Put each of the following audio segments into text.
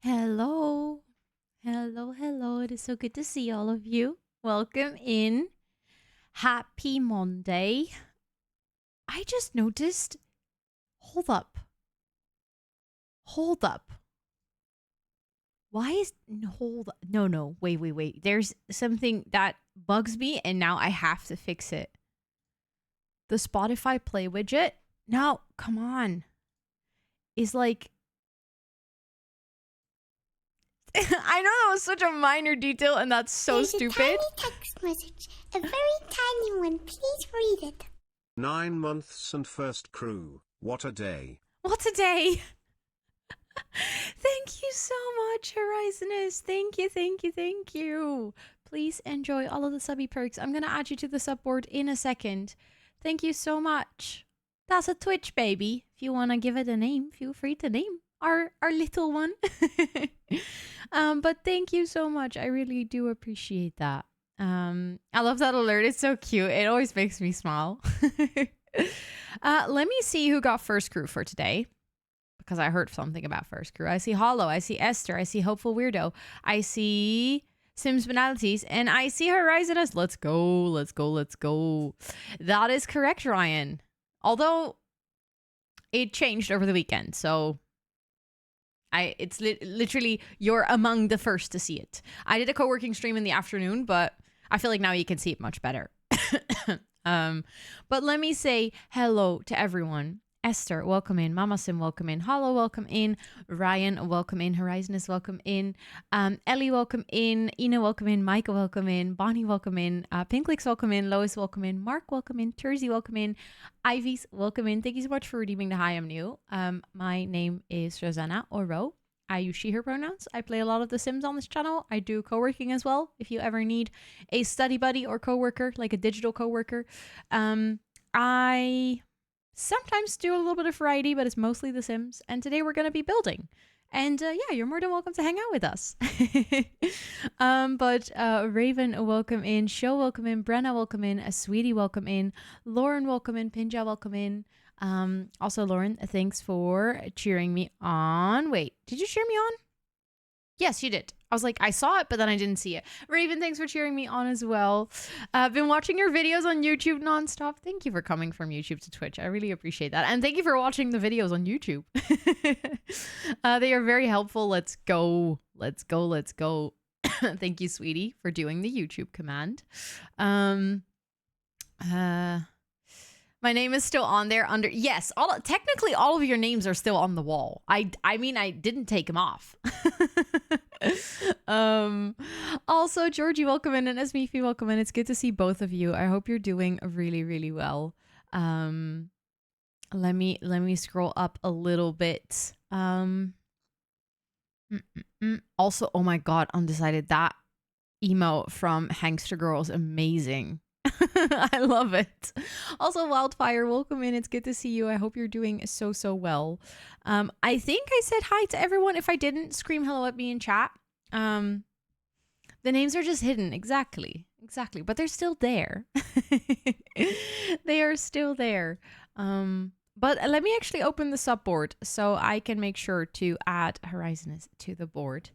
Hello. Hello, hello. It is so good to see all of you. Welcome in. Happy Monday. I just noticed. Hold up. Hold up. Why is. Hold. No. Wait. There's something that bugs me, and now I have to fix it. The Spotify play widget. No, come on. Is like. I know that was such a minor detail, and that's so There's stupid. a tiny text message, a very tiny one. Please read it. 9 months and first crew. What a day. What a day. Thank you so much, Horizonist. Thank you. Please enjoy all of the subby perks. I'm going to add you to the subboard in a second. Thank you so much. That's a Twitch baby. If you want to give it a name, feel free to name our little one. But thank you so much. I really do appreciate that. I love that alert. It's so cute. It always makes me smile. Let me see who got first crew for today, because I heard something about first crew. I see Hollow, I see Esther, I see Hopeful Weirdo, I see Sims Banalities, and I see Horizonist. Let's go. That is correct, Ryan. Although it changed over the weekend, so it's literally you're among the first to see it. I did a co-working stream in the afternoon, but I feel like now you can see it much better. But let me say hello to everyone. Esther, welcome in. Mama Sim, welcome in. Hollow, welcome in. Ryan, welcome in. Horizonist, welcome in. Ellie, welcome in. Ina, welcome in. Micah, welcome in. Bonnie, welcome in. Pinklix, welcome in. Lois, welcome in. Mark, welcome in. Tersey, welcome in. Ivy's, welcome in. Thank you so much for redeeming the hi, I'm new. My name is Rosanna or Ro. I use she, her pronouns. I play a lot of The Sims on this channel. I do co-working as well. If you ever need a study buddy or co-worker, like a digital co-worker. I sometimes do a little bit of variety, but it's mostly The Sims. And today we're going to be building. And yeah, you're more than welcome to hang out with us. But Raven, welcome in. Show, welcome in. Brenna, welcome in. Sweetie, welcome in. Lauren, welcome in. Pinja, welcome in. Also, Lauren, thanks for cheering me on. Wait, did you cheer me on? Yes, you did. I was like, I saw it, but then I didn't see it. Raven, thanks for cheering me on as well. I've been watching your videos on YouTube nonstop. Thank you for coming from YouTube to Twitch. I really appreciate that. And thank you for watching the videos on YouTube. They are very helpful. Let's go. Thank you, sweetie, for doing the YouTube command. My name is still on there under... Yes, technically all of your names are still on the wall. I mean, I didn't take them off. Also, Georgie, welcome in, and Esmifi, welcome in. It's good to see both of you. I hope you're doing really, really well. Let me scroll up a little bit. Also, oh my god, Undecided. That emo from Hangster Girl is amazing. I love it. Also, Wildfire, welcome in. It's good to see you. I hope you're doing so well. I think I said hi to everyone. If I didn't, scream hello at me in chat. The names are just hidden. Exactly. But they're still there. They are still there. But let me actually open the subboard so I can make sure to add Horizonist to the board.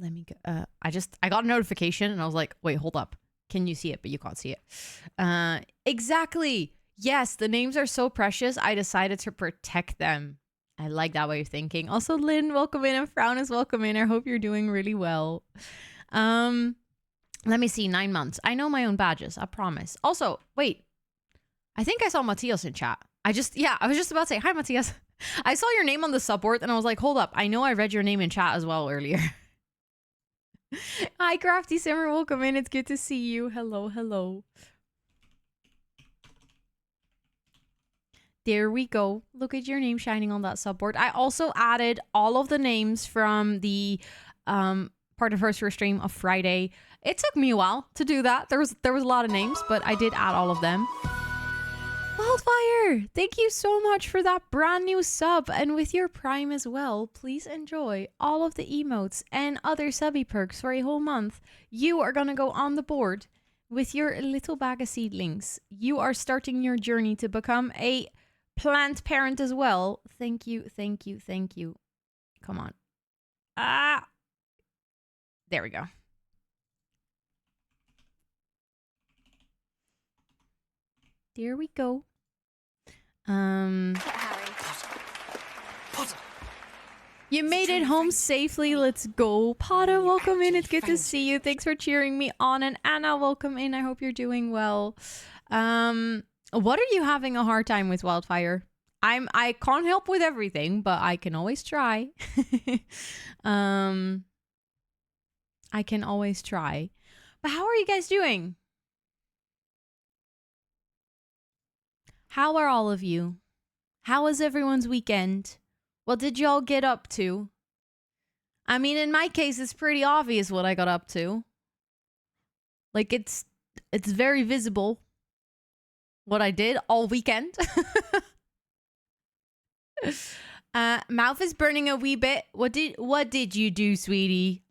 Let me go. I got a notification and I was like, wait, hold up. Can you see it? But you can't see it. Exactly. Yes, the names are so precious. I decided to protect them. I like that way of thinking. Also, Lynn, welcome in, and Frown is welcome in. I hope you're doing really well. Let me see. 9 months. I know my own badges. I promise. Also, wait. I think I saw Matthias in chat. I was just about to say, hi, Matthias. I saw your name on the subboard and I was like, hold up. I know I read your name in chat as well earlier. Hi, Crafty Simmer, welcome in. It's good to see you. Hello. There we go. Look at your name shining on that subboard. I also added all of the names from the part of first stream of Friday. It took me a while to do that. There was a lot of names, but I did add all of them. Wildfire, thank you so much for that brand new sub, and with your Prime as well. Please enjoy all of the emotes and other subby perks for a whole month. You are gonna go on the board with your little bag of seedlings. You are starting your journey to become a plant parent as well. Thank you, thank you, thank you. Come on. There we go. There we go. You made it home safely. Let's go. Potter, welcome in. It's good to see you. Thanks for cheering me on. And Anna, welcome in. I hope you're doing well. What are you having a hard time with, Wildfire? I can't help with everything, but I can always try. I can always try. But how are you guys doing? How are all of you? How was everyone's weekend? What did y'all get up to? I mean, in my case, it's pretty obvious what I got up to. Like, it's very visible what I did all weekend. Mouth is burning a wee bit. What did you do, sweetie?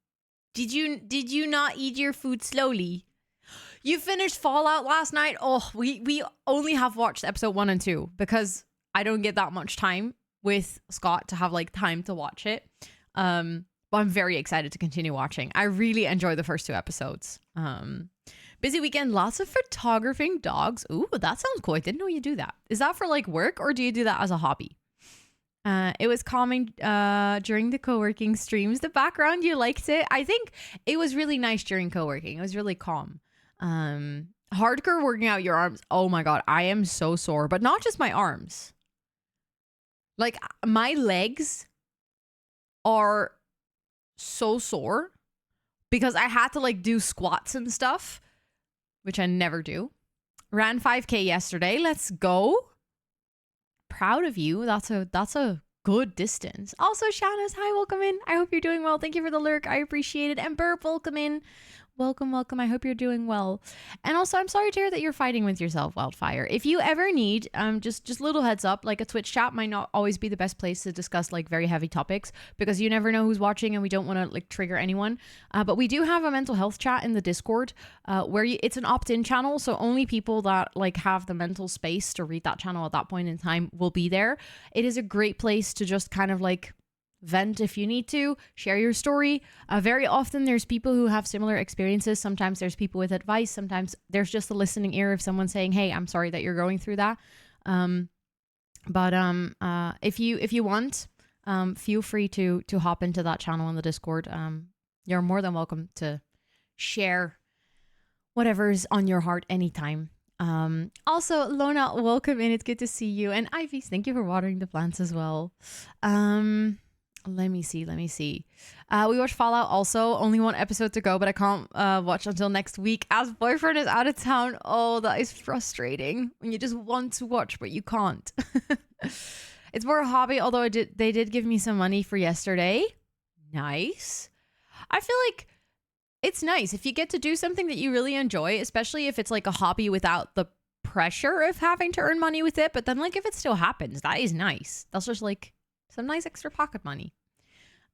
Did you not eat your food slowly? You finished Fallout last night? Oh, we only have watched episode 1 and 2 because I don't get that much time with Scott to have like time to watch it. But I'm very excited to continue watching. I really enjoy the first 2 episodes. Busy weekend, lots of photographing dogs. Ooh, that sounds cool. I didn't know you do that. Is that for like work or do you do that as a hobby? It was calming during the co-working streams. The background, you liked it? I think it was really nice during co-working. It was really calm. Hardcore working out your arms. Oh my God, I am so sore. But not just my arms. Like, my legs are so sore because I had to like do squats and stuff, which I never do. Ran 5K yesterday. Let's go. Proud of you. That's a good distance. Also, Shana's, hi, welcome in. I hope you're doing well. Thank you for the lurk. I appreciate it. And Burp, welcome in. Welcome, welcome. I hope you're doing well. And also, I'm sorry to hear that you're fighting with yourself, Wildfire. If you ever need, just little heads up, like a Twitch chat might not always be the best place to discuss like very heavy topics because you never know who's watching and we don't want to like trigger anyone. But we do have a mental health chat in the Discord where it's an opt-in channel. So only people that like have the mental space to read that channel at that point in time will be there. It is a great place to just kind of like vent if you need to, share your story. Very often there's people who have similar experiences. Sometimes there's people with advice. Sometimes there's just a listening ear of someone saying, hey, I'm sorry that you're going through that. If you want, feel free to hop into that channel in the Discord. You're more than welcome to share whatever's on your heart anytime. Also, Lona, welcome in. It's good to see you. And Ivy, thank you for watering the plants as well. Let me see. We watched Fallout also. Only 1 episode to go, but I can't watch until next week as boyfriend is out of town. Oh, that is frustrating when you just want to watch, but you can't. It's more a hobby, although they did give me some money for yesterday. Nice. I feel like it's nice if you get to do something that you really enjoy, especially if it's like a hobby without the pressure of having to earn money with it. But then like if it still happens, that is nice. That's just like some nice extra pocket money.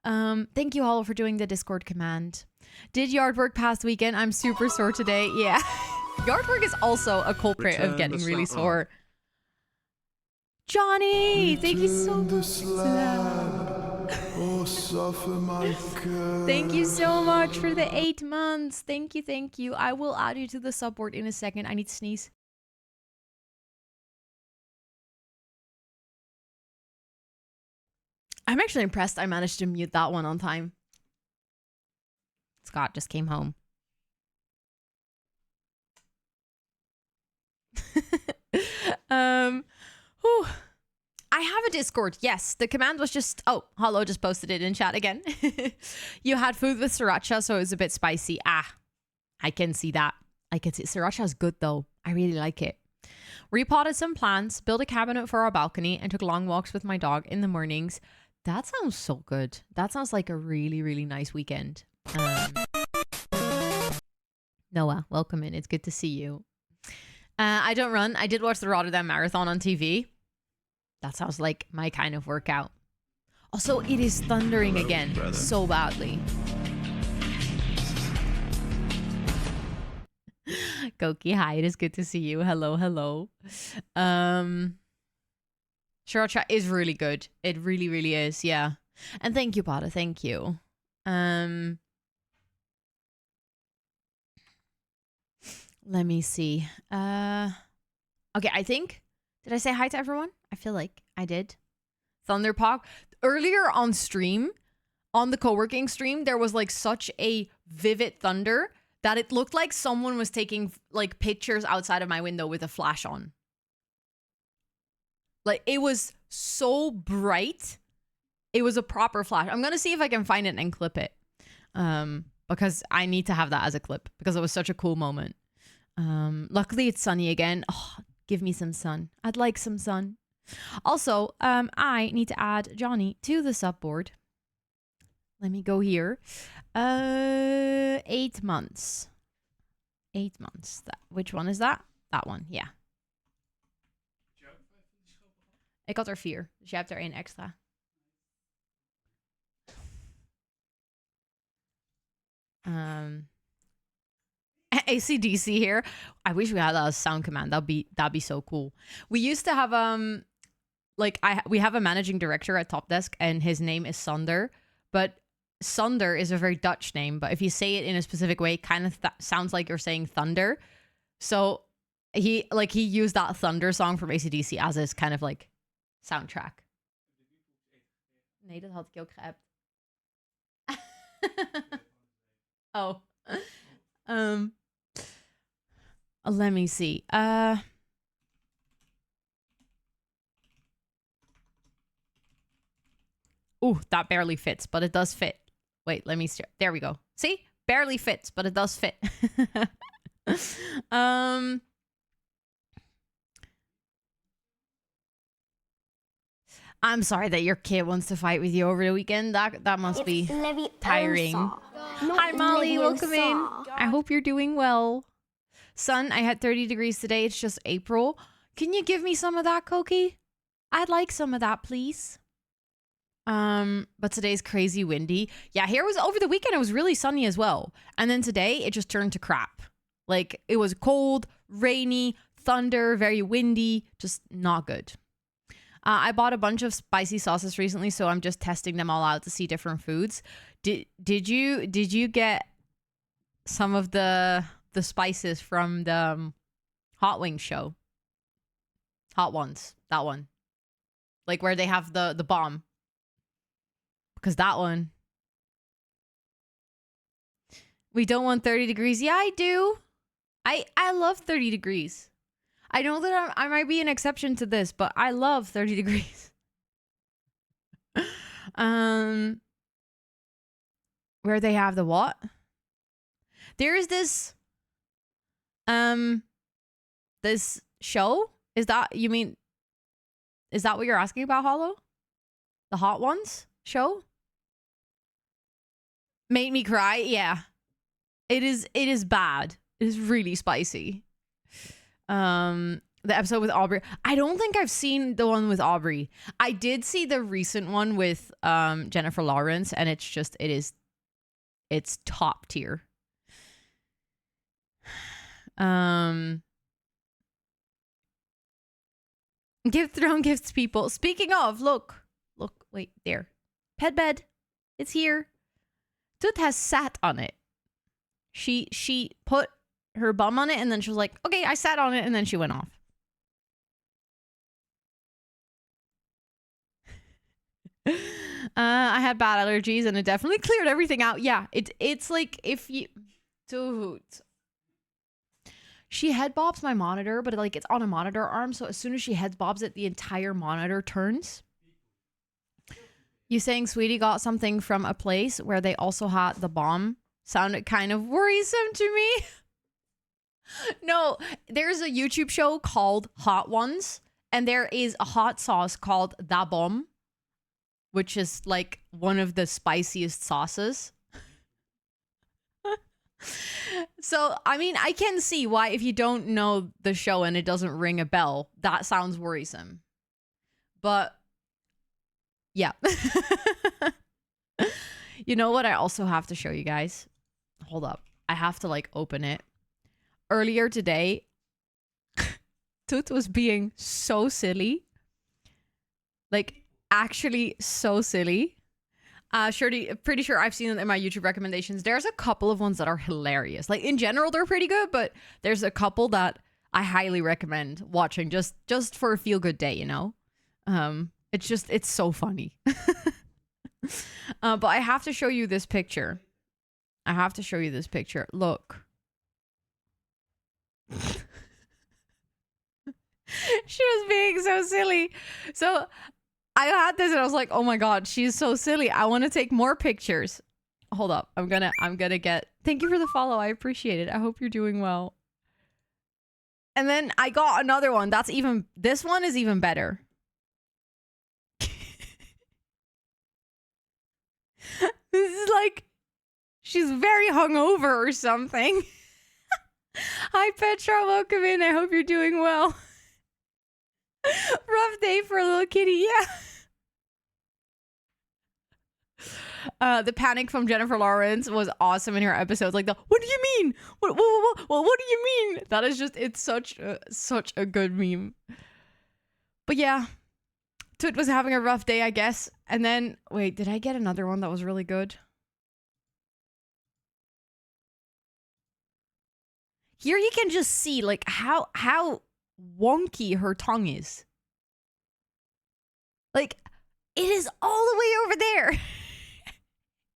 Thank you all for doing the Discord command. Did yard work past weekend? I'm super sore today. Yeah. Yard work is also a culprit of getting really sore. Johnny, thank you so much. Thank you so much for the 8 months. Thank you. I will add you to the subboard in a second. I need to sneeze. I'm actually impressed I managed to mute that one on time. Scott just came home. Whew. I have a Discord. Yes, the command was just... Oh, hello, just posted it in chat again. You had food with sriracha, so it was a bit spicy. Ah, I can see that. I can see... Sriracha is good, though. I really like it. Repotted some plants, built a cabinet for our balcony, and took long walks with my dog in the mornings. That sounds so good. That sounds like a really, really nice weekend. Noah, welcome in. It's good to see you. I don't run. I did watch the Rotterdam Marathon on TV. That sounds like my kind of workout. Also, it is thundering again so badly. Koki, hi. It is good to see you. Hello. Sriracha is really good. It really, really is. Yeah. And thank you, Pada. Thank you. Let me see. Okay, I think. Did I say hi to everyone? I feel like I did. Thunderpog. Earlier on stream, on the co-working stream, there was like such a vivid thunder that it looked like someone was taking like pictures outside of my window with a flash on. Like it was so bright. It was a proper flash. I'm going to see if I can find it and clip it. Because I need to have that as a clip because it was such a cool moment. Luckily it's sunny again. Oh, give me some sun. I'd like some sun. Also, I need to add Johnny to the subboard. Let me go here. 8 months. 8 months. Which one is that? That one, yeah. Ik had er 4, dus jij hebt er 1 extra. ACDC here. I wish we had a sound command. That'd be so cool. We used to have we have a managing director at Top Desk and his name is Sander, but Sander is a very Dutch name, but if you say it in a specific way, it kind of sounds like you're saying thunder. So he used that Thunder song from AC/DC as his kind of like soundtrack. Nee, dat had ik je ook geappt. Oh. Let me see. Ooh, that barely fits, but it does fit. Wait, let me see. There we go. See? Barely fits, but it does fit. I'm sorry that your kid wants to fight with you over the weekend. That must be tiring. Hi, Molly. Welcome in. I hope you're doing well. Sun, I had 30 degrees today. It's just April. Can you give me some of that, Koki? I'd like some of that, please. But today's crazy windy. Yeah, here was over the weekend. It was really sunny as well. And then today it just turned to crap. Like it was cold, rainy, thunder, very windy, just not good. I bought a bunch of spicy sauces recently, so I'm just testing them all out to see different foods. Did you get some of the spices from the Hot Wings show? Hot Ones, that one. Like where they have the bomb. Because that one. We don't want 30 degrees. Yeah, I do. I love 30 degrees. I know that I might be an exception to this, but I love 30 degrees. Where they have the what? There's this this show? Is that what you're asking about, Hollow? The Hot Ones show? Made me cry? Yeah. It is bad. It is really spicy. The episode with Aubrey. I don't think I've seen the one with Aubrey. I did see the recent one with Jennifer Lawrence, and it's top tier. Give throne gifts, people. Speaking of, look, wait, there. Pet bed. It's here. Toot has sat on it. She put her bum on it, and then she was like, okay, I sat on it, and then she went off. I had bad allergies, and it definitely cleared everything out. Yeah, it's like if you... Dude. She head bobs my monitor, but like it's on a monitor arm, so as soon as she head bobs it, the entire monitor turns. You saying Sweetie got something from a place where they also had the bomb sounded kind of worrisome to me. No, there's a YouTube show called Hot Ones, and there is a hot sauce called Da Bomb, which is like one of the spiciest sauces. So, I mean, I can see why if you don't know the show and it doesn't ring a bell, that sounds worrisome. But, yeah. You know what I also have to show you guys? Hold up. I have to, like, open it. Earlier today, Toot was being so silly. Like, actually so silly. Pretty sure I've seen it in my YouTube recommendations. There's a couple of ones that are hilarious. Like, in general, they're pretty good, but there's a couple that I highly recommend watching just for a feel-good day, you know? It's so funny. But I have to show you this picture. Look. She was being so silly. So I had this and I was like, oh my God, she's so silly. I want to take more pictures. Hold up. I'm gonna get, thank you for the follow. I appreciate it. I hope you're doing well. And then I got another one. This one is even better. This is like, she's very hungover or something. Hi Petra, welcome in. I hope you're doing well. Rough day for a little kitty, yeah. The panic from Jennifer Lawrence was awesome in her episodes. Like what do you mean? What do you mean? That is just, it's such a good meme. But yeah, Toot was having a rough day, I guess. And then, wait, did I get another one that was really good? Here you can just see like how wonky her tongue is. Like, it is all the way over there.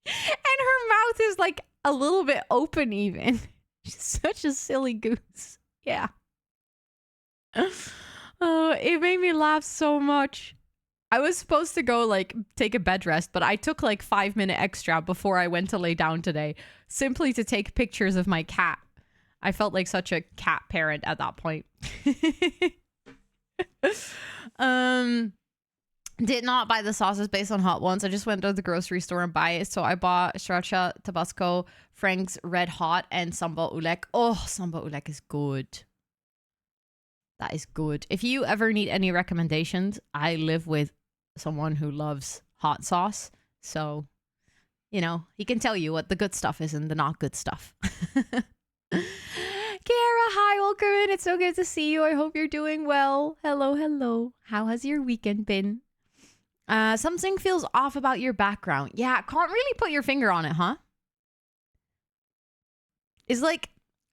And her mouth is like a little bit open even. She's such a silly goose. Yeah. Oh, it made me laugh so much. I was supposed to go like take a bed rest, but I took like 5-minute extra before I went to lay down today, simply to take pictures of my cat. I felt like such a cat parent at that point. Did not buy the sauces based on hot ones. I just went to the grocery store and buy it. So I bought sriracha, Tabasco, Frank's Red Hot, and sambal ulek. Oh, sambal ulek is good. That is good. If you ever need any recommendations, I live with someone who loves hot sauce. So, you know, he can tell you what the good stuff is and the not good stuff. Kiara, hi, welcome in. It's so good to see you. I hope you're doing well. Hello. How has your weekend been? Something feels off about your background. Yeah, can't really put your finger on it, huh? It's like,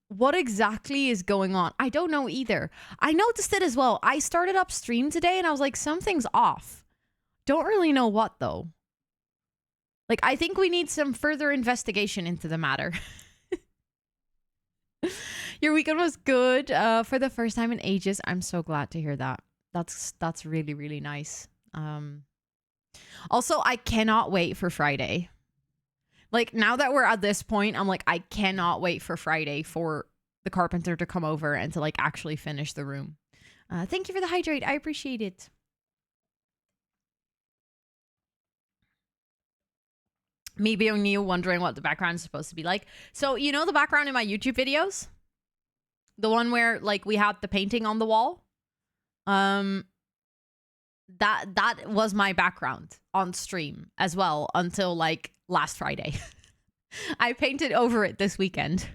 what exactly is going on? I don't know either. I noticed it as well. I started up stream today and I was like, something's off. Don't really know what though. Like, I think we need some further investigation into the matter. Your weekend was good for the first time in ages. I'm so glad to hear that. That's really, really nice. Also, I cannot wait for Friday. Like, now that we're at this point, I'm like, I cannot wait for Friday for the carpenter to come over and to like actually finish the room. Thank you for the hydrate. I appreciate it. Me being new, wondering what the background is supposed to be like. So, you know the background in my YouTube videos? The one where like we had the painting on the wall? That was my background on stream as well until like last Friday. I painted over it this weekend.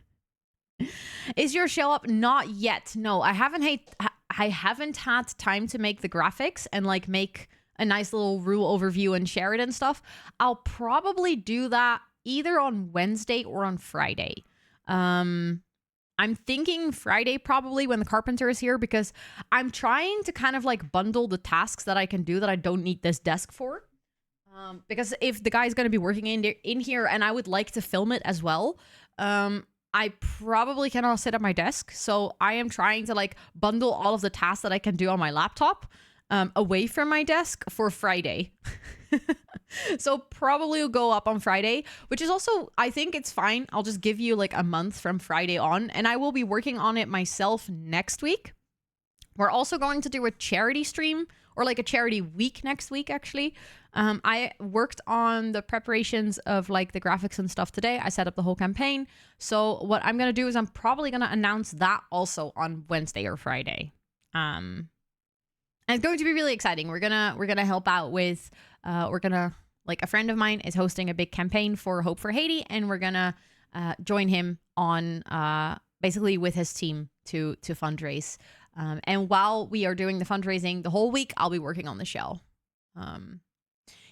Is your show up? Not yet. No, I haven't had time to make the graphics and like make a nice little rule overview and share it and stuff. I'll probably do that either on Wednesday or on Friday. I'm thinking Friday probably when the carpenter is here, because I'm trying to kind of like bundle the tasks that I can do that I don't need this desk for. Because if the guy's going to be working in here and I would like to film it as well, I probably cannot sit at my desk. So I am trying to like bundle all of the tasks that I can do on my laptop away from my desk for Friday. So probably will go up on Friday, which is also, I think it's fine. I'll just give you like a month from Friday on, and I will be working on it myself next week. We're also going to do a charity stream, or like a charity week next week, actually. I worked on the preparations of like the graphics and stuff today. I set up the whole campaign. So what I'm going to do is I'm probably going to announce that also on Wednesday or Friday. And it's going to be really exciting. We're gonna help out with like a friend of mine is hosting a big campaign for Hope for Haiti, and we're gonna join him on basically with his team to fundraise. And while we are doing the fundraising the whole week, I'll be working on the show.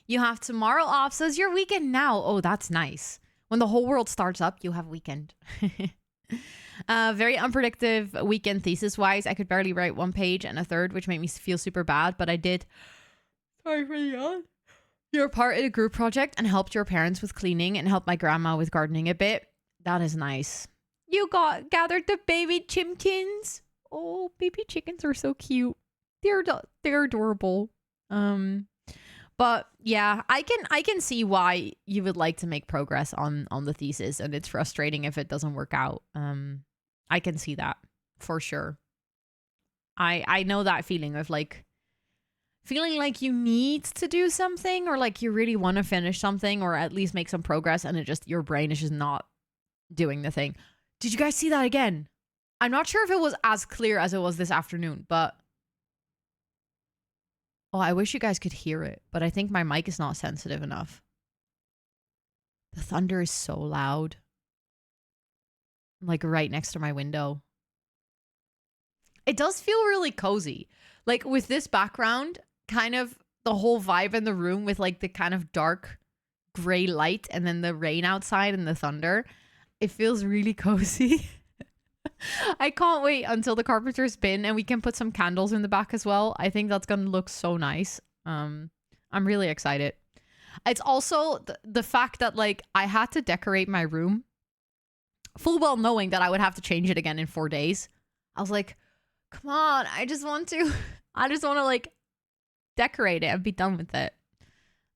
You have tomorrow off, so it's your weekend now. Oh, that's nice. When the whole world starts up, you have weekend. Very unpredictable weekend thesis-wise. I could barely write 1 page and a third, which made me feel super bad, but I did. Sorry for the yawn. You're part in a group project and helped your parents with cleaning and helped my grandma with gardening a bit. That is nice. You gathered the baby chimkins. Oh, baby chickens are so cute. They're adorable. But yeah, I can see why you would like to make progress on the thesis, and it's frustrating if it doesn't work out. I can see that for sure. I know that feeling of like feeling like you need to do something or like you really want to finish something or at least make some progress, and it just your brain is just not doing the thing. Did you guys see that again? I'm not sure if it was as clear as it was this afternoon, but oh, I wish you guys could hear it, but I think my mic is not sensitive enough. The thunder is so loud. Like right next to my window. It does feel really cozy. Like with this background, kind of the whole vibe in the room with like the kind of dark gray light and then the rain outside and the thunder. It feels really cozy. I can't wait until the carpenter's been and we can put some candles in the back as well. I think that's going to look so nice. I'm really excited. It's also the fact that like I had to decorate my room full well knowing that I would have to change it again in 4 days. I was like, come on, I just want to like decorate it and be done with it.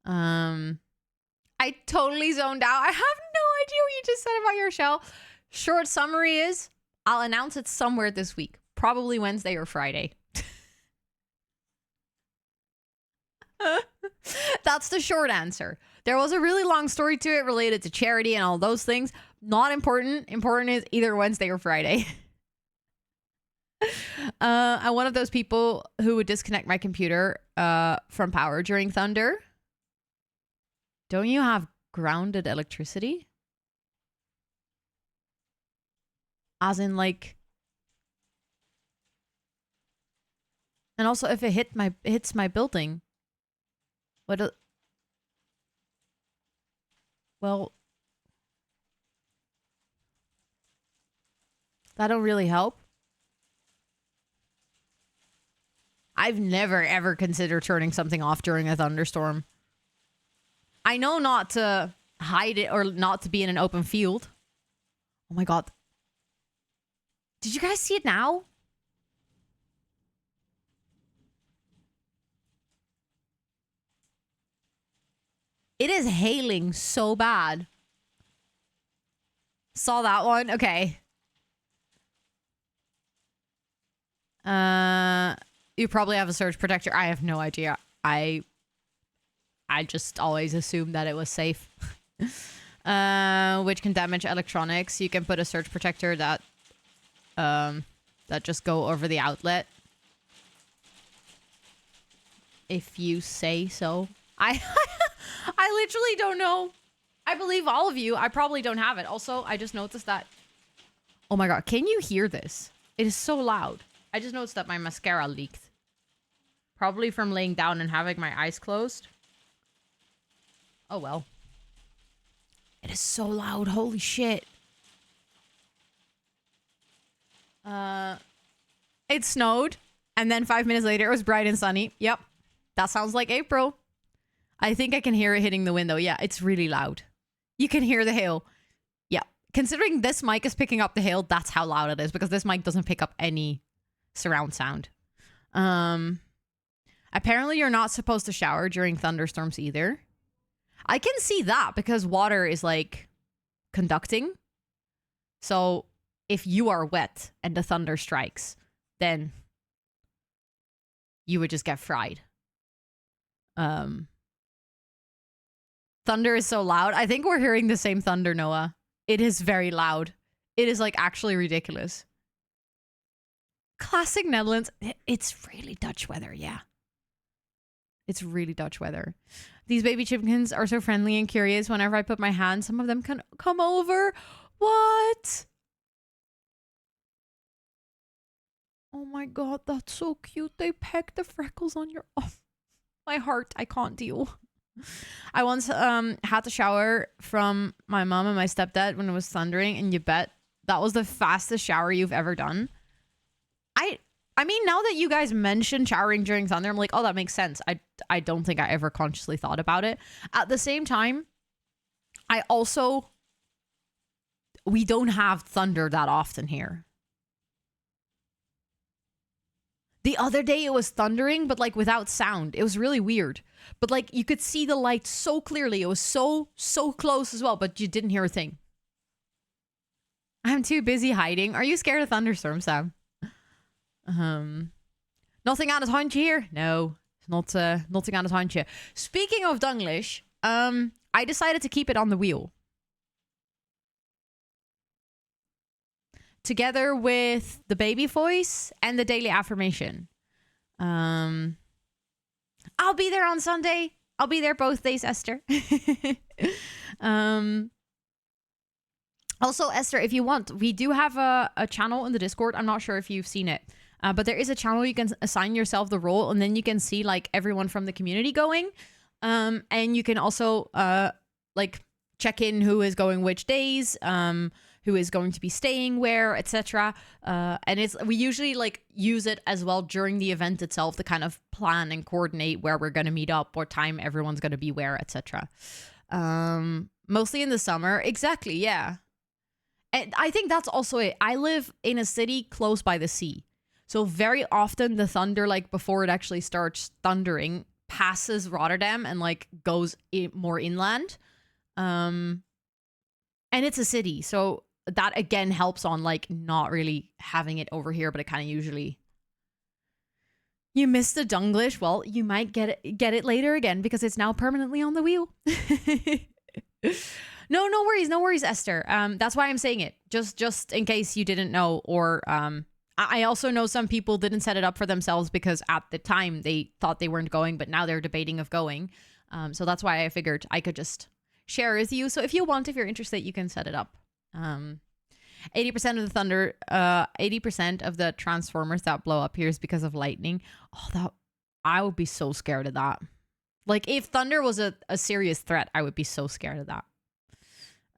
I totally zoned out. I have no idea what you just said about your show. Short summary is I'll announce it somewhere this week, probably Wednesday or Friday. That's the short answer. There was a really long story to it related to charity and all those things. Not important. Important is either Wednesday or Friday. I'm one of those people who would disconnect my computer from power during thunder. Don't you have grounded electricity? As in like... And also if it hits my building... Well... That don't really help. I've never ever considered turning something off during a thunderstorm. I know not to hide it or not to be in an open field. Oh my god. Did you guys see it now? It is hailing so bad. Saw that one? Okay. You probably have a surge protector. I have no idea. I just always assumed that it was safe. Which can damage electronics. You can put a surge protector that just go over the outlet. If you say so. I literally don't know. I believe all of you. I probably don't have it. Also, I just noticed that. Oh my god, can you hear this? It is so loud. I just noticed that my mascara leaked. Probably from laying down and having my eyes closed. Oh well. It is so loud. Holy shit. It snowed. And then 5 minutes later, it was bright and sunny. Yep. That sounds like April. I think I can hear it hitting the window. Yeah, it's really loud. You can hear the hail. Yeah. Considering this mic is picking up the hail, that's how loud it is. Because this mic doesn't pick up any surround sound. Apparently you're not supposed to shower during thunderstorms either. I can see that because water is like conducting. So if you are wet and the thunder strikes, then you would just get fried. Thunder is so loud. I think we're hearing the same thunder, Noah. It is very loud. It is like actually ridiculous. Classic Netherlands. It's really Dutch weather, yeah. It's really Dutch weather. These baby chipkins are so friendly and curious. Whenever I put my hand, some of them can come over. What? Oh my god, that's so cute. They peck the freckles on your... Oh My heart, I can't deal. I once had to shower from my mom and my stepdad when it was thundering, and you bet that was the fastest shower you've ever done. I mean, now that you guys mention showering during thunder, I'm like, oh, that makes sense. I don't think I ever consciously thought about it. At the same time, we don't have thunder that often here. The other day it was thundering, but like without sound. It was really weird. But like you could see the light so clearly. It was so close as well, but you didn't hear a thing. I'm too busy hiding. Are you scared of thunderstorms, Sam? Nothing aan het handje here? No, nothing aan het handje. Speaking of Dunglish, I decided to keep it on the wheel. Together with the baby voice and the daily affirmation. I'll be there on Sunday. I'll be there both days, Esther. Also, Esther, if you want, we do have a channel in the Discord. I'm not sure if you've seen it. But there is a channel you can assign yourself the role, and then you can see like everyone from the community going. And you can also like check in who is going which days, who is going to be staying where, etc. And we usually like use it as well during the event itself to kind of plan and coordinate where we're going to meet up, what time everyone's going to be where, etc. Mostly in the summer. Exactly, yeah. And I think that's also it. I live in a city close by the sea. So very often the thunder, like before it actually starts thundering, passes Rotterdam and like goes more inland. And it's a city. So that again helps on like not really having it over here, but it kind of usually... You missed the Dunglish. Well, you might get it later again because it's now permanently on the wheel. No worries, Esther. That's why I'm saying it. Just in case you didn't know, or I also know some people didn't set it up for themselves because at the time they thought they weren't going, but now they're debating of going. So that's why I figured I could just share with you. So if you want, if you're interested, you can set it up. 80% of the thunder, 80% of the transformers that blow up here is because of lightning. Oh, I would be so scared of that. Like if thunder was a serious threat, I would be so scared of that.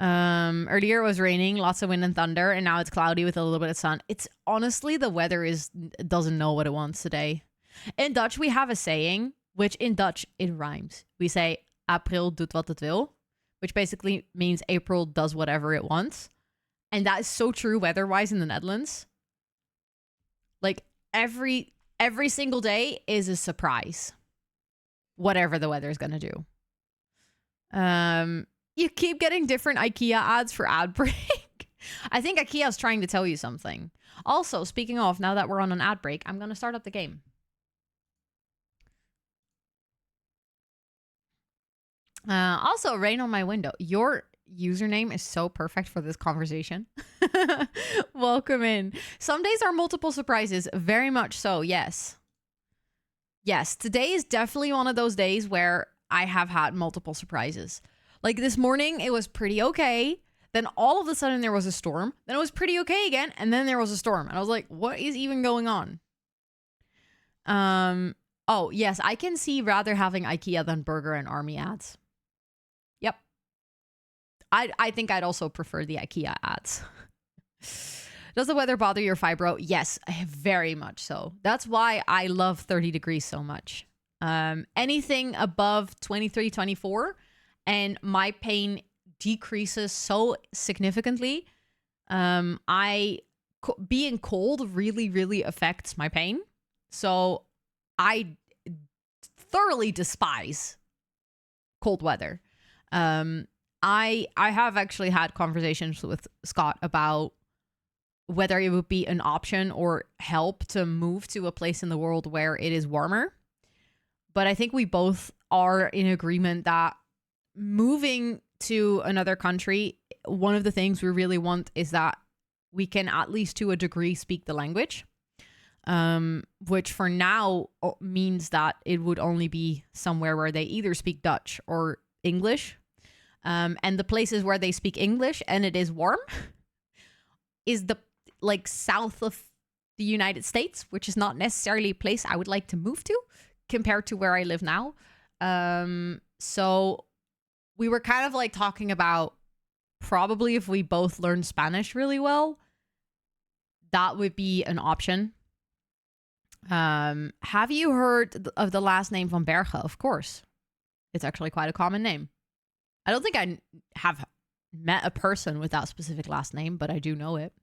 Earlier it was raining, lots of wind and thunder, and now it's cloudy with a little bit of sun. It's honestly, the weather doesn't know what it wants today. In Dutch, we have a saying, which in Dutch, it rhymes. We say, April doet wat het wil, which basically means April does whatever it wants. And that is so true weather-wise in the Netherlands. Like every single day is a surprise. Whatever the weather is going to do. You keep getting different IKEA ads for ad break. I think IKEA is trying to tell you something. Also, speaking of, now that we're on an ad break, I'm going to start up the game. Also, rain on my window. Your username is so perfect for this conversation. Welcome in. Some days are multiple surprises. Very much so, yes. Yes, today is definitely one of those days where I have had multiple surprises. Like this morning, it was pretty okay. Then all of a sudden there was a storm. Then it was pretty okay again. And then there was a storm. And I was like, what is even going on? Oh, yes, I can see rather having IKEA than Burger and Army ads. Yep. I think I'd also prefer the IKEA ads. Does the weather bother your fibro? Yes, very much so. That's why I love 30 degrees so much. Anything above 23, 24, and my pain decreases so significantly. Being cold really, really affects my pain. So I thoroughly despise cold weather. I have actually had conversations with Scott about whether it would be an option or help to move to a place in the world where it is warmer. But I think we both are in agreement that moving to another country, one of the things we really want is that we can at least to a degree speak the language, which for now means that it would only be somewhere where they either speak Dutch or English. And the places where they speak English and it is warm is the south of the United States, which is not necessarily a place I would like to move to. compared to where I live now. So we were kind of like talking about probably if we both learn Spanish really well, that would be an option. Have you heard of the last name van Bergen? Of course. It's actually quite a common name. I don't think I have met a person with that specific last name, but I do know it.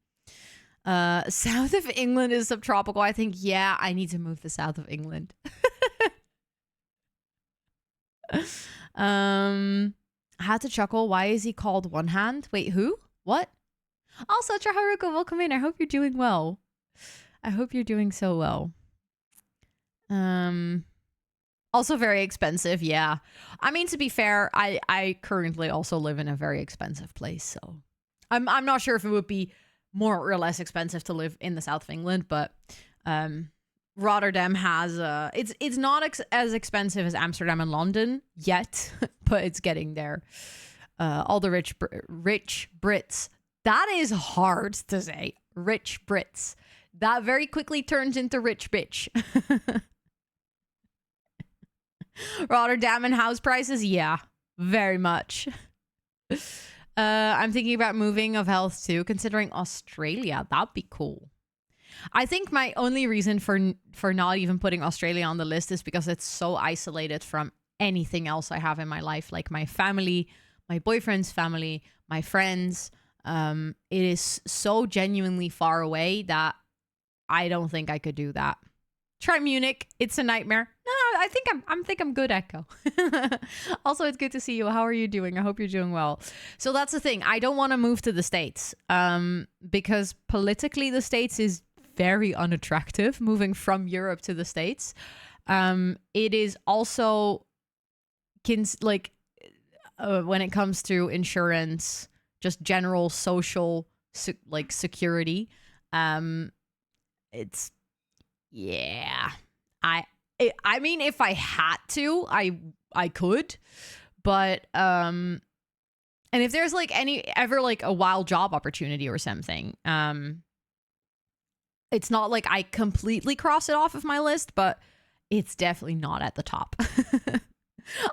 South of England is subtropical. I think, yeah, I need to move to south of England. I had to chuckle. Why is he called One Hand? Wait, who? What? Also, Traharuka, welcome in. I hope you're doing well. I hope you're doing so well. Also very expensive, yeah. I mean, to be fair, I currently also live in a very expensive place, so I'm not sure if it would be more or less expensive to live in the south of England, but Rotterdam has it's not as expensive as Amsterdam and London yet, but it's getting there. All the rich Brits. That is hard to say. Rich Brits. That very quickly turns into rich bitch. Rotterdam and house prices, yeah, very much. I'm thinking about moving of health too, considering Australia. That'd be cool. I think my only reason for not even putting Australia on the list is because it's so isolated from anything else I have in my life, like my family, my boyfriend's family, my friends. It is so genuinely far away that I don't think I could do that. Try Munich. It's a nightmare. No, I think I'm good, Echo. Also, it's good to see you. How are you doing? I hope you're doing well. So that's the thing. I don't want to move to the States because politically the States is very unattractive, moving from Europe to the States. It is also when it comes to insurance, just general social security. It's yeah. I mean, if I had to, I could, but and if there's like ever a wild job opportunity or something, it's not like I completely cross it off of my list, but it's definitely not at the top.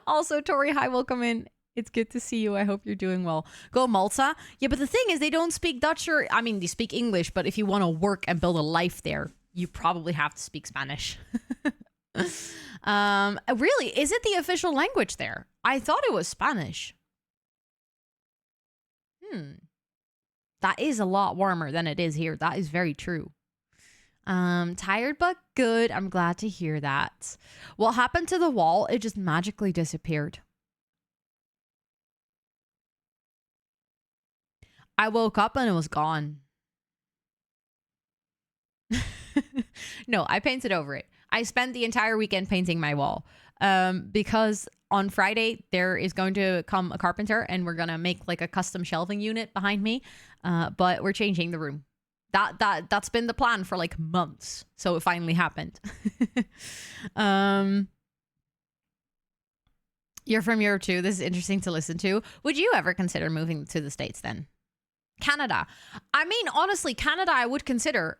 Also, Tori, hi, welcome in. It's good to see you. I hope you're doing well. Go Malta. Yeah, but the thing is, they don't speak Dutch they speak English, but if you want to work and build a life there, you probably have to speak Spanish. Really, is it the official language there? I thought it was Spanish. That is a lot warmer than it is here. That is very true. Tired but good. I'm glad to hear that. What happened to the wall? It just magically disappeared. I woke up and it was gone. No, I painted over it. I spent the entire weekend painting my wall because on Friday there is going to come a carpenter and we're going to make like a custom shelving unit behind me. But we're changing the room. That's been the plan for like months. So it finally happened. You're from Europe too. This is interesting to listen to. Would you ever consider moving to the States then? Canada. I mean, honestly, Canada I would consider.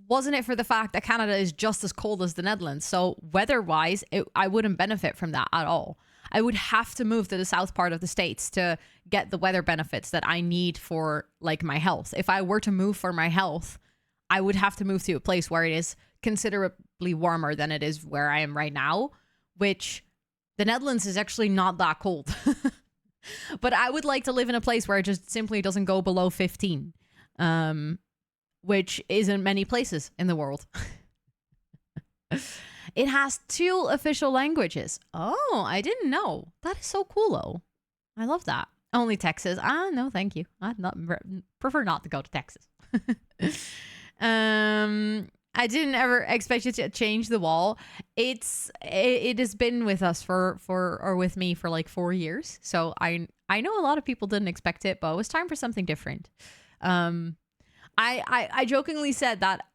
Wasn't it for the fact that Canada is just as cold as the Netherlands? So weather-wise, I wouldn't benefit from that at all. I would have to move to the south part of the States to get the weather benefits that I need for like my health. If I were to move for my health, I would have to move to a place where it is considerably warmer than it is where I am right now, which the Netherlands is actually not that cold. But I would like to live in a place where it just simply doesn't go below 15. Which isn't many places in the world. It has 2 official languages. Oh, I didn't know. That is so cool, though. I love that. Only Texas. No, thank you. I'd prefer not to go to Texas. I didn't ever expect you to change the wall. It has been with us with me for like 4 years. So I know a lot of people didn't expect it, but it was time for something different. I jokingly said that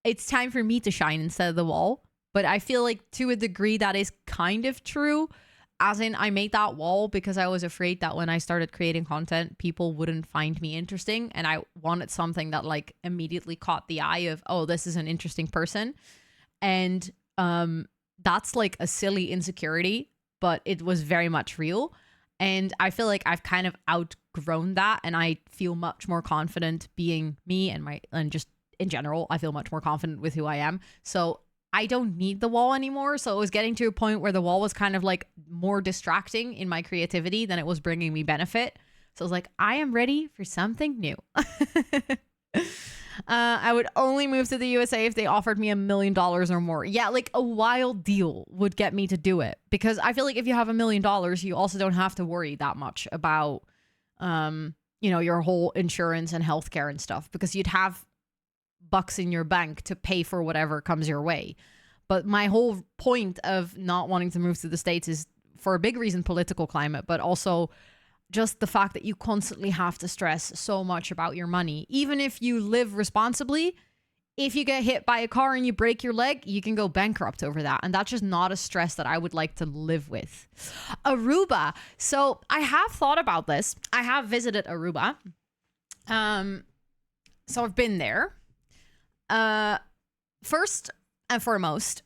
it's time for me to shine instead of the wall, but I feel like to a degree that is kind of true, as in I made that wall because I was afraid that when I started creating content, people wouldn't find me interesting, and I wanted something that like immediately caught the eye of, oh, this is an interesting person. And that's like a silly insecurity, but it was very much real. And I feel like I've kind of outgrown that, and I feel much more confident being me and just in general, I feel much more confident with who I am. So I don't need the wall anymore. So it was getting to a point where the wall was kind of like more distracting in my creativity than it was bringing me benefit. So I was like, I am ready for something new. I would only move to the USA if they offered me $1 million or more. Yeah, like a wild deal would get me to do it, because I feel like if you have $1 million, you also don't have to worry that much about, your whole insurance and healthcare and stuff, because you'd have bucks in your bank to pay for whatever comes your way. But my whole point of not wanting to move to the States is for a big reason, political climate, but also just the fact that you constantly have to stress so much about your money. Even if you live responsibly, if you get hit by a car and you break your leg, you can go bankrupt over that. And that's just not a stress that I would like to live with. Aruba. So I have thought about this. I have visited Aruba. So I've been there. First and foremost,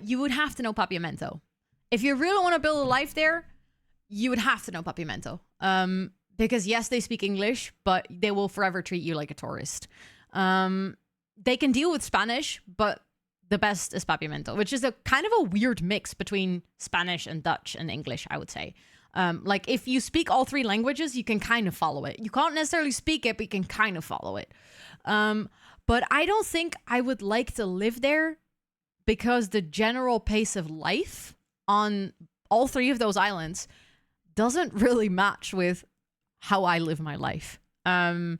you would have to know Papiamento. If you really want to build a life there, you would have to know Papiamento. Because yes, they speak English, but they will forever treat you like a tourist. They can deal with Spanish, but the best is Papiamento, which is a kind of a weird mix between Spanish and Dutch and English, I would say. Like if you speak all three languages, you can kind of follow it. You can't necessarily speak it, but you can kind of follow it. But I don't think I would like to live there, because the general pace of life on all three of those islands doesn't really match with how I live my life. And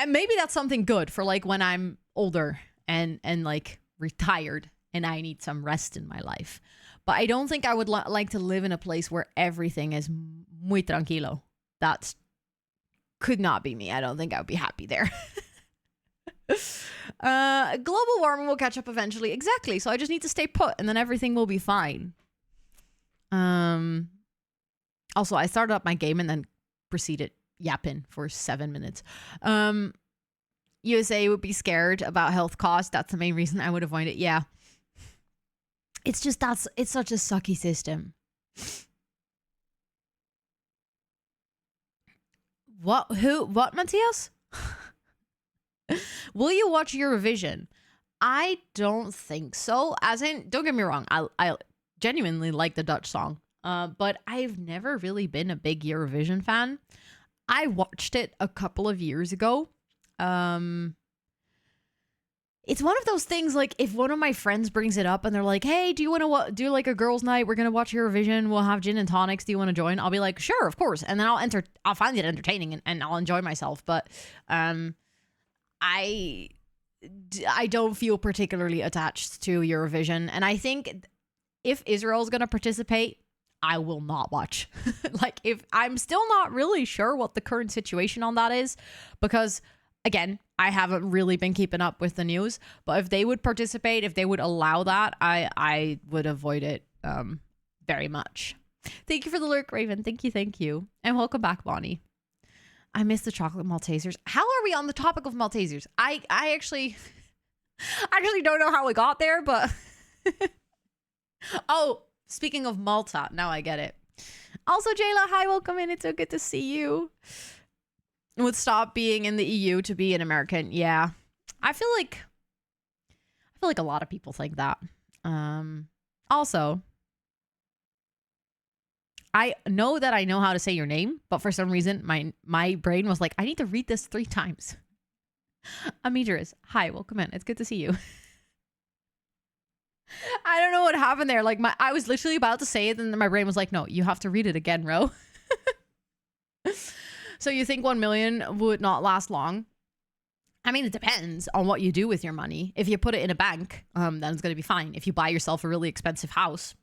maybe that's something good for like when I'm older and like retired and I need some rest in my life. But I don't think I would like to live in a place where everything is muy tranquilo. That could not be me. I don't think I would be happy there. Global warming will catch up eventually. Exactly. So I just need to stay put and then everything will be fine. Also, I started up my game and then proceeded yapping for 7 minutes. USA would be scared about health costs. That's the main reason I would avoid it. Yeah. It's just it's such a sucky system. What, Matthias? Will you watch Eurovision? I don't think so. As in, don't get me wrong, I genuinely like the Dutch song. But I've never really been a big Eurovision fan. I watched it a couple of years ago. It's one of those things, like if one of my friends brings it up and they're like, hey, do you want to do like a girls' night? We're going to watch Eurovision. We'll have gin and tonics. Do you want to join? I'll be like, sure, of course. And then I'll find it entertaining and I'll enjoy myself. But I don't feel particularly attached to Eurovision. And I think if Israel's going to participate, I will not watch. Like, if I'm still not really sure what the current situation on that is, because again, I haven't really been keeping up with the news, but if they would participate, if they would allow that, I would avoid it very much. Thank you for the lurk, Raven. Thank you. And welcome back, Bonnie. I miss the chocolate Maltesers. How are we on the topic of Maltesers? I actually don't know how we got there, but oh, speaking of Malta, now I get it. Also, Jayla, hi, welcome in. It's so good to see you. Would stop being in the EU to be an American. Yeah, I feel like a lot of people think that. Also, I know that I know how to say your name, but for some reason, my brain was like, I need to read this 3 times. Amidris, hi, welcome in. It's good to see you. I don't know what happened there. Like I was literally about to say it, and then my brain was like, no, you have to read it again, Ro. So you think 1 million would not last long? I mean, it depends on what you do with your money. If you put it in a bank, then it's going to be fine. If you buy yourself a really expensive house,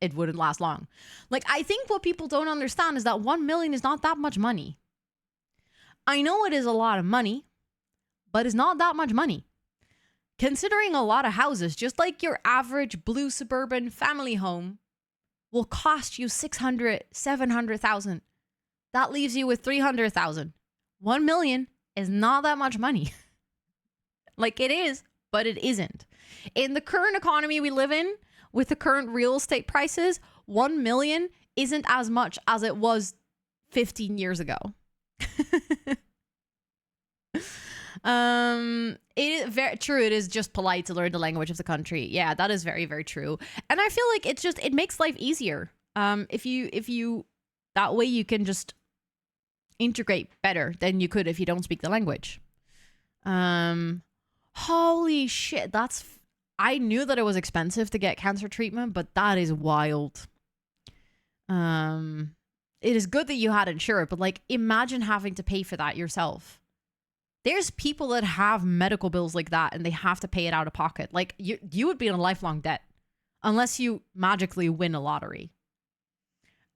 it wouldn't last long. Like, I think what people don't understand is that 1 million is not that much money. I know it is a lot of money, but it's not that much money. Considering a lot of houses, just like your average blue suburban family home, will cost you 600, 700,000. That leaves you with 300,000. 1 million is not that much money. Like, it is, but it isn't. In the current economy we live in, with the current real estate prices, 1 million isn't as much as it was 15 years ago. It is very true. It is just polite to learn the language of the country. Yeah, that is very, very true. And I feel like it makes life easier. If you that way you can just integrate better than you could if you don't speak the language. Holy shit, I knew that it was expensive to get cancer treatment, but that is wild. It is good that you had insurance, but like imagine having to pay for that yourself. There's people that have medical bills like that and they have to pay it out of pocket. Like you would be in a lifelong debt unless you magically win a lottery.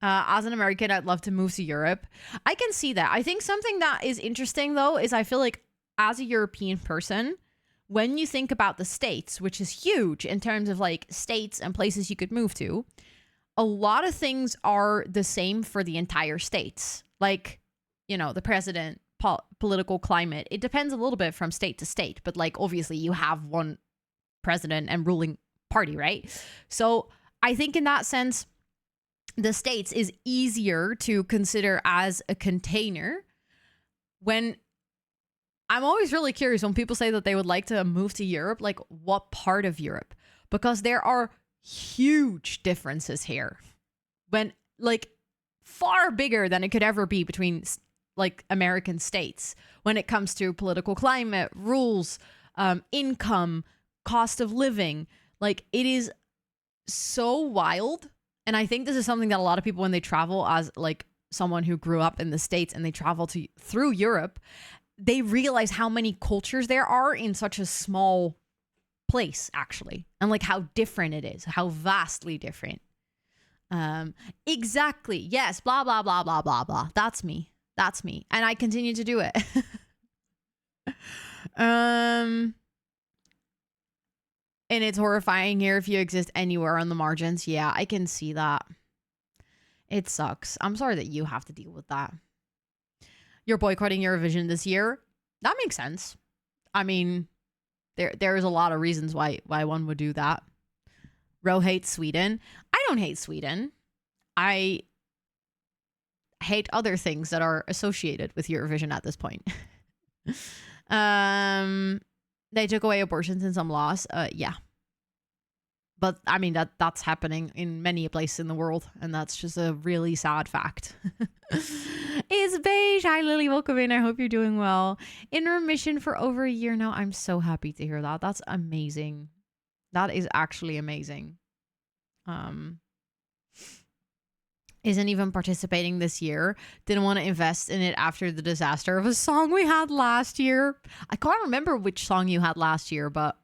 As an American, I'd love to move to Europe. I can see that. I think something that is interesting though is I feel like as a European person, when you think about the States, which is huge in terms of like states and places you could move to, a lot of things are the same for the entire states. Like, you know, the president, political climate. It depends a little bit from state to state, but like obviously you have one president and ruling party, right? So I think in that sense, the States is easier to consider as a container. When I'm always really curious when people say that they would like to move to Europe, like what part of Europe? Because there are huge differences here. When like far bigger than it could ever be between like American states when it comes to political climate, rules, income, cost of living. Like it is so wild. And I think this is something that a lot of people, when they travel as like someone who grew up in the States and they travel through Europe, they realize how many cultures there are in such a small place actually. And like how different it is, how vastly different. Exactly. Yes. Blah, blah, blah, blah, blah, blah. That's me. And I continue to do it. And it's horrifying here if you exist anywhere on the margins. Yeah, I can see that. It sucks. I'm sorry that you have to deal with that. You're boycotting Eurovision this year. That makes sense. I mean, there's a lot of reasons why one would do that. Ro hates Sweden. I don't hate Sweden. I hate other things that are associated with Eurovision at this point. They took away abortions in some laws. Yeah. But I mean, that's happening in many places in the world. And that's just a really sad fact. It's beige. Hi, Lily. Welcome in. I hope you're doing well. In remission for over a year now. I'm so happy to hear that. That's amazing. That is actually amazing. Isn't even participating this year. Didn't want to invest in it after the disaster of a song we had last year. I can't remember which song you had last year, but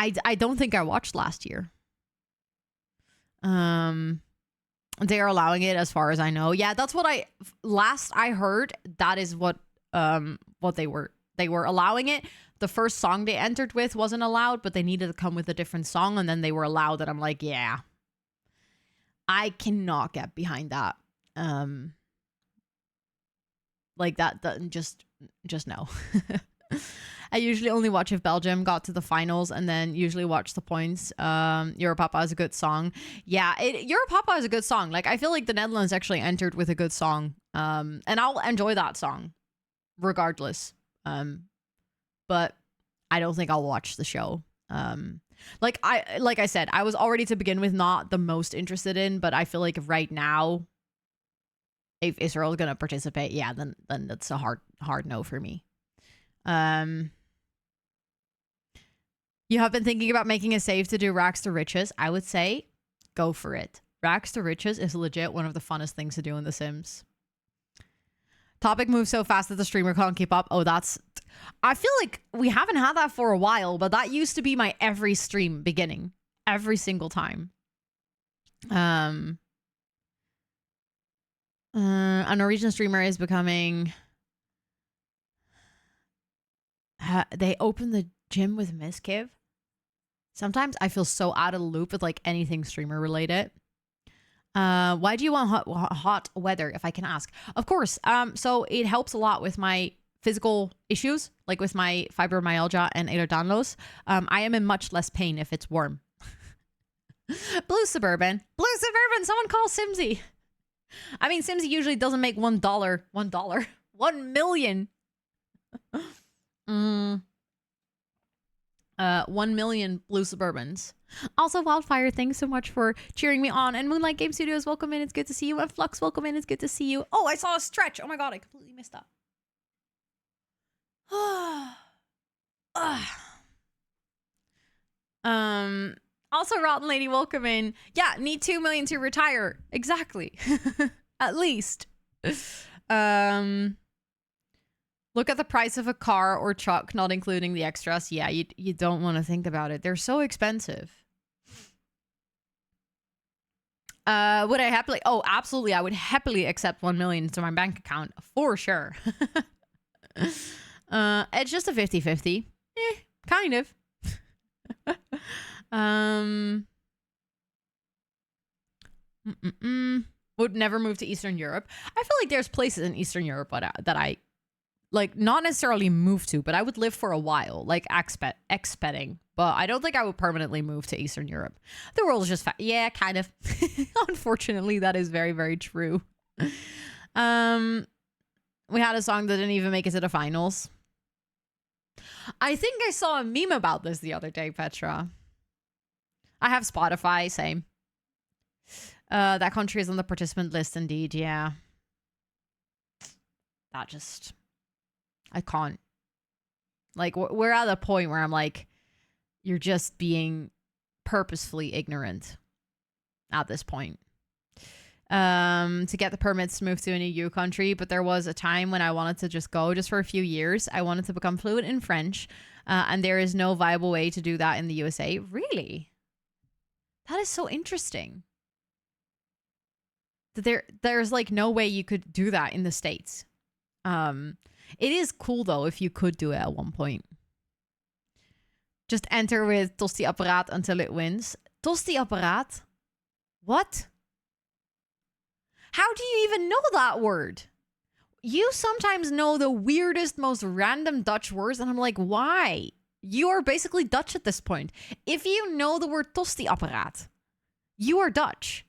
I don't think I watched last year. They are allowing it as far as I know. Yeah, that's what I heard. That is what they were allowing it. The first song they entered with wasn't allowed, but they needed to come with a different song, and then they were allowed. And I'm like, yeah, I cannot get behind that. Like that just no. I usually only watch if Belgium got to the finals, and then usually watch the points. Europapa is a good song. Yeah, Europapa is a good song. Like I feel like the Netherlands actually entered with a good song. And I'll enjoy that song regardless. But I don't think I'll watch the show. Like I said, I was already to begin with not the most interested in, but I feel like right now, if Israel is gonna participate, yeah, then that's a hard no for me. You have been thinking about making a save to do Rags to Riches. I would say go for it. Rags to Riches is legit one of the funnest things to do in The Sims. Topic moves so fast that the streamer can't keep up. Oh, I feel like we haven't had that for a while, but that used to be my every stream beginning. Every single time. A Norwegian streamer is becoming... they open the gym with Miss Kiv. Sometimes I feel so out of the loop with like anything streamer related. Why do you want hot weather, if I can ask? Of course. So it helps a lot with my physical issues, like with my fibromyalgia and ehlers-danlos, I am in much less pain if it's warm. Blue Suburban. Someone call Simsy. I mean, Simsy usually doesn't make $1. $1 million. 1 million Blue Suburbans. Also, Wildfire, thanks so much for cheering me on. And Moonlight Game Studios, welcome in. It's good to see you. And Flux, welcome in. It's good to see you. Oh, I saw a stretch. Oh my god, I completely missed that. Also, Rotten Lady, welcome in. Yeah, need 2 million to retire. Exactly. At least. Look at the price of a car or truck, not including the extras. Yeah, you don't want to think about it. They're so expensive. Would I happily? Oh, absolutely. I would happily accept 1 million to my bank account for sure. It's just a 50-50. Kind of. Would never move to Eastern Europe. I feel like there's places in Eastern Europe that I like not necessarily move to, but I would live for a while, like expatting. But I don't think I would permanently move to Eastern Europe. The world is just yeah, kind of. Unfortunately, that is very, very true. We had a song that didn't even make it to the finals. I think I saw a meme about this the other day, Petra. I have Spotify, same. That country is on the participant list, indeed, yeah. That just... I can't. Like, we're at a point where I'm like, you're just being purposefully ignorant at this point. To get the permits to move to an EU country, but there was a time when I wanted to just go just for a few years. I wanted to become fluent in French, and there is no viable way to do that in the USA. Really? That is so interesting. That there's like no way you could do that in the States. It is cool though if you could do it at one point. Just enter with Tosti Apparaat until it wins. Tosti Apparaat? What? How do you even know that word? You sometimes know the weirdest, most random Dutch words, and I'm like, why? You are basically Dutch at this point. If you know the word Tosti Apparaat, you are Dutch.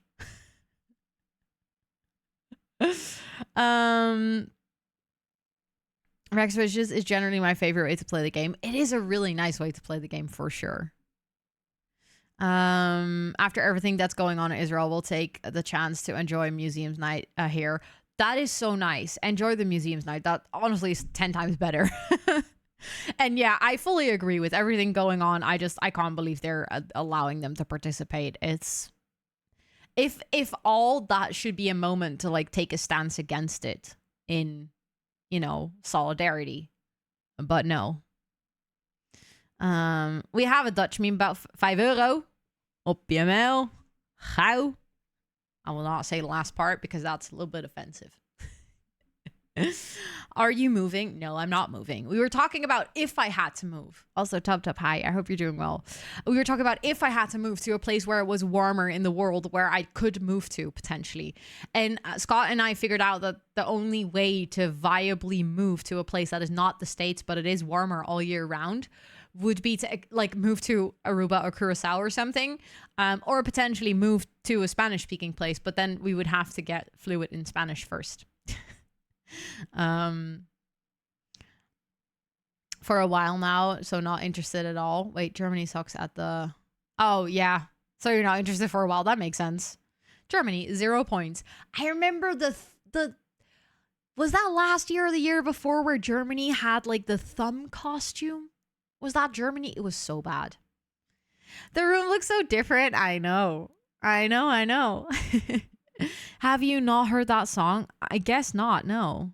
Rex Wishes is generally my favorite way to play the game. It is a really nice way to play the game for sure. After everything that's going on in Israel, we'll take the chance to enjoy Museums Night here. That is so nice. Enjoy the Museums Night. That honestly is 10 times better. And yeah, I fully agree with everything going on. I can't believe they're allowing them to participate. It's if all that should be a moment to like take a stance against it in, you know, solidarity, but no. We have a Dutch meme about €5 op je mail. Gauw. I will not say the last part because that's a little bit offensive. Are you moving? No, I'm not moving. We were talking about if I had to move. Also, Tub Hi. I hope you're doing well. We were talking about if I had to move to a place where it was warmer in the world where I could move to potentially. And Scott and I figured out that the only way to viably move to a place that is not the States, but it is warmer all year round, would be to like move to Aruba or Curacao or something, or potentially move to a Spanish speaking place. But then we would have to get fluent in Spanish first. For a while now, so not interested at all. Wait, Germany sucks at the... Oh, yeah. So you're not interested for a while. That makes sense. Germany, 0 points. I remember the... Was that last year or the year before where Germany had like the thumb costume? Was that Germany? It was so bad. The room looks so different. I know. Have you not heard that song? I guess not, no.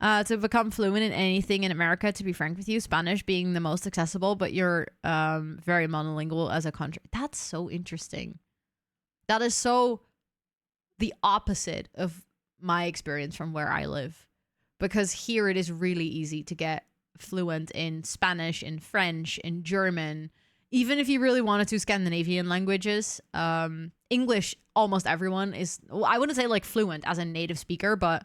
To become fluent in anything in America, to be frank with you, Spanish being the most accessible, but you're very monolingual as a country. That's so interesting. That is so the opposite of my experience from where I live. Because here it is really easy to get fluent in Spanish, in French, in German, even if you really wanted to, Scandinavian languages. English, almost everyone is, well, I wouldn't say like fluent as a native speaker, but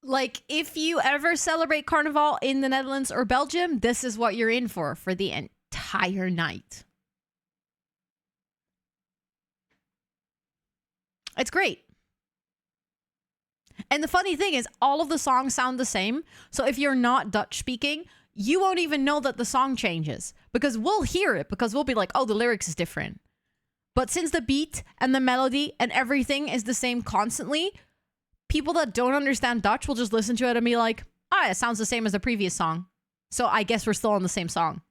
Like, if you ever celebrate Carnival in the Netherlands or Belgium, this is what you're in for the entire night. It's great. And the funny thing is, all of the songs sound the same. So if you're not Dutch speaking, you won't even know that the song changes because we'll hear it because we'll be like, oh, the lyrics is different. But since the beat and the melody and everything is the same constantly, people that don't understand Dutch will just listen to it and be like, oh, it sounds the same as the previous song. So I guess we're still on the same song.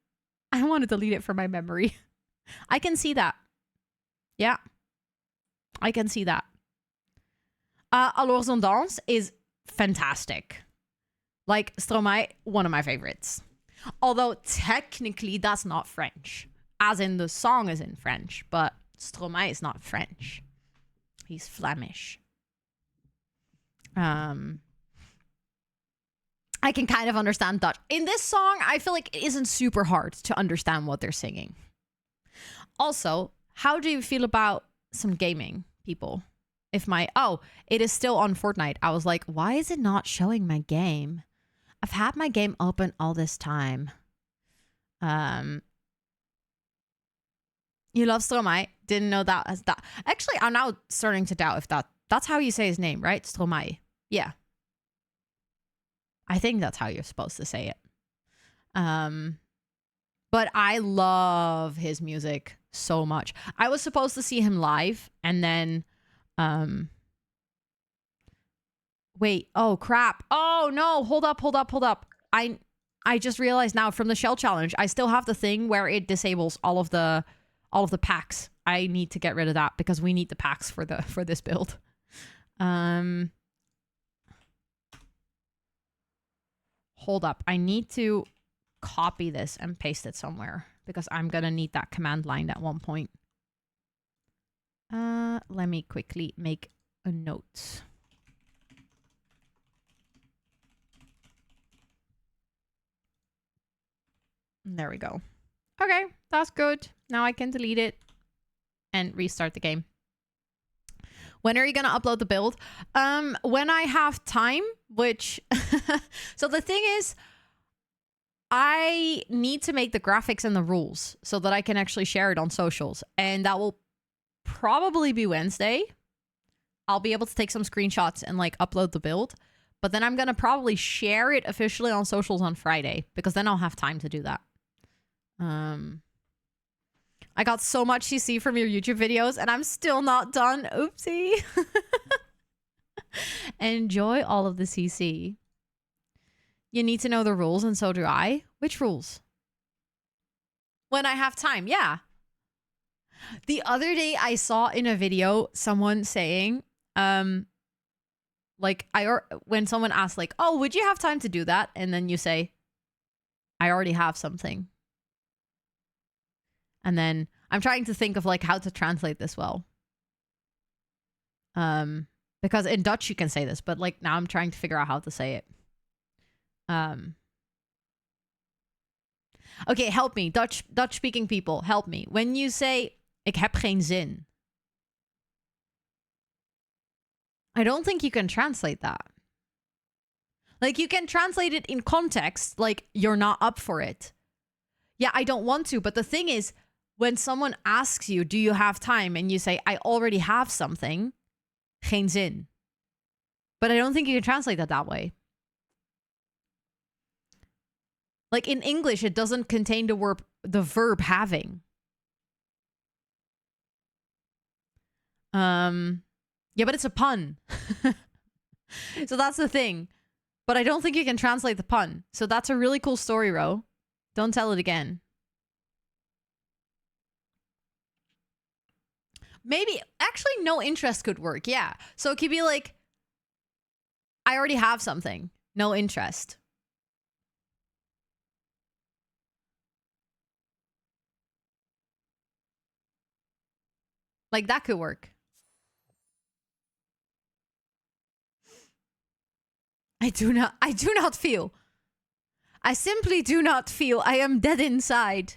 I want to delete it from my memory. I can see that. Yeah. I can see that. Alors on danse is fantastic. Like, Stromae, one of my favorites. Although technically that's not French. As in the song is in French, but Stromae is not French. He's Flemish. I can kind of understand Dutch. In this song, I feel like it isn't super hard to understand what they're singing. Also, how do you feel about some gaming, people? If it is still on Fortnite. I was like, why is it not showing my game? I've had my game open all this time. You love Stromae? Didn't know that as that. Actually, I'm now starting to doubt if that's how you say his name, right? Stromae. Yeah. I think that's how you're supposed to say it. But I love his music so much. I was supposed to see him live and then wait, oh crap. Oh no, hold up. I just realized now from the shell challenge, I still have the thing where it disables all of the packs. I need to get rid of that because we need the packs for this build. Hold up. I need to copy this and paste it somewhere because I'm going to need that command line at one point. Let me quickly make a note. There we go. Okay, that's good. Now I can delete it and restart the game. When are you going to upload the build? When I have time, which... So the thing is, I need to make the graphics and the rules so that I can actually share it on socials. And that will probably be Wednesday. I'll be able to take some screenshots and like upload the build. But then I'm going to probably share it officially on socials on Friday because then I'll have time to do that. I got so much CC from your YouTube videos and I'm still not done. Oopsie. Enjoy all of the CC. You need to know the rules and so do I. Which rules? When I have time, yeah. The other day I saw in a video someone saying, when someone asks like, oh, would you have time to do that? And then you say, I already have something. And then I'm trying to think of like how to translate this well. Because in Dutch you can say this, but like now I'm trying to figure out how to say it. Okay, help me. Dutch speaking people, help me. When you say, ik heb geen zin. I don't think you can translate that. Like you can translate it in context, like you're not up for it. Yeah, I don't want to. But the thing is, when someone asks you, do you have time? And you say, I already have something. Geen zin. But I don't think you can translate that way. Like in English, it doesn't contain the verb having. Yeah, but it's a pun. So that's the thing. But I don't think you can translate the pun. So that's a really cool story, Ro. Don't tell it again. Maybe, actually, no interest could work. Yeah. So it could be like, I already have something. No interest. Like that could work. I do not feel. I simply do not feel. I am dead inside.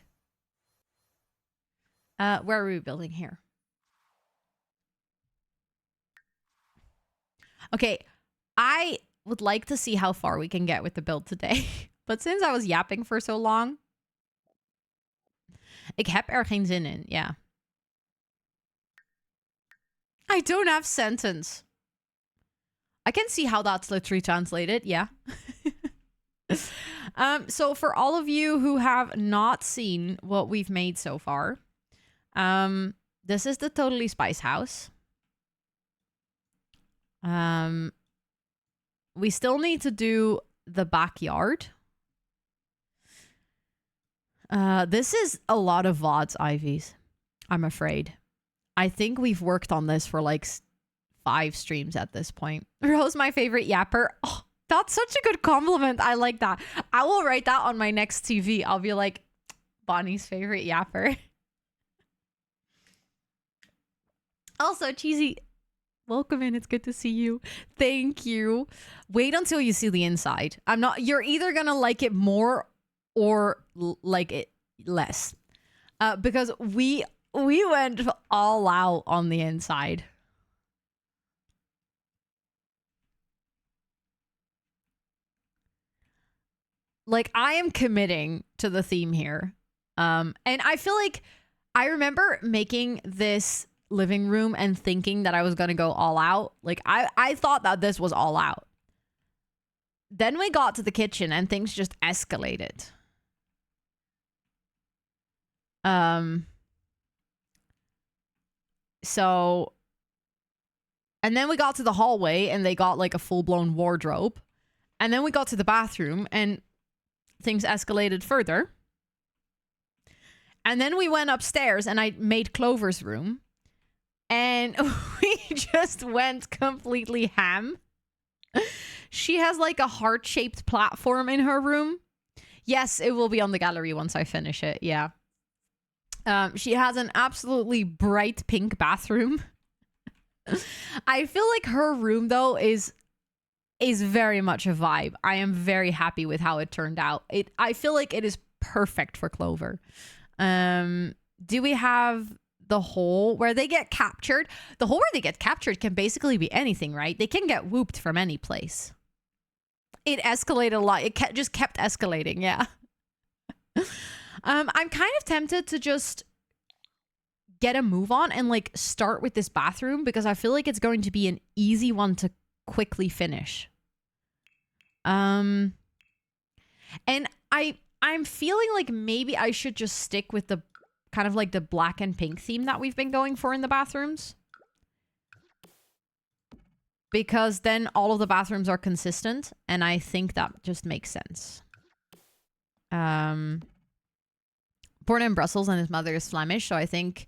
Where are we building here? Okay. would like to see how far we can get with the build today. But since I was yapping for so long, ik heb er geen zin in, yeah. I don't have sentence. I can see how that's literally translated, yeah. So for all of you who have not seen what we've made so far, this is the Totally Spies house. We still need to do the backyard. This is a lot of VODs, Ivies, I'm afraid. I think we've worked on this for like 5 streams at this point. Rose, my favorite yapper. Oh, that's such a good compliment. I like that. I will write that on my next TV. I'll be like, Bonnie's favorite yapper. Also, Cheesy, welcome in. It's good to see you. Thank you. Wait until you see the inside. You're either gonna like it more or like it less. Because we went all out on the inside. Like, I am committing to the theme here. And I feel like I remember making this living room and thinking that I was going to go all out. Like, I thought that this was all out. Then we got to the kitchen and things just escalated. So, and then we got to the hallway and they got like a full-blown wardrobe. And then we got to the bathroom and things escalated further. And then we went upstairs and I made Clover's room. And we just went completely ham. She has like a heart-shaped platform in her room. Yes, it will be on the gallery once I finish it. Yeah. She has an absolutely bright pink bathroom. I feel like her room, though, is very much a vibe. I am very happy with how it turned out. I feel like it is perfect for Clover. Do we have the hole where they get captured? The hole where they get captured can basically be anything, right? They can get whooped from any place. It escalated a lot. It just kept escalating, yeah. I'm kind of tempted to just get a move on and like start with this bathroom because I feel like it's going to be an easy one to quickly finish. And I'm feeling like maybe I should just stick with the kind of like the black and pink theme that we've been going for in the bathrooms. Because then all of the bathrooms are consistent and I think that just makes sense. Born in Brussels and his mother is Flemish, so I think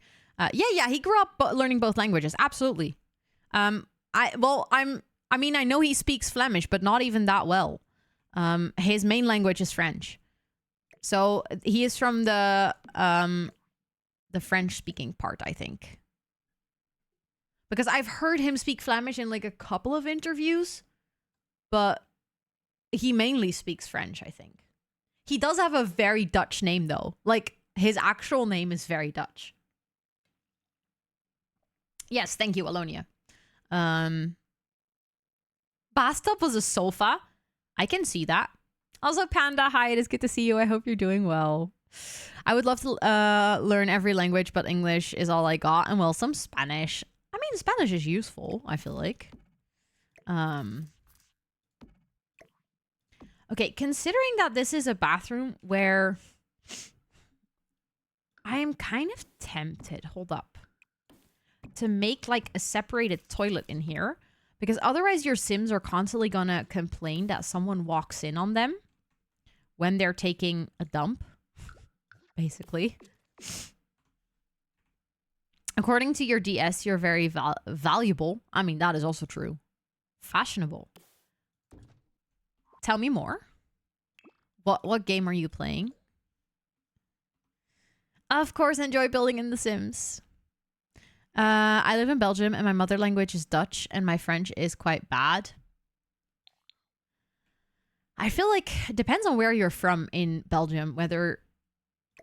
yeah, he grew up learning both languages. Absolutely. I mean, I know he speaks Flemish, but not even that well. His main language is French. So he is from the French-speaking part, I think. Because I've heard him speak Flemish in like a couple of interviews, but he mainly speaks French, I think. He does have a very Dutch name, though. Like, his actual name is very Dutch. Yes, thank you, Alonia. Bathtub was a sofa. I can see that. Also, Panda, hi, it is good to see you. I hope you're doing well. I would love to learn every language, but English is all I got. And, well, some Spanish. I mean, Spanish is useful, I feel like. Okay, considering that this is a bathroom where I am kind of tempted, hold up, to make like a separated toilet in here, because otherwise your Sims are constantly gonna complain that someone walks in on them when they're taking a dump, basically. According to your DS, you're very valuable. I mean, that is also true. Fashionable. Tell me more. What game are you playing? Of course, enjoy building in The Sims. I live in Belgium and my mother language is Dutch and my French is quite bad. I feel like it depends on where you're from in Belgium, whether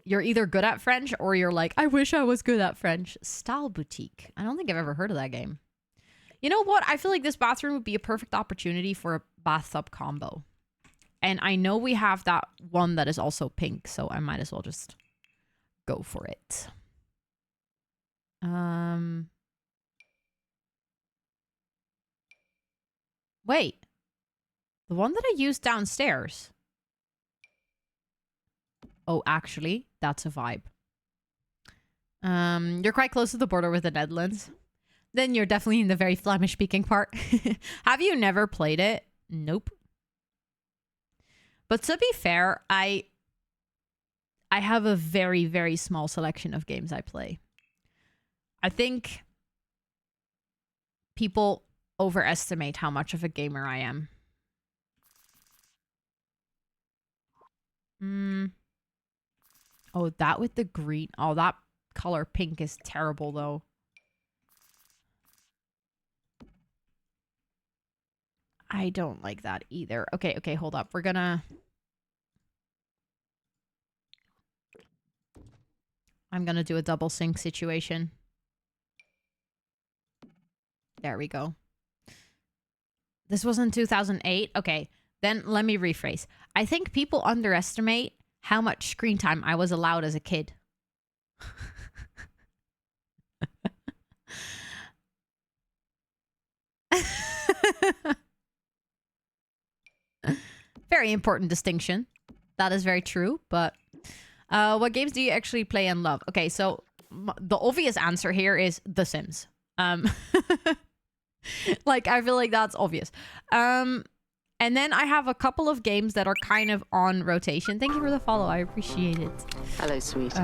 you're either good at French or you're like, I wish I was good at French. Style Boutique. I don't think I've ever heard of that game. You know what? I feel like this bathroom would be a perfect opportunity for a bathtub combo. And I know we have that one that is also pink, so I might as well just go for it. Wait. The one that I used downstairs. Oh, actually, that's a vibe. You're quite close to the border with the Netherlands. Then you're definitely in the very Flemish-speaking part. Have you never played it? Nope. But to be fair, I have a very, very small selection of games I play. I think people overestimate how much of a gamer I am. Oh, that with the green. Oh, that color pink is terrible, though. I don't like that either. Okay, hold up. We're gonna... I'm gonna do a double sync situation. There we go. This was in 2008? Okay, then let me rephrase. I think people underestimate how much screen time I was allowed as a kid. Very important distinction. That is very true, but what games do you actually play and love? Okay, so the obvious answer here is The Sims. Like, I feel like that's obvious. And then I have a couple of games that are kind of on rotation. Thank you for the follow. I appreciate it. Hello, sweetie.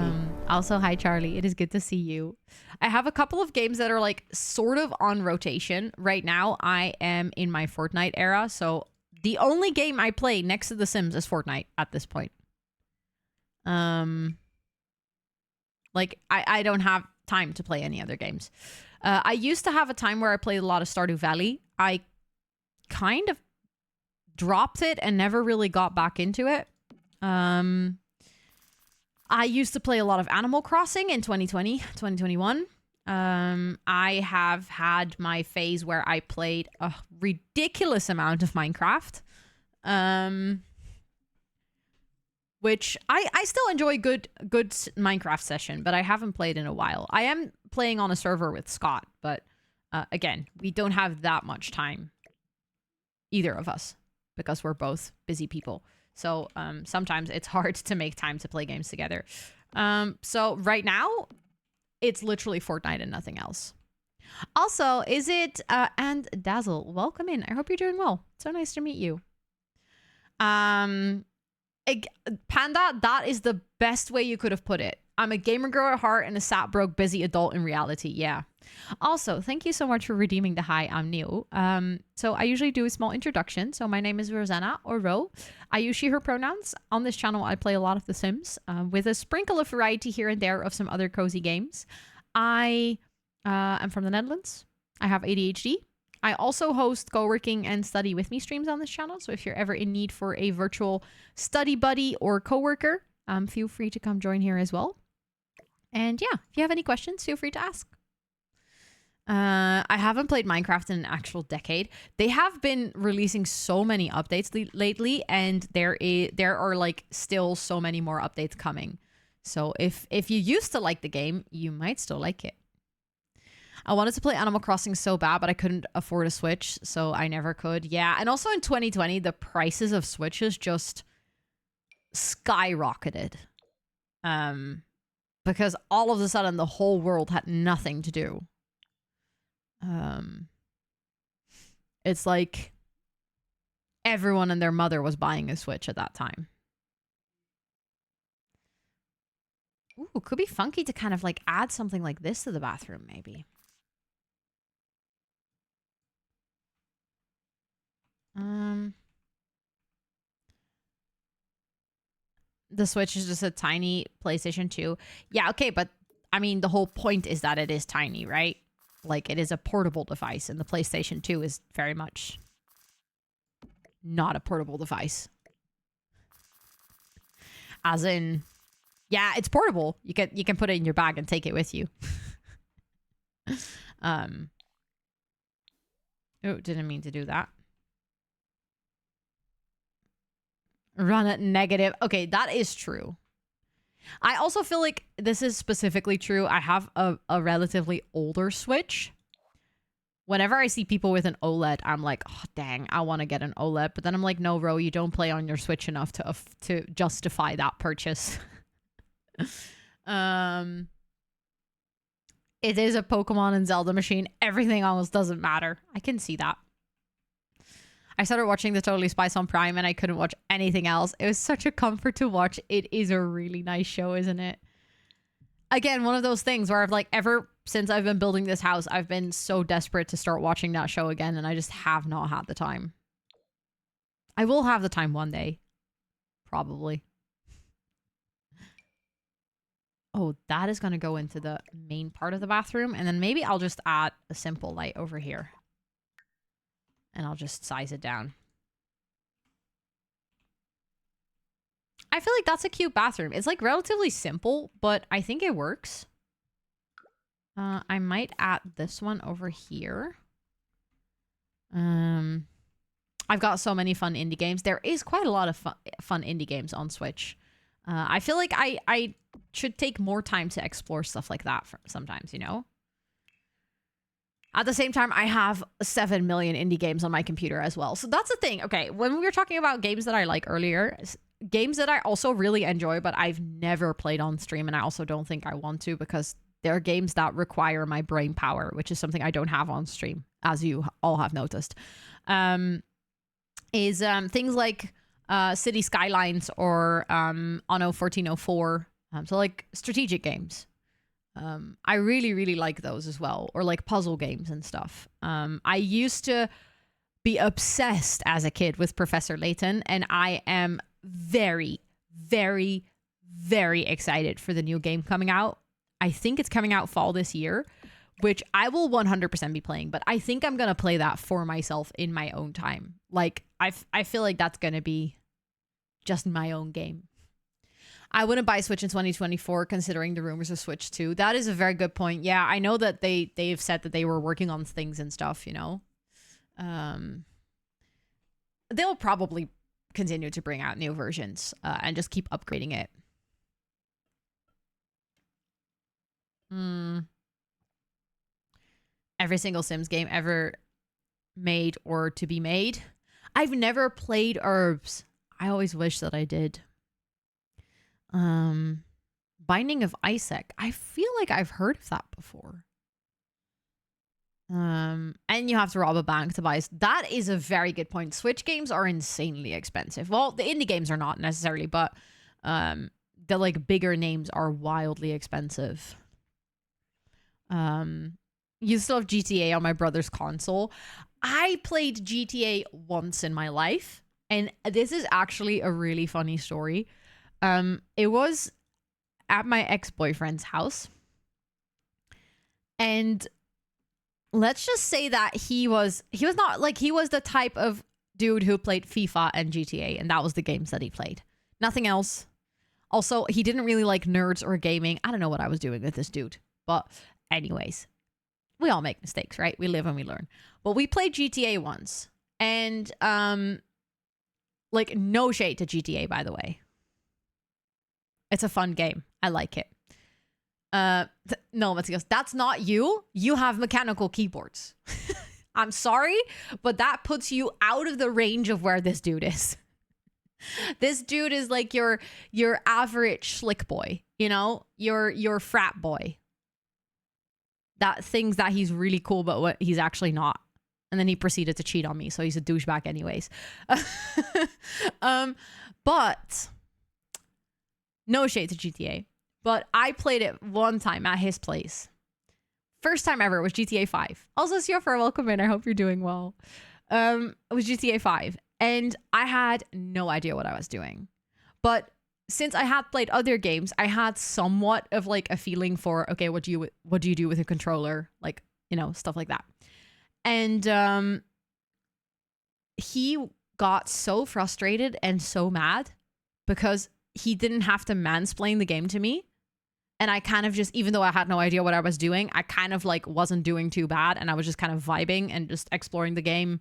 Also, hi, Charlie. It is good to see you. I have a couple of games that are like sort of on rotation. Right now, I am in my Fortnite era. So the only game I play next to The Sims is Fortnite at this point. Like, I don't have time to play any other games. I used to have a time where I played a lot of Stardew Valley. I kind of dropped it and never really got back into it. I used to play a lot of Animal Crossing in 2020, 2021. I have had my phase where I played a ridiculous amount of Minecraft. Which I still enjoy good Minecraft session, but I haven't played in a while. I am playing on a server with Scott, but again, we don't have that much time, either of us, because we're both busy people. So sometimes it's hard to make time to play games together. So right now, it's literally Fortnite and nothing else. Also, is it and Dazzle, welcome in. I hope you're doing well. So nice to meet you. Panda, that is the best way you could have put it. I'm a gamer girl at heart and a sad, broke, busy adult in reality. Yeah. Also, thank you so much for redeeming the hi, I'm Neil. So I usually do a small introduction. So my name is Rosanna, or Ro. I use she, her pronouns. On this channel, I play a lot of The Sims, with a sprinkle of variety here and there of some other cozy games. I am from the Netherlands. I have ADHD. I also host co-working and study with me streams on this channel. So if you're ever in need for a virtual study buddy or co-worker, feel free to come join here as well. And yeah, if you have any questions, feel free to ask. I haven't played Minecraft in an actual decade. They have been releasing so many updates lately, and there are like still so many more updates coming. So if you used to like the game, you might still like it. I wanted to play Animal Crossing so bad, but I couldn't afford a Switch, so I never could. Yeah, and also in 2020, the prices of Switches just skyrocketed. Because all of a sudden, the whole world had nothing to do. It's like everyone and their mother was buying a Switch at that time. Ooh, could be funky to kind of like add something like this to the bathroom, maybe. The Switch is just a tiny PlayStation 2. Yeah, okay, but I mean, the whole point is that it is tiny, right? Like, it is a portable device, and the PlayStation 2 is very much not a portable device. As in, yeah, it's portable. You can put it in your bag and take it with you. Oh, didn't mean to do that. Run at negative. Okay, that is true. I also feel like this is specifically true. I have a relatively older Switch. Whenever I see people with an OLED, I'm like, oh, dang, I want to get an OLED. But then I'm like, no, Ro, you don't play on your Switch enough to justify that purchase. It is a Pokemon and Zelda machine. Everything almost doesn't matter. I can see that. I started watching the Totally Spies on Prime and I couldn't watch anything else. It was such a comfort to watch. It is a really nice show, isn't it? Again, one of those things where I've like ever since I've been building this house, I've been so desperate to start watching that show again and I just have not had the time. I will have the time one day. Probably. Oh, that is going to go into the main part of the bathroom. And then maybe I'll just add a simple light over here. And I'll just size it down. I feel like that's a cute bathroom. It's like relatively simple, but I think it works. I might add this one over here. I've got so many fun indie games. There is quite a lot of fun indie games on Switch. I feel like I should take more time to explore stuff like that sometimes, you know? At the same time, I have 7 million indie games on my computer as well. So that's the thing. Okay, when we were talking about games that I like earlier, games that I also really enjoy, but I've never played on stream, and I also don't think I want to because they're games that require my brain power, which is something I don't have on stream, as you all have noticed. Things like City Skylines or Anno 1404. So like strategic games. I really, really like those as well. Or like puzzle games and stuff. I used to be obsessed as a kid with Professor Layton, and I am very, very, very excited for the new game coming out. I think it's coming out fall this year, which I will 100% be playing, but I think I'm going to play that for myself in my own time. Like, I feel like that's going to be just my own game. I wouldn't buy Switch in 2024 considering the rumors of Switch 2. That is a very good point. Yeah, I know that they've said that they were working on things and stuff, you know. They'll probably continue to bring out new versions and just keep upgrading it. Every single Sims game ever made or to be made. I've never played Herbs. I always wish that I did. Binding of Isaac. I feel like I've heard of that before. And you have to rob a bank to buy. That is a very good point. Switch games are insanely expensive. Well, the indie games are not necessarily, but the like bigger names are wildly expensive. You still have GTA on my brother's console. I played GTA once in my life, and this is actually a really funny story. It was at my ex-boyfriend's house, and let's just say that he was not like, he was the type of dude who played FIFA and GTA, and that was the games that he played. Nothing else. Also, he didn't really like nerds or gaming. I don't know what I was doing with this dude, but anyways, we all make mistakes, right? We live and we learn. But we played GTA once, and like, no shade to GTA, by the way. It's a fun game. I like it. No, Matthias, that's not you. You have mechanical keyboards. I'm sorry, but that puts you out of the range of where this dude is. This dude is like your average slick boy, you know, your frat boy. That thinks that he's really cool, but what he's actually not. And then he proceeded to cheat on me, so he's a douchebag anyways. But no shade to GTA. But I played it one time at his place. First time ever was GTA 5. Also, Siofra, welcome in. I hope you're doing well. It was GTA 5. And I had no idea what I was doing. But since I had played other games, I had somewhat of like a feeling for, okay, what do you do with a controller? Like, you know, stuff like that. And he got so frustrated and so mad because he didn't have to mansplain the game to me. And I kind of just, even though I had no idea what I was doing, I kind of like wasn't doing too bad. And I was just kind of vibing and just exploring the game,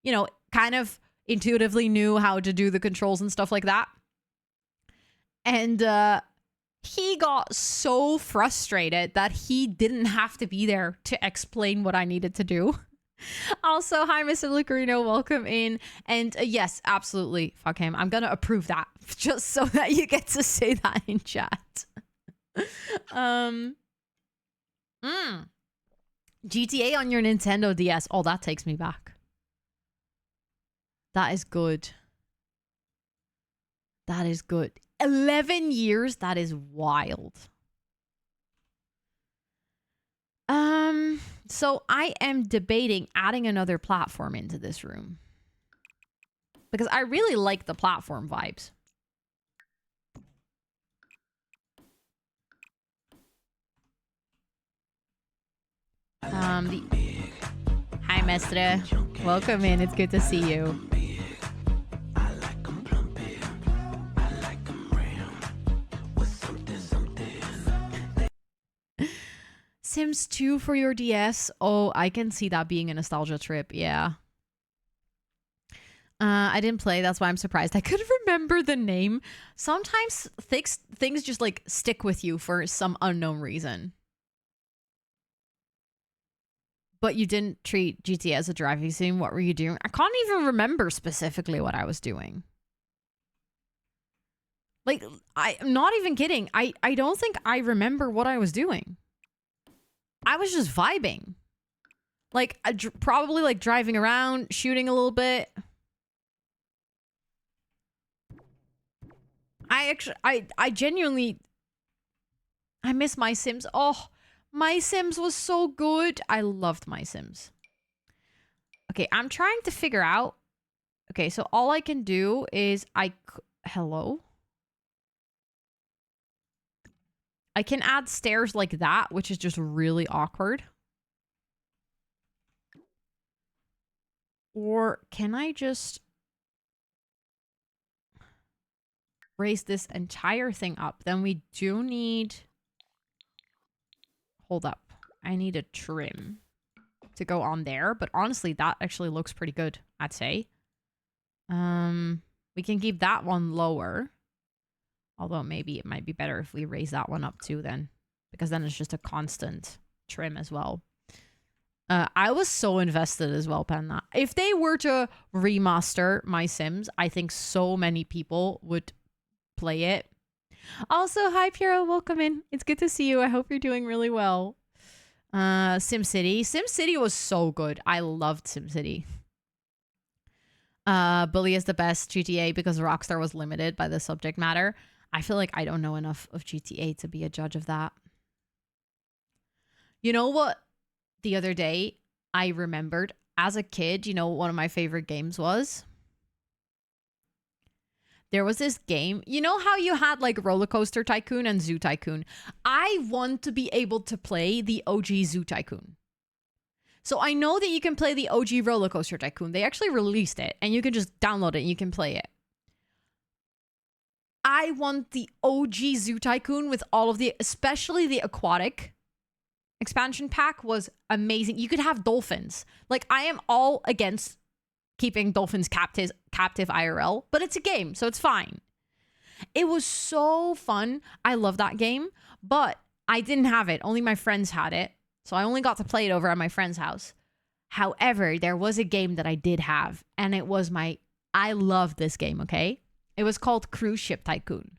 you know, kind of intuitively knew how to do the controls and stuff like that. And he got so frustrated that he didn't have to be there to explain what I needed to do. Also, hi, Mr. Lucarino, welcome in. And yes, absolutely, fuck him. I'm gonna approve that just so that you get to say that in chat. GTA on your Nintendo DS. Oh, that takes me back. That is good. That is good. 11 years? That is wild. So I am debating adding another platform into this room. Because I really like the platform vibes. Hi, Mestre. Welcome in. It's good to see you. Sims 2 for your DS. Oh, I can see that being a nostalgia trip. Yeah. I didn't play. That's why I'm surprised. I couldn't remember the name. Sometimes things just like stick with you for some unknown reason. But you didn't treat GTA as a driving sim. What were you doing? I can't even remember specifically what I was doing. Like, I'm not even kidding. I don't think I remember what I was doing. I was just vibing. Like, probably like driving around, shooting a little bit. I genuinely, I miss My Sims. Oh, My Sims was so good. I loved My Sims. Okay, I'm trying to figure out. Okay, so all I can do is hello? I can add stairs like that, which is just really awkward. Or can I just raise this entire thing up? Then we do need... Hold up. I need a trim to go on there. But honestly, that actually looks pretty good, I'd say. We can keep that one lower. Although maybe it might be better if we raise that one up too then. Because then it's just a constant trim as well. I was so invested as well, Penna. If they were to remaster My Sims, I think so many people would play it. Also, hi Piero, welcome in. It's good to see you. I hope you're doing really well. SimCity. SimCity was so good. I loved SimCity. Bully is the best GTA because Rockstar was limited by the subject matter. I feel like I don't know enough of GTA to be a judge of that. You know what? The other day, I remembered as a kid, you know what one of my favorite games was? There was this game. You know how you had like Roller Coaster Tycoon and Zoo Tycoon? I want to be able to play the OG Zoo Tycoon. So I know that you can play the OG Roller Coaster Tycoon. They actually released it and you can just download it and you can play it. I want the OG Zoo Tycoon with all of the, especially the aquatic expansion pack was amazing. You could have dolphins. Like, I am all against keeping dolphins captive IRL, but it's a game, so it's fine. It was so fun. I love that game, but I didn't have it. Only my friends had it, so I only got to play it over at my friend's house. However, there was a game that I did have, and it was I loved this game, okay? It was called Cruise Ship Tycoon.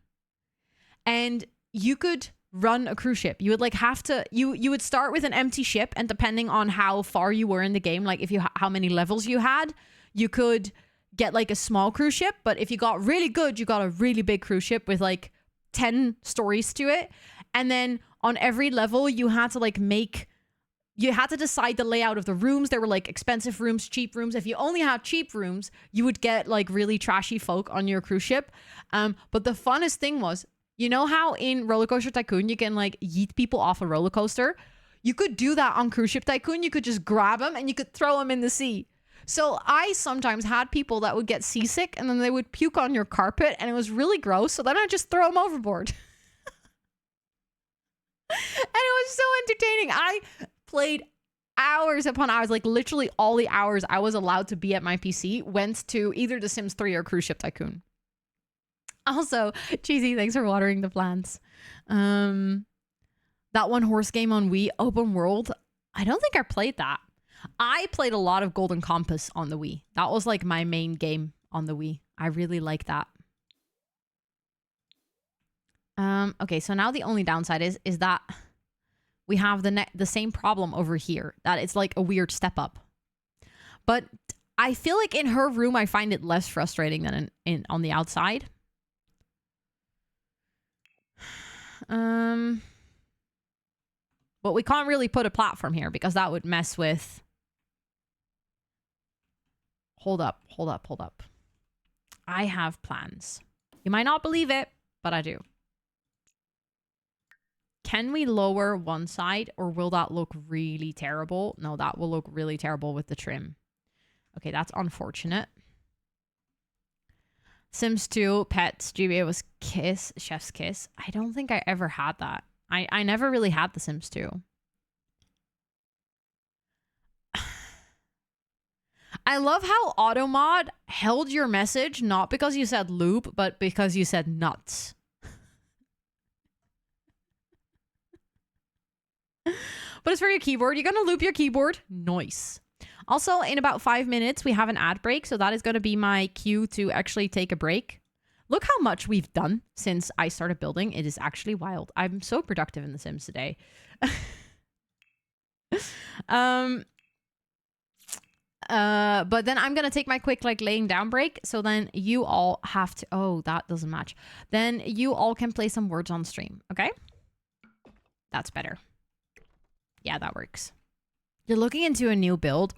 And you could run a cruise ship. You would like have to, you would start with an empty ship, and depending on how far you were in the game, like if you how many levels you had, you could get like a small cruise ship. But if you got really good, you got a really big cruise ship with like 10 stories to it. And then on every level, you had to like you had to decide the layout of the rooms. There were like expensive rooms, cheap rooms. If you only had cheap rooms, you would get like really trashy folk on your cruise ship. But the funnest thing was, you know how in Roller Coaster Tycoon, you can like yeet people off a roller coaster? You could do that on Cruise Ship Tycoon. You could just grab them and you could throw them in the sea. So I sometimes had people that would get seasick and then they would puke on your carpet and it was really gross. So then I'd just throw them overboard. And it was so entertaining. I played hours upon hours, like literally all the hours I was allowed to be at my PC went to either The Sims 3 or Cruise Ship Tycoon. Also, Cheesy, thanks for watering the plants. That one horse game on Wii, open world, I don't think I played that. I played a lot of Golden Compass on the Wii. That was like my main game on the Wii. I really like that. Okay, so now the only downside is that we have the same problem over here, that it's like a weird step up. But I feel like in her room, I find it less frustrating than in on the outside. But we can't really put a platform here because that would mess with... Hold up. I have plans. You might not believe it, but I do. Can we lower one side, or will that look really terrible? No, that will look really terrible with the trim. Okay, that's unfortunate. Sims 2, Pets, GBA was Kiss, Chef's Kiss. I don't think I ever had that. I never really had The Sims 2. I love how Automod held your message, not because you said loop, but because you said nuts. But it's for your keyboard. You're going to loop your keyboard. Nice. Also, in about 5 minutes, we have an ad break. So that is going to be my cue to actually take a break. Look how much we've done since I started building. It is actually wild. I'm so productive in The Sims today. But then I'm going to take my quick like laying down break. So then you all have to... Oh, that doesn't match. Then you all can play some words on stream. Okay? That's better. Yeah, that works. You're looking into a new build.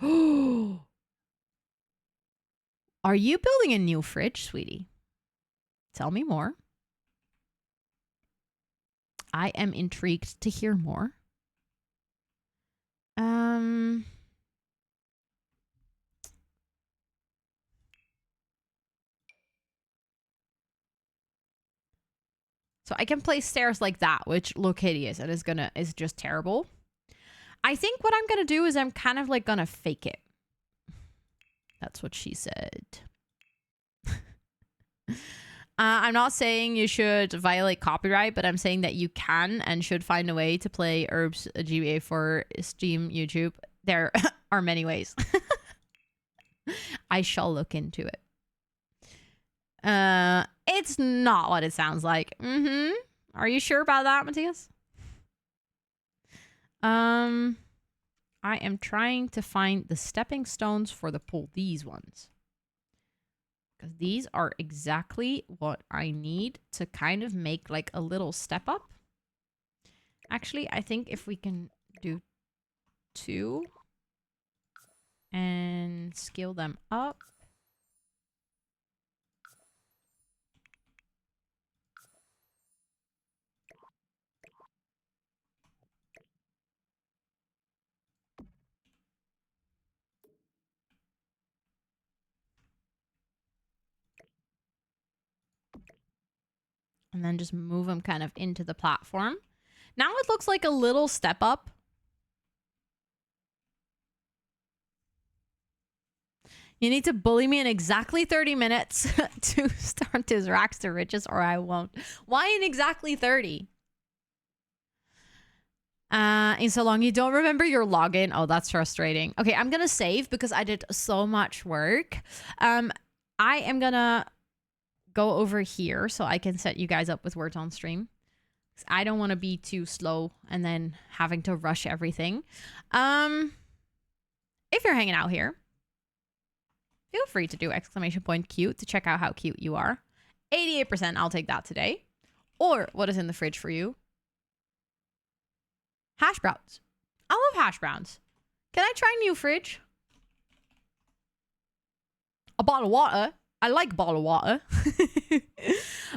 Are you building a new fridge, sweetie? Tell me more. I am intrigued to hear more. So I can place stairs like that, which look hideous and is just terrible. I think what I'm gonna do is I'm kind of like gonna fake it. That's what she said. I'm not saying you should violate copyright, but I'm saying that you can and should find a way to play Herbs GBA for Steam, YouTube. There are many ways. I shall look into it. It's not what it sounds like. Are you sure about that, Matthias? I am trying to find the stepping stones for the pool. These ones. Because these are exactly what I need to kind of make like a little step up. Actually, I think if we can do 2 and scale them up. And then just move them kind of into the platform. Now it looks like a little step up. You need to bully me in exactly 30 minutes to start this Racks to Riches, or I won't. Why in exactly 30? In so long you don't remember your login. Oh, that's frustrating. Okay, I'm gonna save because I did so much work. I am gonna go over here so I can set you guys up with words on stream. I don't want to be too slow and then having to rush everything. If you're hanging out here, feel free to do !cute to check out how cute you are. 88%, I'll take that today. Or what is in the fridge for you? Hash browns. I love hash browns. Can I try new fridge? A bottle of water. I like bottle of water.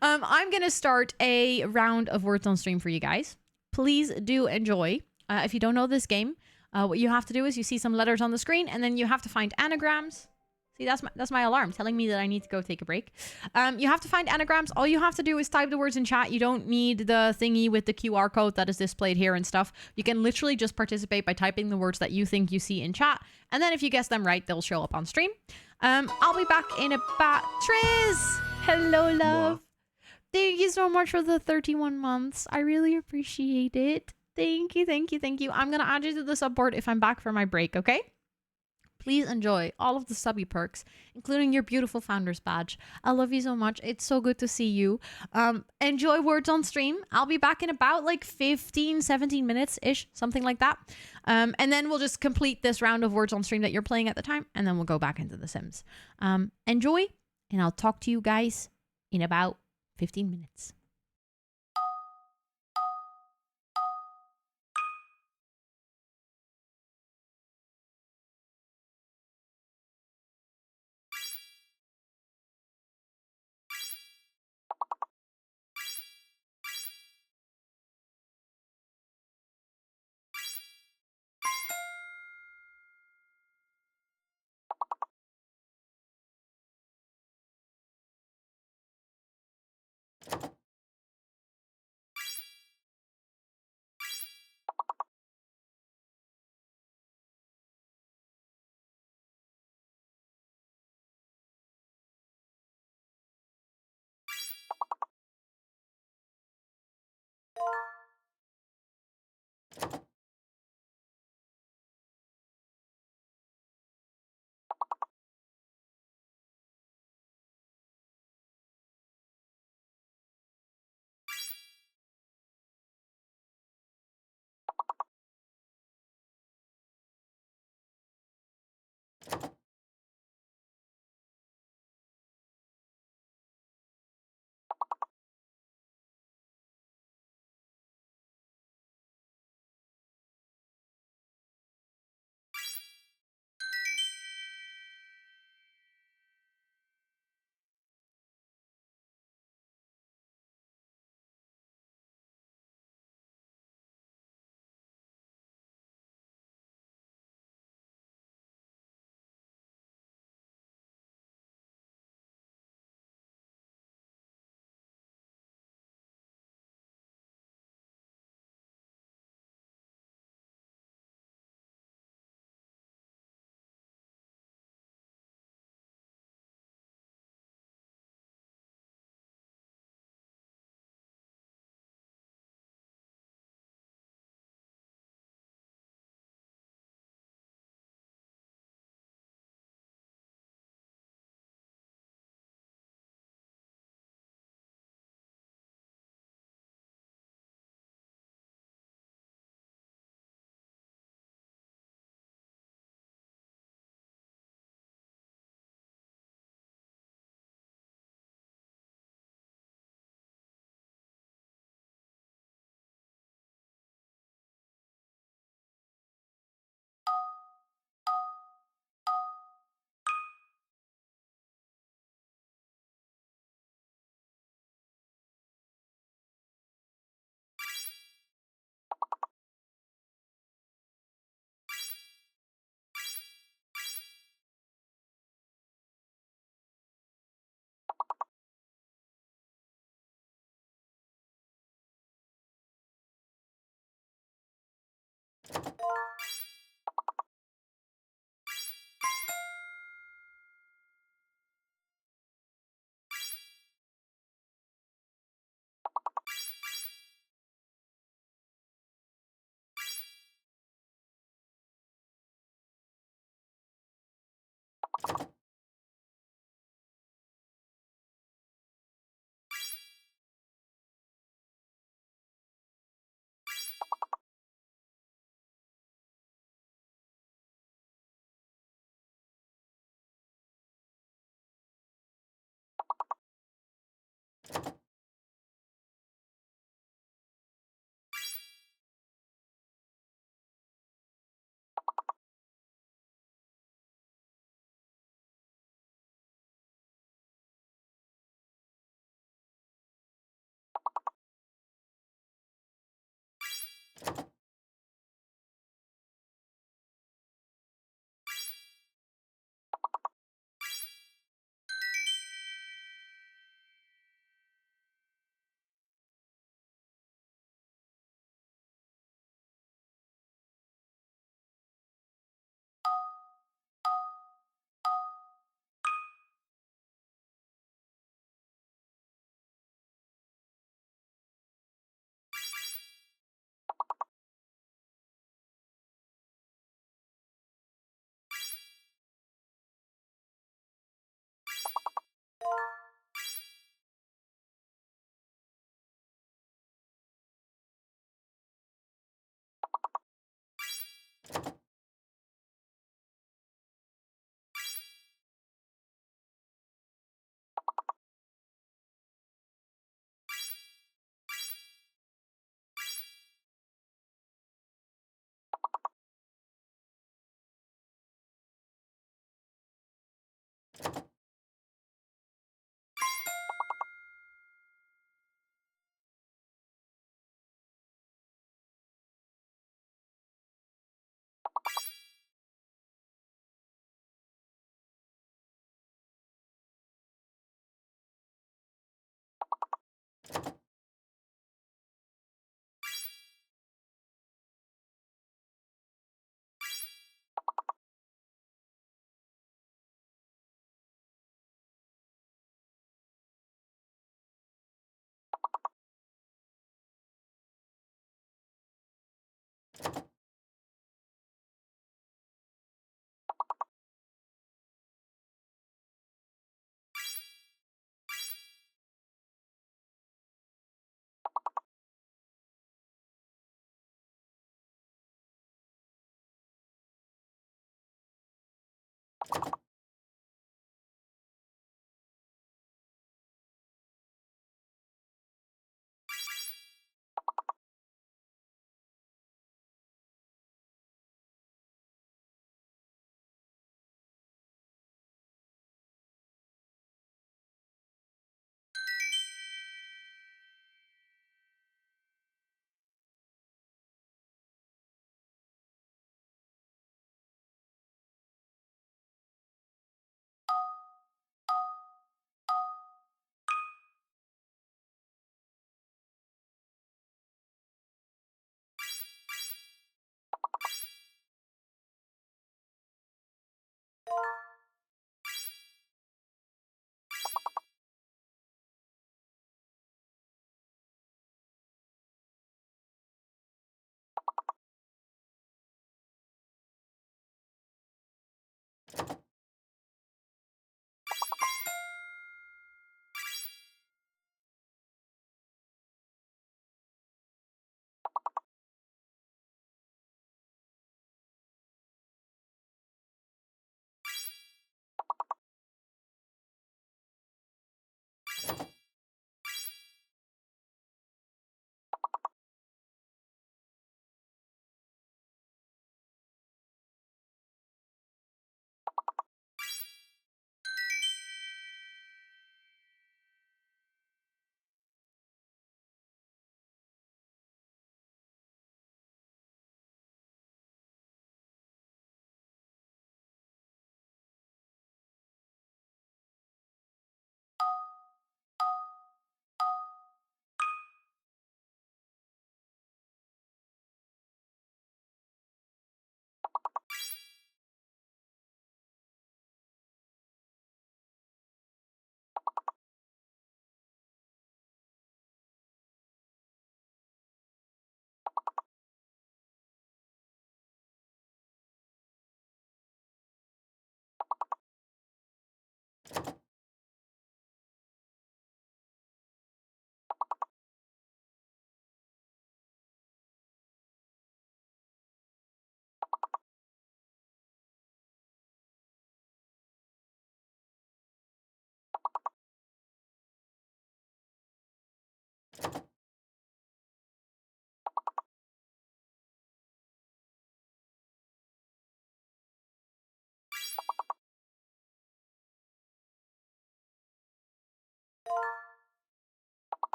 I'm going to start a round of words on stream for you guys. Please do enjoy. If you don't know this game, what you have to do is you see some letters on the screen and then you have to find anagrams. See, that's my alarm telling me that I need to go take a break. You have to find anagrams. All you have to do is type the words in chat. You don't need the thingy with the QR code that is displayed here and stuff. You can literally just participate by typing the words that you think you see in chat. And then if you guess them right, they'll show up on stream. I'll be back in about... Triz! Hello, love. Thank you so much for the 31 months. I really appreciate it. Thank you, thank you, thank you. I'm going to add you to the sub board if I'm back for my break, okay? Please enjoy all of the subby perks, including your beautiful founder's badge. I love you so much. It's so good to see you. Enjoy words on stream. I'll be back in about like 15, 17 minutes-ish, something like that. And then we'll just complete this round of words on stream that you're playing at the time, and then we'll go back into The Sims. Enjoy, and I'll talk to you guys in about 15 minutes.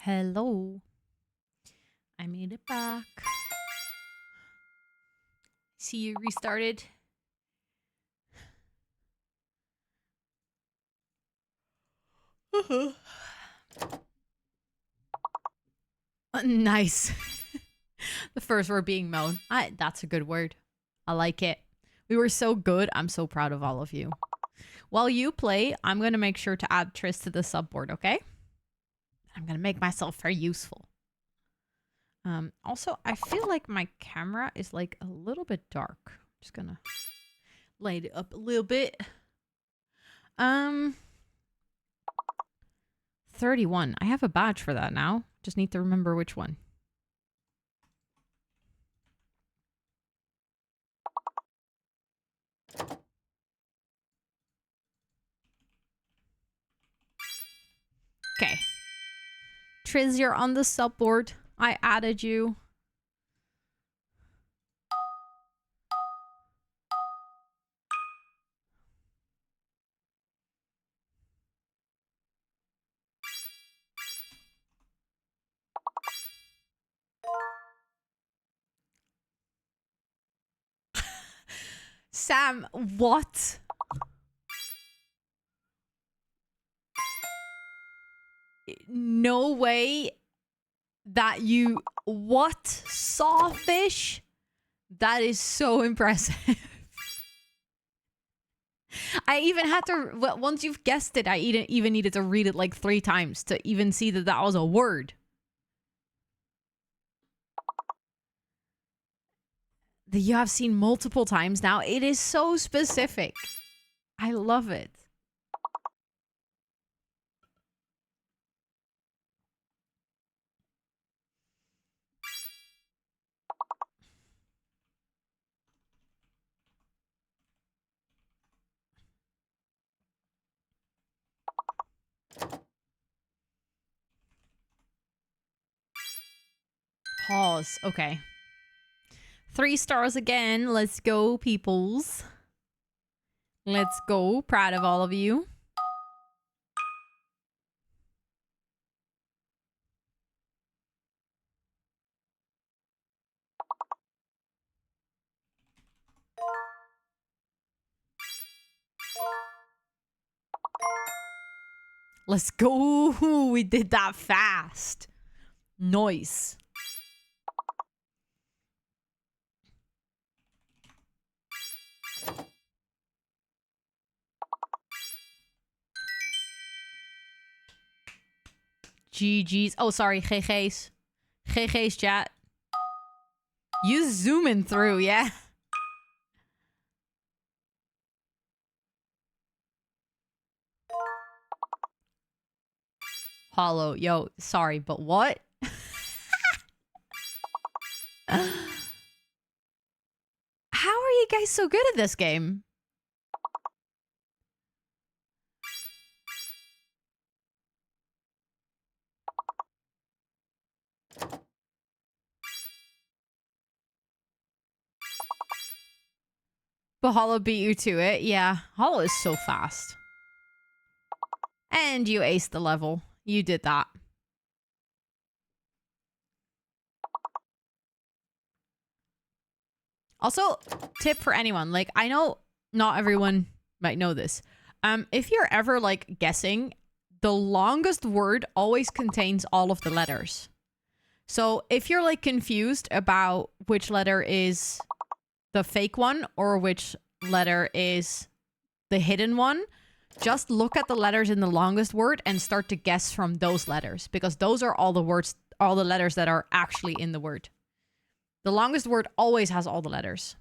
Hello. I made it back. See, you restarted. Nice. The first word being moan. That's a good word. I like it. We were so good. I'm so proud of all of you. While you play, I'm going to make sure to add Tris to the subboard, okay? I'm going to make myself very useful. Also, I feel like my camera is like a little bit dark. I'm just going to light it up a little bit. 31. I have a badge for that now. Just need to remember which one. Okay. Triz, you're on the subboard. I added you. Sam, what? No way that you... What? Sawfish? That is so impressive. I even had to... Well, once you've guessed it, I even needed to read it like 3 times to even see that that was a word. That you have seen multiple times now. It is so specific. I love it. Pause. Okay. 3 stars again. Let's go, peoples. Let's go. Proud of all of you. Let's go. We did that fast. Nice. GG's. Oh, sorry. GG's. GG's chat. You zooming through, yeah? Hollow. Yo, sorry, but what? How are you guys so good at this game? But Hollow beat you to it. Yeah, Hollow is so fast. And you aced the level. You did that. Also, tip for anyone. Like, I know not everyone might know this. If you're ever, like, guessing, the longest word always contains all of the letters. So if you're, like, confused about which letter is the fake one or which letter is the hidden one, just look at the letters in the longest word and start to guess from those letters, because those are all the words, all the letters that are actually in the word. The longest word always has all the letters.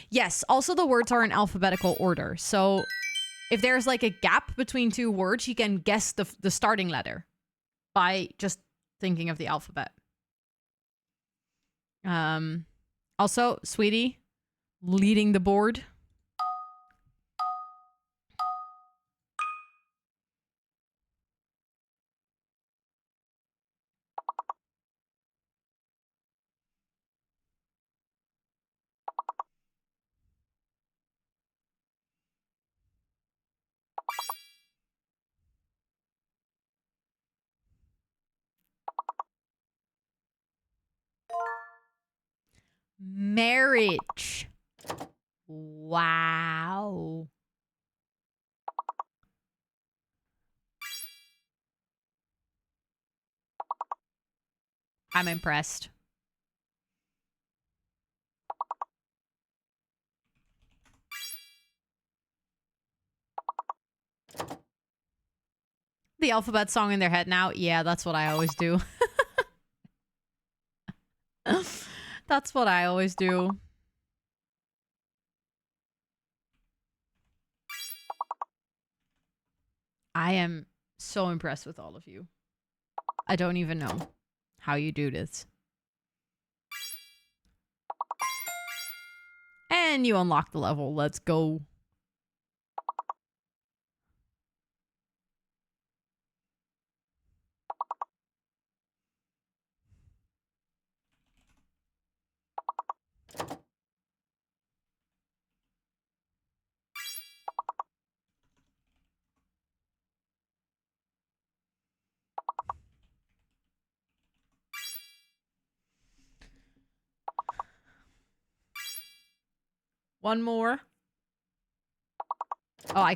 Yes, also the words are in alphabetical order. So if there's like a gap between 2 words, you can guess the starting letter by just thinking of the alphabet. Also, Sweetie, leading the board. Marriage. Wow. I'm impressed. The alphabet song in their head now? Yeah, that's what I always do. That's what I always do. I am so impressed with all of you. I don't even know how you do this. And you unlock the level. Let's go. One more. Oh,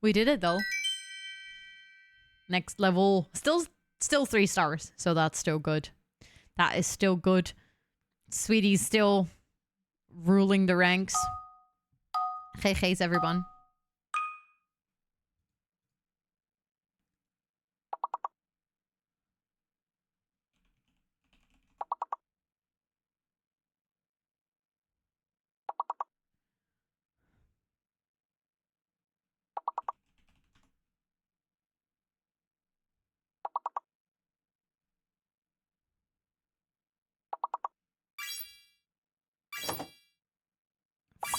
we did it though. Next level. Still 3 stars. So that's still good. That is still good. Sweetie's still ruling the ranks. GG's everyone.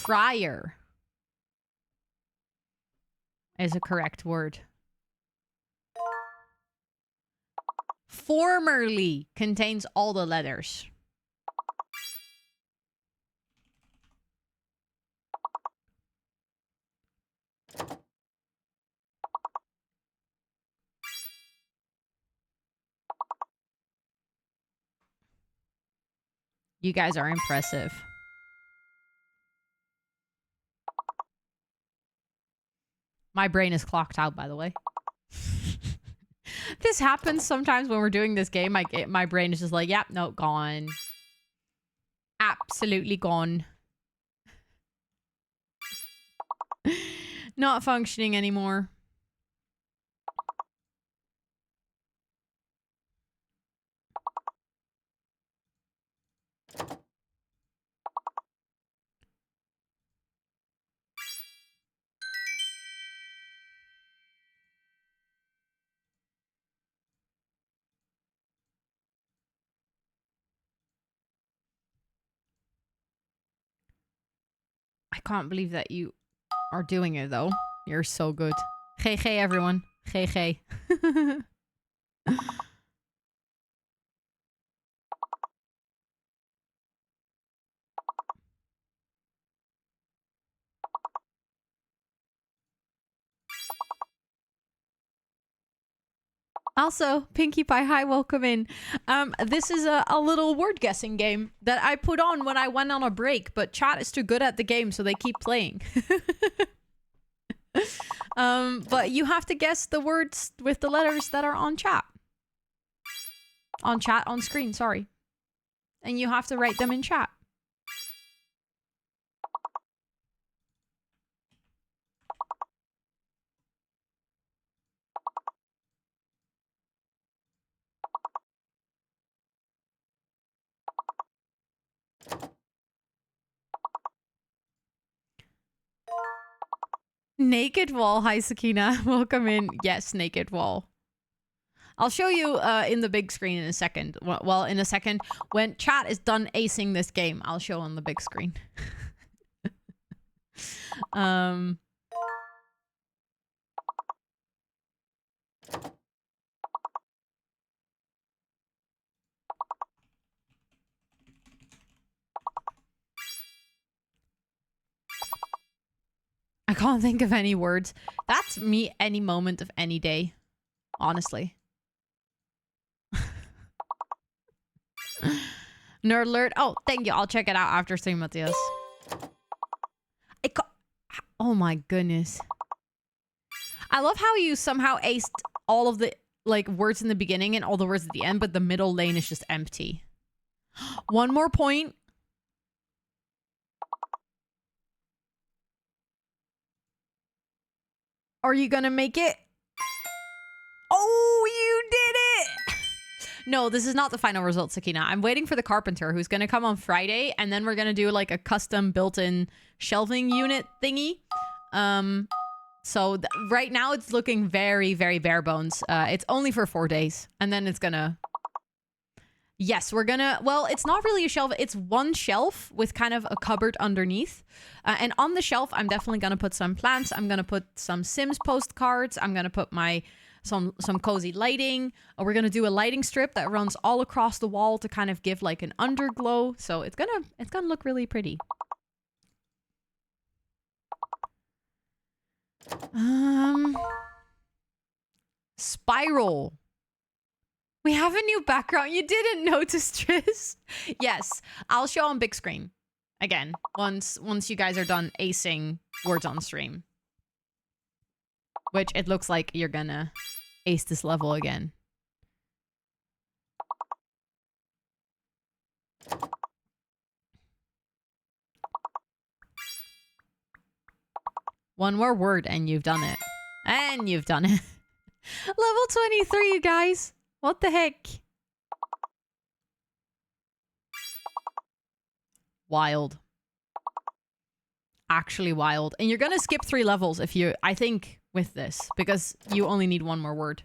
Prior is a correct word. Formerly contains all the letters. You guys are impressive. My brain is clocked out, by the way. This happens sometimes when we're doing this game. My brain is just like, yep, no, gone. Absolutely gone. Not functioning anymore. I can't believe that you are doing it, though. You're so good. GG, everyone. GG. Also, Pinkie Pie, hi, welcome in. This is a little word guessing game that I put on when I went on a break, but chat is too good at the game, so they keep playing. But you have to guess the words with the letters that are on chat. On screen, sorry. And you have to write them in chat. Naked Wall, hi Sakina, welcome in. Yes, Naked Wall. I'll show you in the big screen in a second. Well, in a second, when chat is done acing this game, I'll show on the big screen. I can't think of any words. That's me any moment of any day, honestly. Nerd alert. Oh, thank you. I'll check it out after stream, Matthias. Oh my goodness. I love how you somehow aced all of the like words in the beginning and all the words at the end, but the middle lane is just empty. One more point. Are you gonna make it? Oh, you did it! No, this is not the final result, Sakina. I'm waiting for the carpenter who's gonna come on Friday, and then we're gonna do like a custom built-in shelving unit thingy. So right now it's looking very, very bare bones. It's only for 4 days, and then it's gonna... Yes, we're gonna... Well, it's not really a shelf. It's one shelf with kind of a cupboard underneath. And on the shelf, I'm definitely gonna put some plants. I'm gonna put some Sims postcards. I'm gonna put some cozy lighting. We're gonna do a lighting strip that runs all across the wall to kind of give like an underglow. So it's gonna look really pretty. Spiral. We have a new background. You didn't notice, Tris? Yes, I'll show on big screen again once you guys are done acing words on stream. Which it looks like you're gonna ace this level again. One more word and you've done it. And you've done it. Level 23, you guys. What the heck? Wild. Actually wild. And you're gonna skip 3 levels if you... I think with this. Because you only need one more word.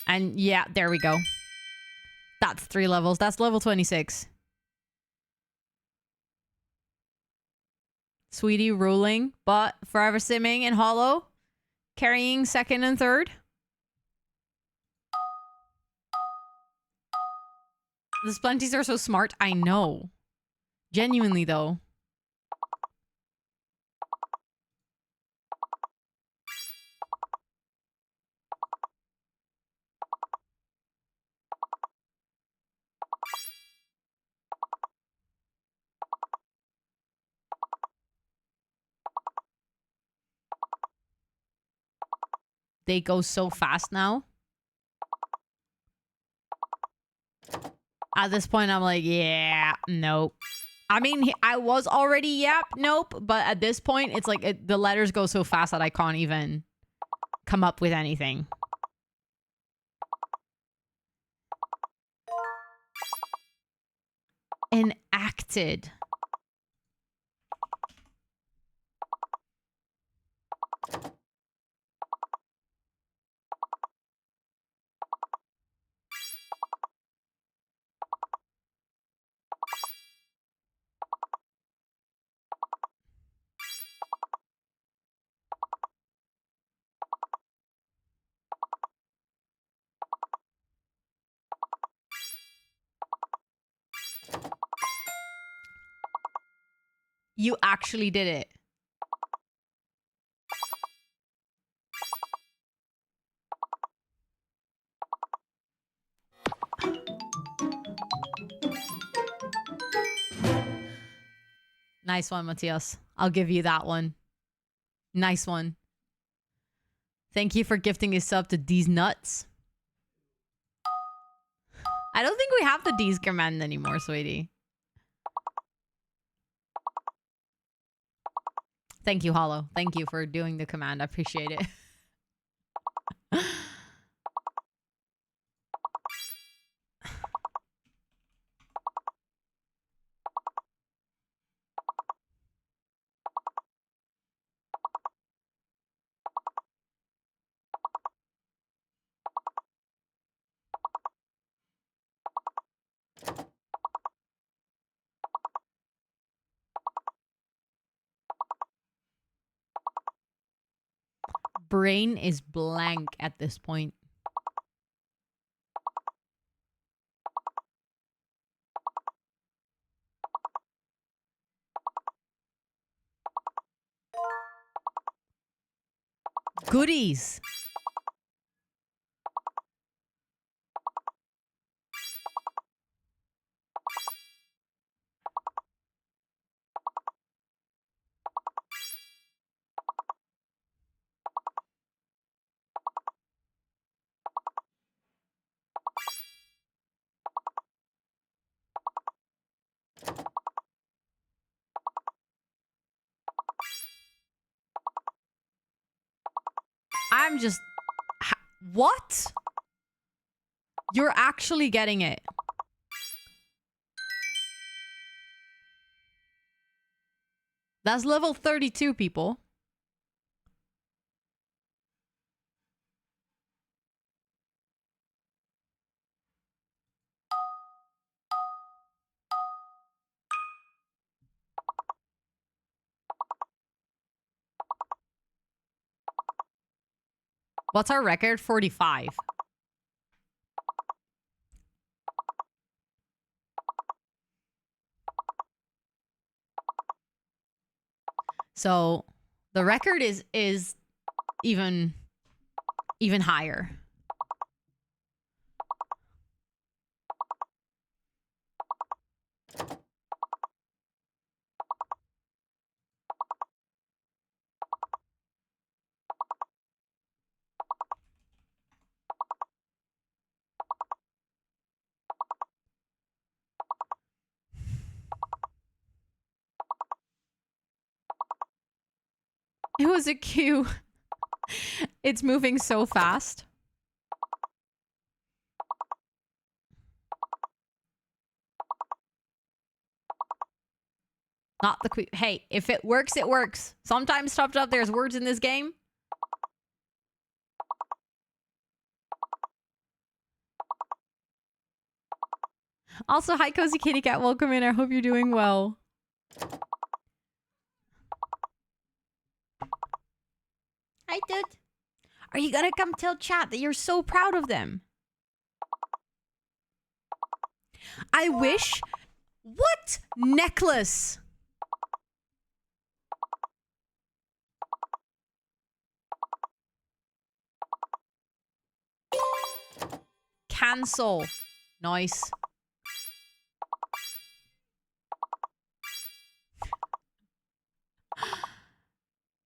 And yeah, there we go. That's 3 levels. That's level 26. Sweetie ruling, but Forever Simming and Hollow carrying second and third. The Splenties are so smart. I know. Genuinely, though. They go so fast now. At this point, I'm like, yeah, nope. I mean, I was already, yep, nope. But at this point, it's like the letters go so fast that I can't even come up with anything. Enacted. You actually did it. Nice one, Matthias. I'll give you that one. Nice one. Thank you for gifting a sub to D's Nuts. I don't think we have the D's command anymore, sweetie. Thank you, Hollow. Thank you for doing the command. I appreciate it. Brain is blank at this point. Goodies. I'm just... What? You're actually getting it. That's level 32, people. What's our record? 45. So the record is even higher. It was a queue. It's moving so fast. Not the queue. Hey, if it works, it works. Sometimes stuff up there's words in this game. Also, hi, Cozy Kitty Cat. Welcome in. I hope you're doing well. Hi, dude. Are you gonna come tell chat that you're so proud of them? I wish... What? Necklace. Cancel. Nice.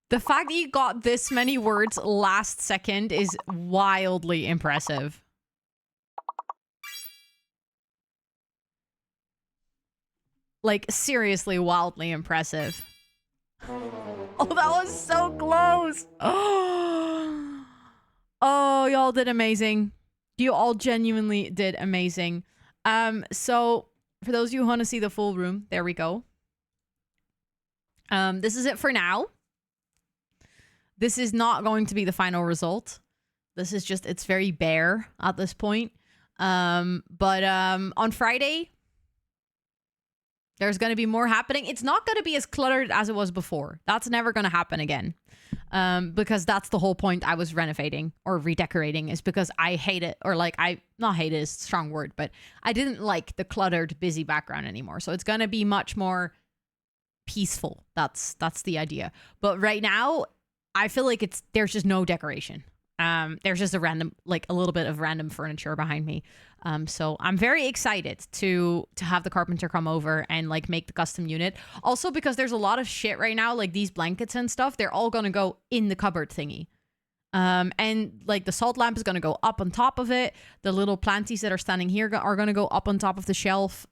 The fact that you got this many words last second is wildly impressive. Like, seriously, wildly impressive. Oh, that was so close. Oh, y'all did amazing. You all genuinely did amazing. So for those of you who want to see the full room, there we go. This is it for now. This is not going to be the final result. This is just, it's very bare at this point. But on Friday, there's going to be more happening. It's not going to be as cluttered as it was before. That's never going to happen again. Because that's the whole point. I was renovating or redecorating is because I hate it, or like not hate it is a strong word, but I didn't like the cluttered, busy background anymore. So it's going to be much more peaceful. That's the idea. But right now, I feel like there's just no decoration. There's just a little bit of random furniture behind me. So I'm very excited to have the carpenter come over and like make the custom unit. Also because there's a lot of shit right now, like these blankets and stuff, they're all gonna go in the cupboard thingy. And like the salt lamp is gonna go up on top of it. The little planties that are standing here are gonna go up on top of the shelf.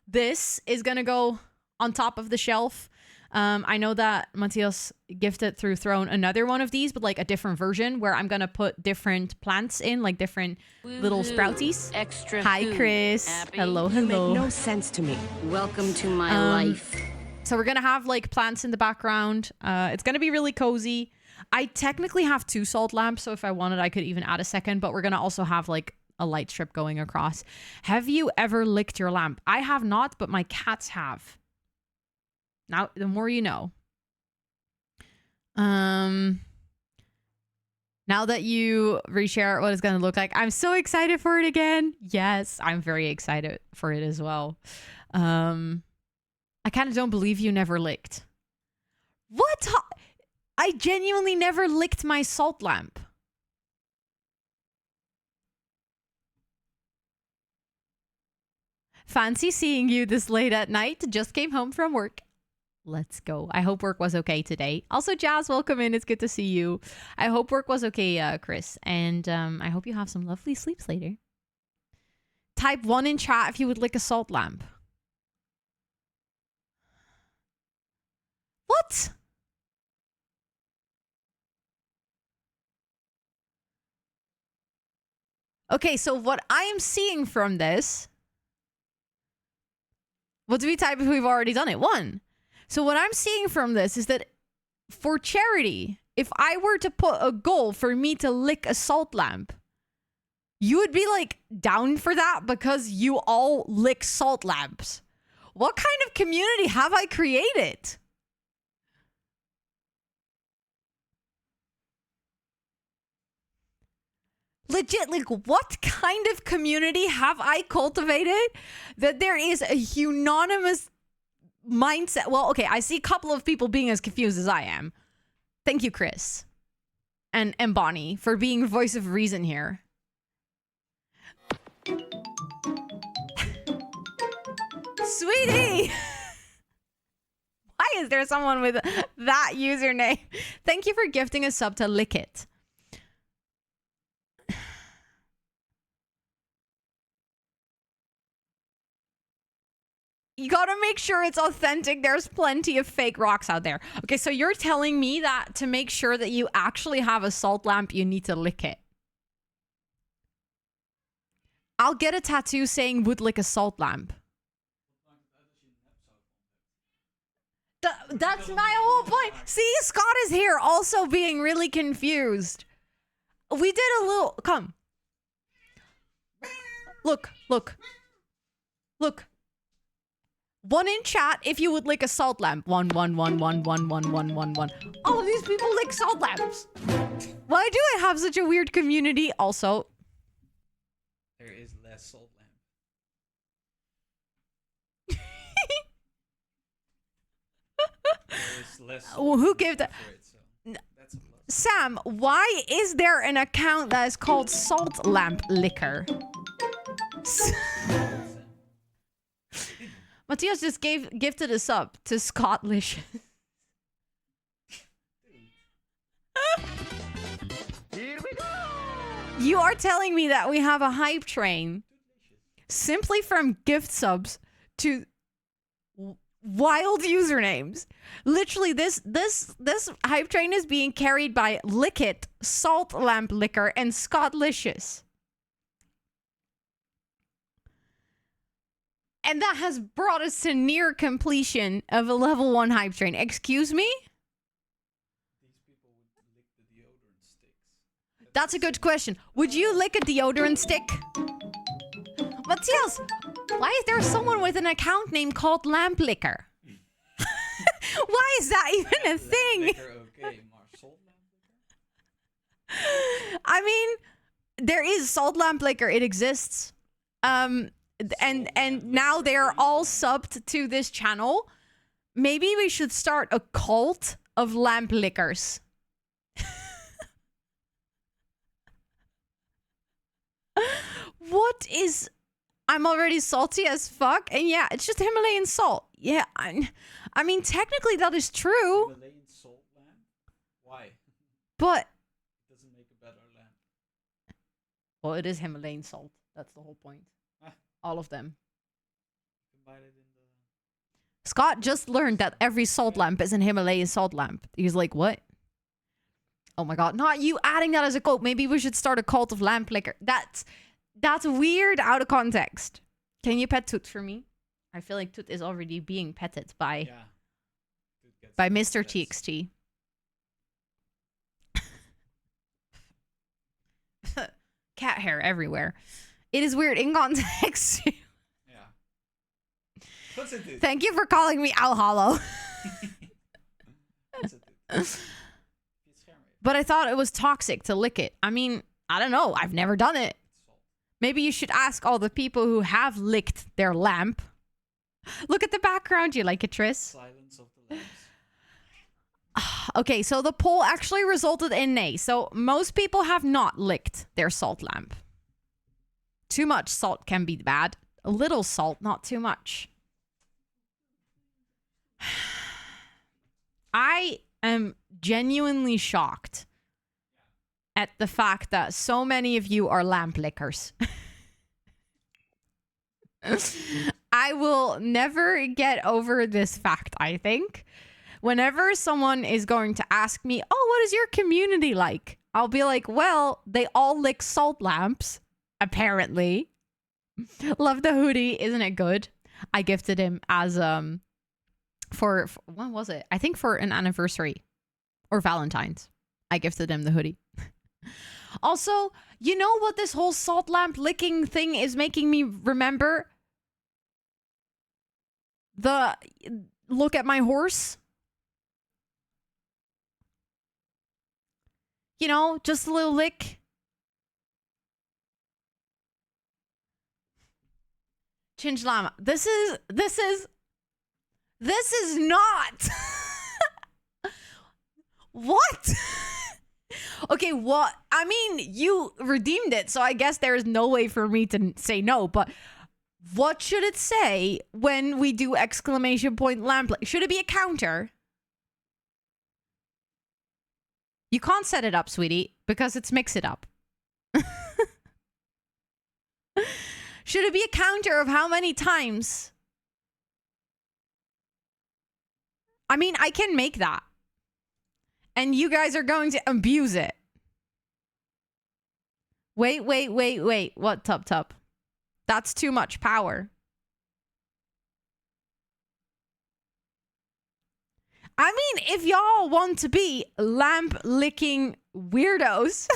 This is gonna go on top of the shelf. I know that Matthias gifted through Throne another one of these, but like a different version where I'm gonna put different plants in, like different little sprouties. Extra Hi, food, Chris. Abby. Hello. Make no sense to me. Welcome to my life. So we're gonna have like plants in the background. It's gonna be really cozy. I technically have 2 salt lamps, so if I wanted, I could even add a second. But we're gonna also have like a light strip going across. Have you ever licked your lamp? I have not, but my cats have. Now, the more you know. Now that you reshare what it's going to look like, I'm so excited for it again. Yes, I'm very excited for it as well. I kind of don't believe you never licked. What? I genuinely never licked my salt lamp. Fancy seeing you this late at night. Just came home from work. Let's go. I hope work was okay today. Also, Jazz, welcome in. It's good to see you. I hope work was okay, Chris. And I hope you have some lovely sleeps later. Type 1 in chat if you would lick a salt lamp. What? Okay, so what I am seeing from this... What do we type if we've already done it? 1. So what I'm seeing from this is that for charity, if I were to put a goal for me to lick a salt lamp, you would be like down for that because you all lick salt lamps. What kind of community have I created? Legit, like what kind of community have I cultivated that there is a unanimous mindset? Well, okay, I see a couple of people being as confused as I am. Thank you, Chris. And Bonnie for being voice of reason here. Sweetie! Why is there someone with that username? Thank you for gifting a sub to Lick It. You gotta make sure it's authentic. There's plenty of fake rocks out there. Okay, so you're telling me that to make sure that you actually have a salt lamp, you need to lick it. I'll get a tattoo saying would lick a salt lamp. That's my whole point. See, Scott is here also being really confused. We did a little... Come. Look, look. Look. 1 in chat if you would lick a salt lamp. 1, 1, 1, 1, 1, 1, 1, 1, 1. All of these people lick salt lamps? Why do I have such a weird community? Also, There is less salt lamp. There is less salt Well, who lamp gave that- for it, so that's a plus. Sam, why is there an account that is called Salt Lamp Liquor? Matthias just gifted a sub to Scottlish. You are telling me that we have a hype train simply from gift subs to wild usernames. Literally, this hype train is being carried by Lickit, Salt Lamp Liquor, and Scottlicious. And that has brought us to near completion of a level 1 hype train. Excuse me? These people would lick the deodorant sticks. That's a good question. Would you lick a deodorant stick? Matthias, why is there someone with an account name called Lamp Liquor? Why is that even a thing? Liquor, okay, maar salt lamp liquor? I mean, there is Salt Lamp Liquor. It exists. And now they're all subbed to this channel. Maybe we should start a cult of lamp liquors. What is... I'm already salty as fuck. And yeah, it's just Himalayan salt. Yeah, I mean, technically that is true. Himalayan salt lamp? Why? But, It doesn't make a better lamp. well, it is Himalayan salt. That's the whole point. Ah. All of them. You can buy it in the... Scott just learned that every salt lamp is an Himalayan salt lamp. He's like, what? Oh my god, not you adding that as a cult. Maybe we should start a cult of lamp liquor. That's weird out of context. Can you pet Toot for me? I feel like Toot is already being petted by Yeah. Dude gets by some Mr. pets. TXT. Cat hair everywhere. It is weird in context. Yeah. What's it do? Thank you for calling me Al Hollow. What's it do? It's camera. But I thought it was toxic to lick it. I mean, I don't know. I've never done it. It's salt. Maybe you should ask all the people who have licked their lamp. Look at the background. You like it, Tris? Silence of the lamps. Okay, so the poll actually resulted in nay. So most people have not licked their salt lamp. Too much salt can be bad. A little salt, not too much. I am genuinely shocked at the fact that so many of you are lamp lickers. I will never get over this fact, I think. Whenever someone is going to ask me, oh, what is your community like? I'll be like, well, they all lick salt lamps, apparently. Love the hoodie. Isn't it good? I gifted him as, for when was it? I think for an anniversary or Valentine's. I gifted him the hoodie. Also, you know what this whole salt lamp licking thing is making me remember? The look at my horse. You know, just a little lick. Chinch llama. This is not. What? Okay, what? I mean, you redeemed it, so I guess there is no way for me to say no, but what should it say when we do exclamation point lamp? Should it be a counter? You can't set it up, sweetie, because it's mix it up. Should it be a counter of how many times? I mean, I can make that. And you guys are going to abuse it. Wait. What, Tup? That's too much power. I mean, if y'all want to be lamp-licking weirdos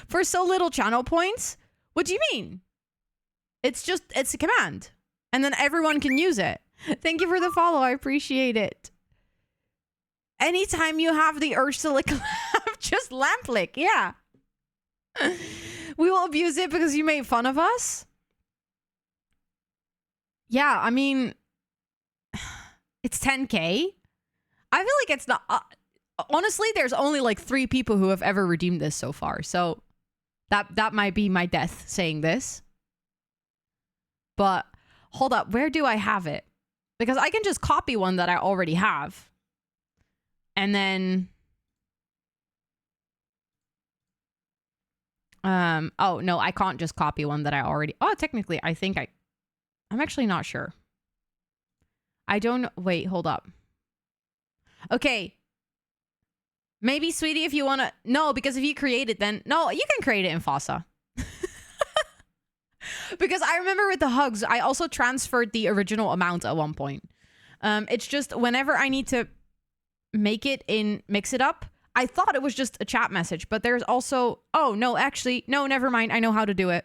for so little channel points, what do you mean? It's a command. And then everyone can use it. Thank you for the follow. I appreciate it. Anytime you have the urge to lick a lamp, just lamp lick. Yeah. We will abuse it because you made fun of us. Yeah, I mean, it's 10K. I feel like it's not... honestly, there's only like 3 people who have ever redeemed this so far. So that might be my death saying this. But hold up, where do I have it? Because I can just copy one that I already have. And then... oh, no, I can't just copy one that I already... Oh, technically, I think I'm actually not sure. I don't know. Wait, hold up. Okay. Maybe, sweetie, if you want to... No, because if you create it, then... No, you can create it in Fossa. Because I remember with the hugs, I also transferred the original amount at one point. It's just whenever I need to make it in Mix It Up, I thought it was just a chat message, but there's also... Oh, no, actually, no, never mind. I know how to do it.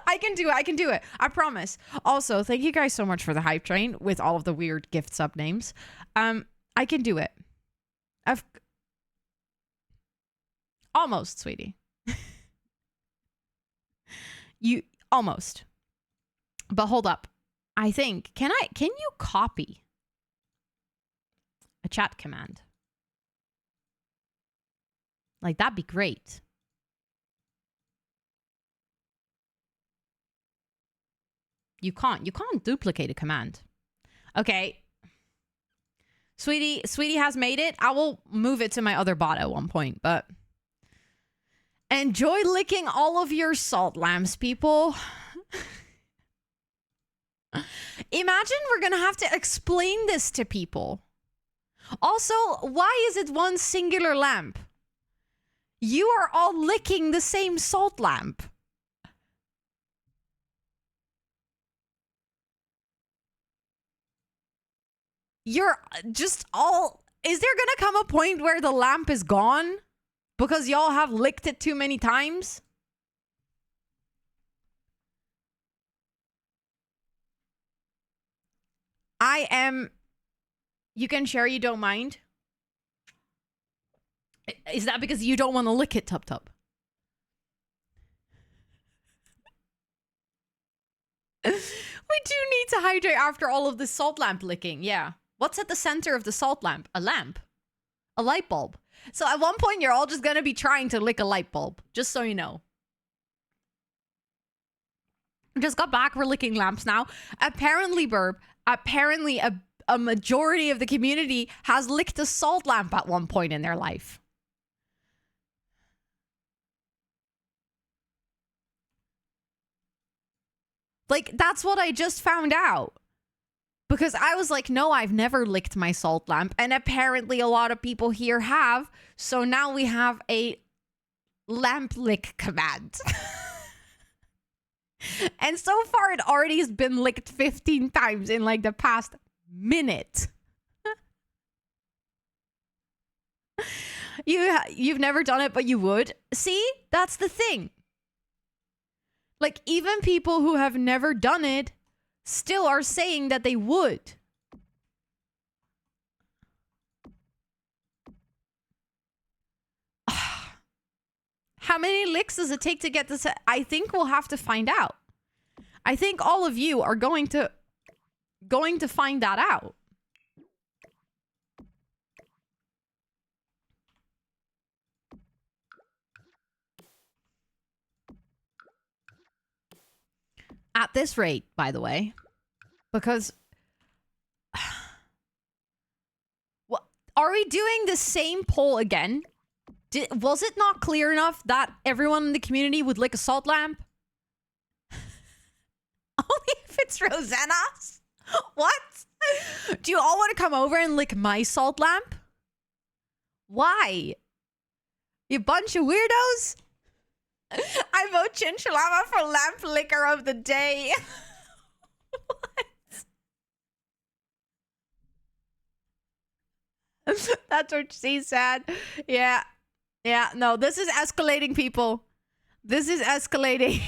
I can do it. I promise. Also, thank you guys so much for the hype train with all of the weird gift sub names. I can do it. I've... Almost, sweetie. You... Almost. But hold up. I think... Can you copy a chat command? Like, that'd be great. You can't duplicate a command. Okay. Sweetie has made it. I will move it to my other bot at one point, but... Enjoy licking all of your salt lamps, people. Imagine we're gonna have to explain this to people. Also, why is it one singular lamp? You are all licking the same salt lamp. You're just all... Is there gonna come a point where the lamp is gone? Because y'all have licked it too many times? I am... You can share, you don't mind? Is that because you don't want to lick it, Tub Tub? We do need to hydrate after all of the salt lamp licking, yeah. What's at the center of the salt lamp? A lamp. A light bulb. So at one point, you're all just going to be trying to lick a light bulb. Just so you know. Just got back. We're licking lamps now. Apparently, Burb, apparently a majority of the community has licked a salt lamp at one point in their life. Like, that's what I just found out. Because I was like, no, I've never licked my salt lamp. And apparently a lot of people here have. So now we have a lamp lick command. And so far it already has been licked 15 times in like the past minute. You've never done it, but you would. See? That's the thing. Like, even people who have never done it still are saying that they would. How many licks does it take to get this? I think we'll have to find out. I think all of you are going to find that out. At this rate, by the way, because what are we doing the same poll again? Was it not clear enough that everyone in the community would lick a salt lamp? Only if it's Rosanna's? What? Do you all want to come over and lick my salt lamp? Why? You bunch of weirdos? I vote Chinchillama for lamp licker of the day. What? That's what she said. Yeah. Yeah, no, this is escalating, people. This is escalating.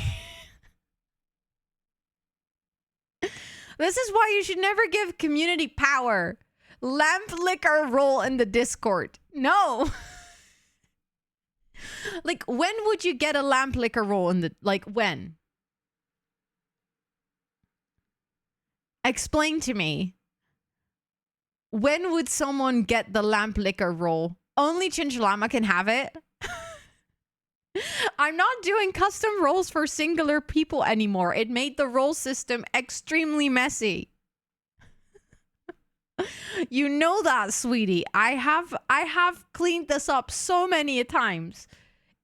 This is why you should never give community power. lamp liquor roll in the Discord. No. Like, when would you get a lamp liquor roll in the, like, when? Explain to me. When would someone get the lamp liquor roll? Only Chinchillama can have it. I'm not doing custom rolls for singular people anymore. It made the roll system extremely messy. You know that, sweetie. I have cleaned this up so many times.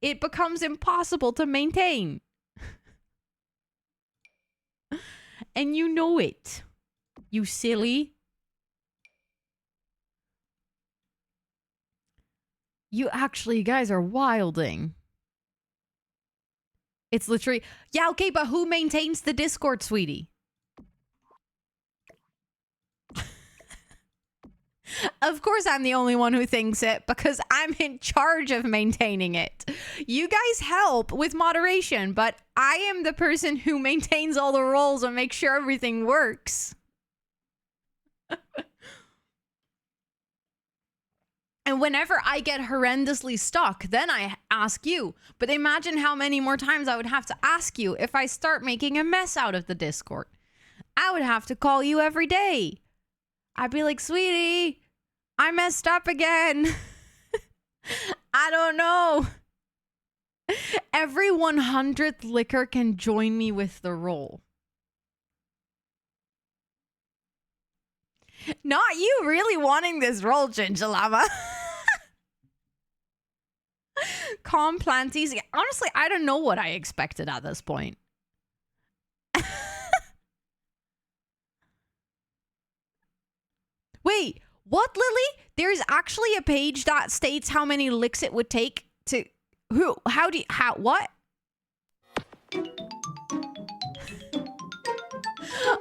It becomes impossible to maintain. And you know it. You silly. You actually guys are wilding. It's literally... Yeah, okay, but who maintains the Discord, sweetie? Of course I'm the only one who thinks it, because I'm in charge of maintaining it. You guys help with moderation, but I am the person who maintains all the roles and makes sure everything works. And whenever I get horrendously stuck, then I ask you. But imagine how many more times I would have to ask you if I start making a mess out of the Discord. I would have to call you every day. I'd be like, sweetie, I messed up again. I don't know. Every 100th liquor can join me with the roll. Not you really wanting this roll, Chinchillama. Calm planties. Yeah, honestly, I don't know what I expected at this point. Wait, what, Lily? There's actually a page that states how many licks it would take to... Who? How do you... How? What?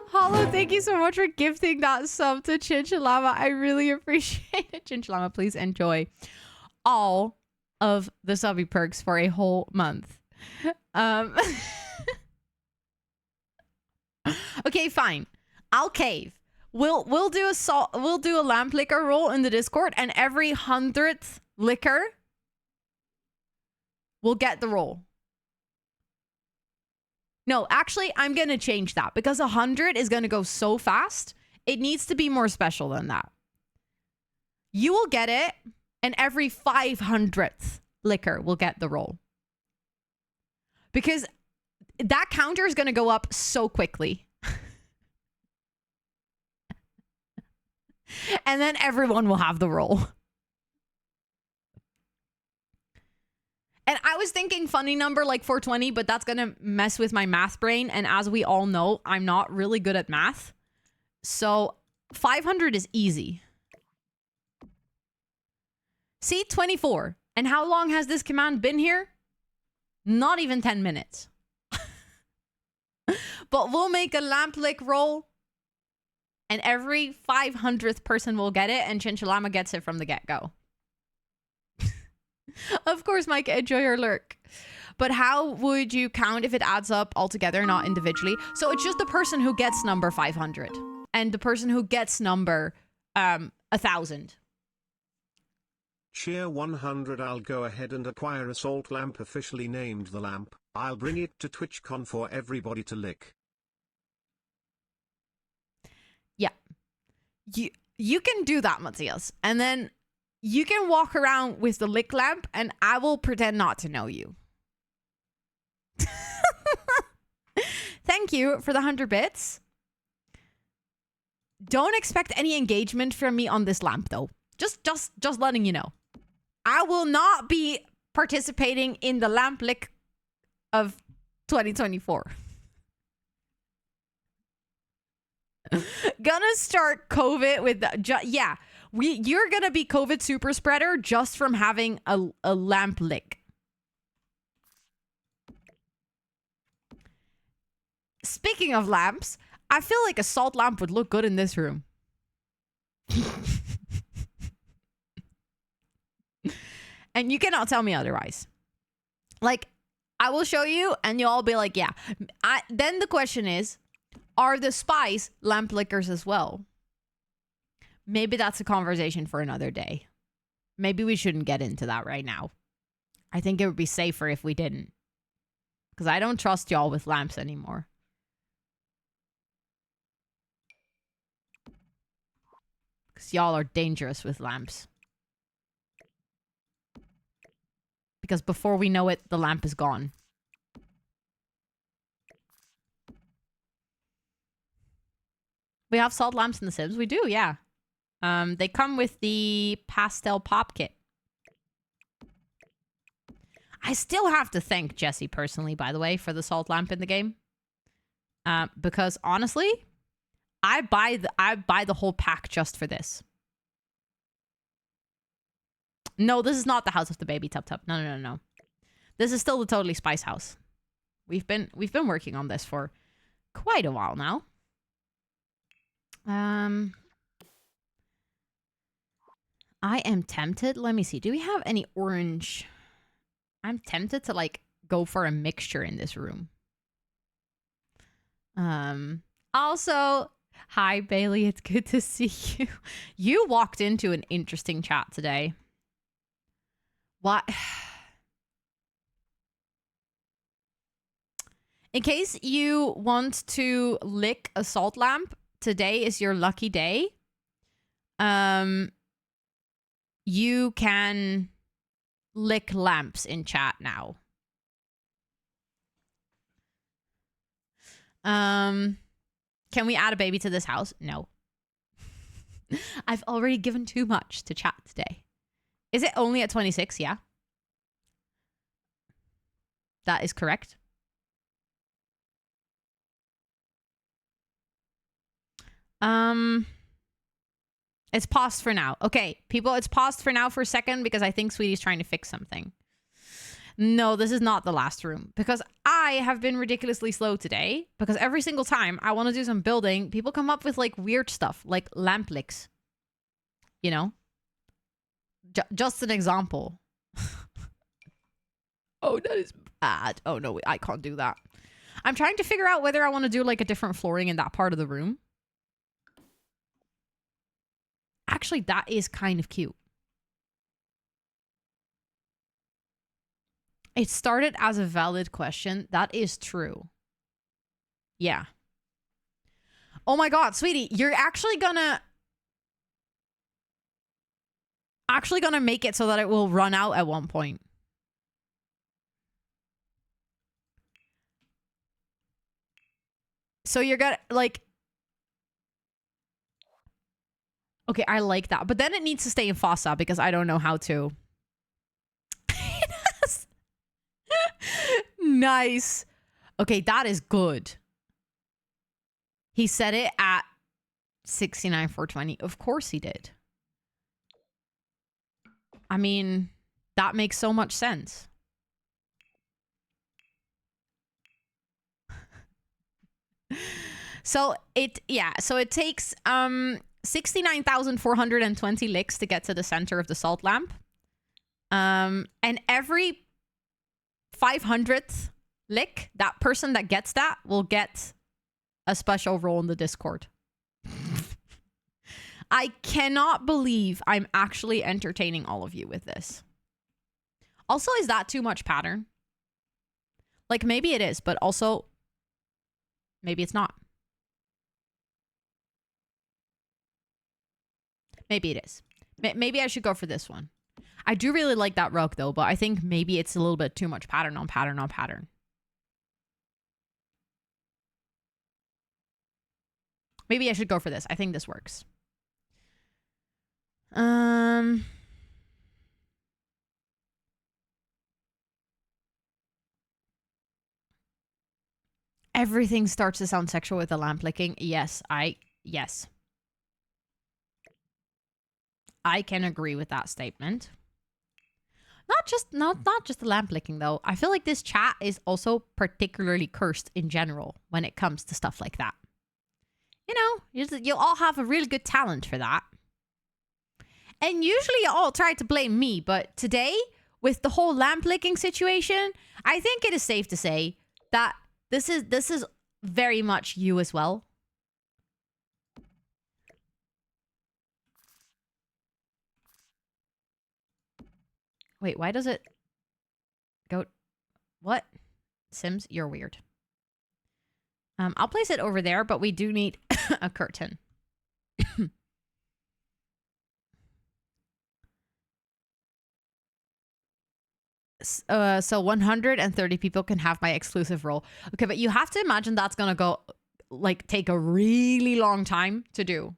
Hollow, thank you so much for gifting that sub to Chinchillama. I really appreciate it. Chinchillama, please enjoy all of the subby perks for a whole month. Okay, fine. I'll cave. We'll do a lamp liquor roll in the Discord, and every 100th liquor will get the roll. No, actually, I'm going to change that because 100 is going to go so fast. It needs to be more special than that. You will get it, and every 500th liquor will get the roll. Because that counter is going to go up so quickly. And then everyone will have the roll. And I was thinking funny number like 420, but that's going to mess with my math brain. And as we all know, I'm not really good at math. So 500 is easy. See, 24. And how long has this command been here? Not even 10 minutes. But we'll make a lamp lick roll. And every 500th person will get it. And Chinchillama gets it from the get-go. Of course, Mike, enjoy your lurk. But how would you count if it adds up altogether, not individually? So it's just the person who gets number 500 and the person who gets number 1,000. Cheer 100. I'll go ahead and acquire a salt lamp officially named the lamp. I'll bring it to TwitchCon for everybody to lick. Yeah. You can do that, Matthias. And then you can walk around with the lick lamp and I will pretend not to know you. Thank you for the 100 bits. Don't expect any engagement from me on this lamp though. Just letting you know. I will not be participating in the lamp lick of 2024. Gonna start COVID with yeah. You're gonna be COVID super spreader just from having a lamp lick. Speaking of lamps, I feel like a salt lamp would look good in this room. And you cannot tell me otherwise. Like, I will show you and you'll all be like, yeah. Then the question is, are the spies lamp lickers as well? maybe that's a conversation for another day. Maybe we shouldn't get into that right now. I think it would be safer if we didn't. Because I don't trust y'all with lamps anymore. Because y'all are dangerous with lamps. Because before we know it, the lamp is gone. We have salt lamps in The Sims. We do, yeah. They come with the pastel pop kit. I still have to thank Jesse personally, by the way, for the salt lamp in the game. Because honestly, I buy the whole pack just for this. No, this is not the house of the baby tub tub. No. This is still the Totally Spies house. We've been working on this for quite a while now. I am tempted. Let me see. Do we have any orange? I'm tempted to like go for a mixture in this room. Also, hi Bailey, it's good to see you. You walked into an interesting chat today. What? In case you want to lick a salt lamp, today is your lucky day. You can lick lamps in chat now. Can we add a baby to this house? No. I've already given too much to chat today. Is it only at 26? Yeah. That is correct. It's paused for now. Okay, people, it's paused for now for a second because I think Sweetie's trying to fix something. No, this is not the last room because I have been ridiculously slow today because every single time I want to do some building, people come up with like weird stuff like lamp licks. You know? Just an example. Oh, that is bad. Oh, no, I can't do that. I'm trying to figure out whether I want to do like a different flooring in that part of the room. Actually, that is kind of cute. It started as a valid question. That is true. Yeah. Oh my god, sweetie, you're actually gonna make it so that it will run out at one point. So you're gonna like... Okay, I like that. But then it needs to stay in Fossa because I don't know how to. It has... Nice. Okay, that is good. He said it at 69,420. Of course he did. I mean, that makes so much sense. So it takes 69,420 licks to get to the center of the salt lamp. And every 500th lick, that person that gets that will get a special role in the Discord. I cannot believe I'm actually entertaining all of you with this. Also, is that too much pattern? Like, maybe it is, but also, maybe it's not. Maybe it is. Maybe I should go for this one. I do really like that rug, though, but I think maybe it's a little bit too much pattern on pattern on pattern. Maybe I should go for this. I think this works. Everything starts to sound sexual with the lamp licking. Yes. I can agree with that statement. Not just the lamp licking though. I feel like this chat is also particularly cursed in general when it comes to stuff like that. You know, you all have a really good talent for that. And usually you all try to blame me, but today, with the whole lamp licking situation, I think it is safe to say that this is very much you as well. Wait, why does it go? What? Sims, you're weird. I'll place it over there, but we do need a curtain. So 130 people can have my exclusive role. Okay, but you have to imagine that's gonna go, like, take a really long time to do.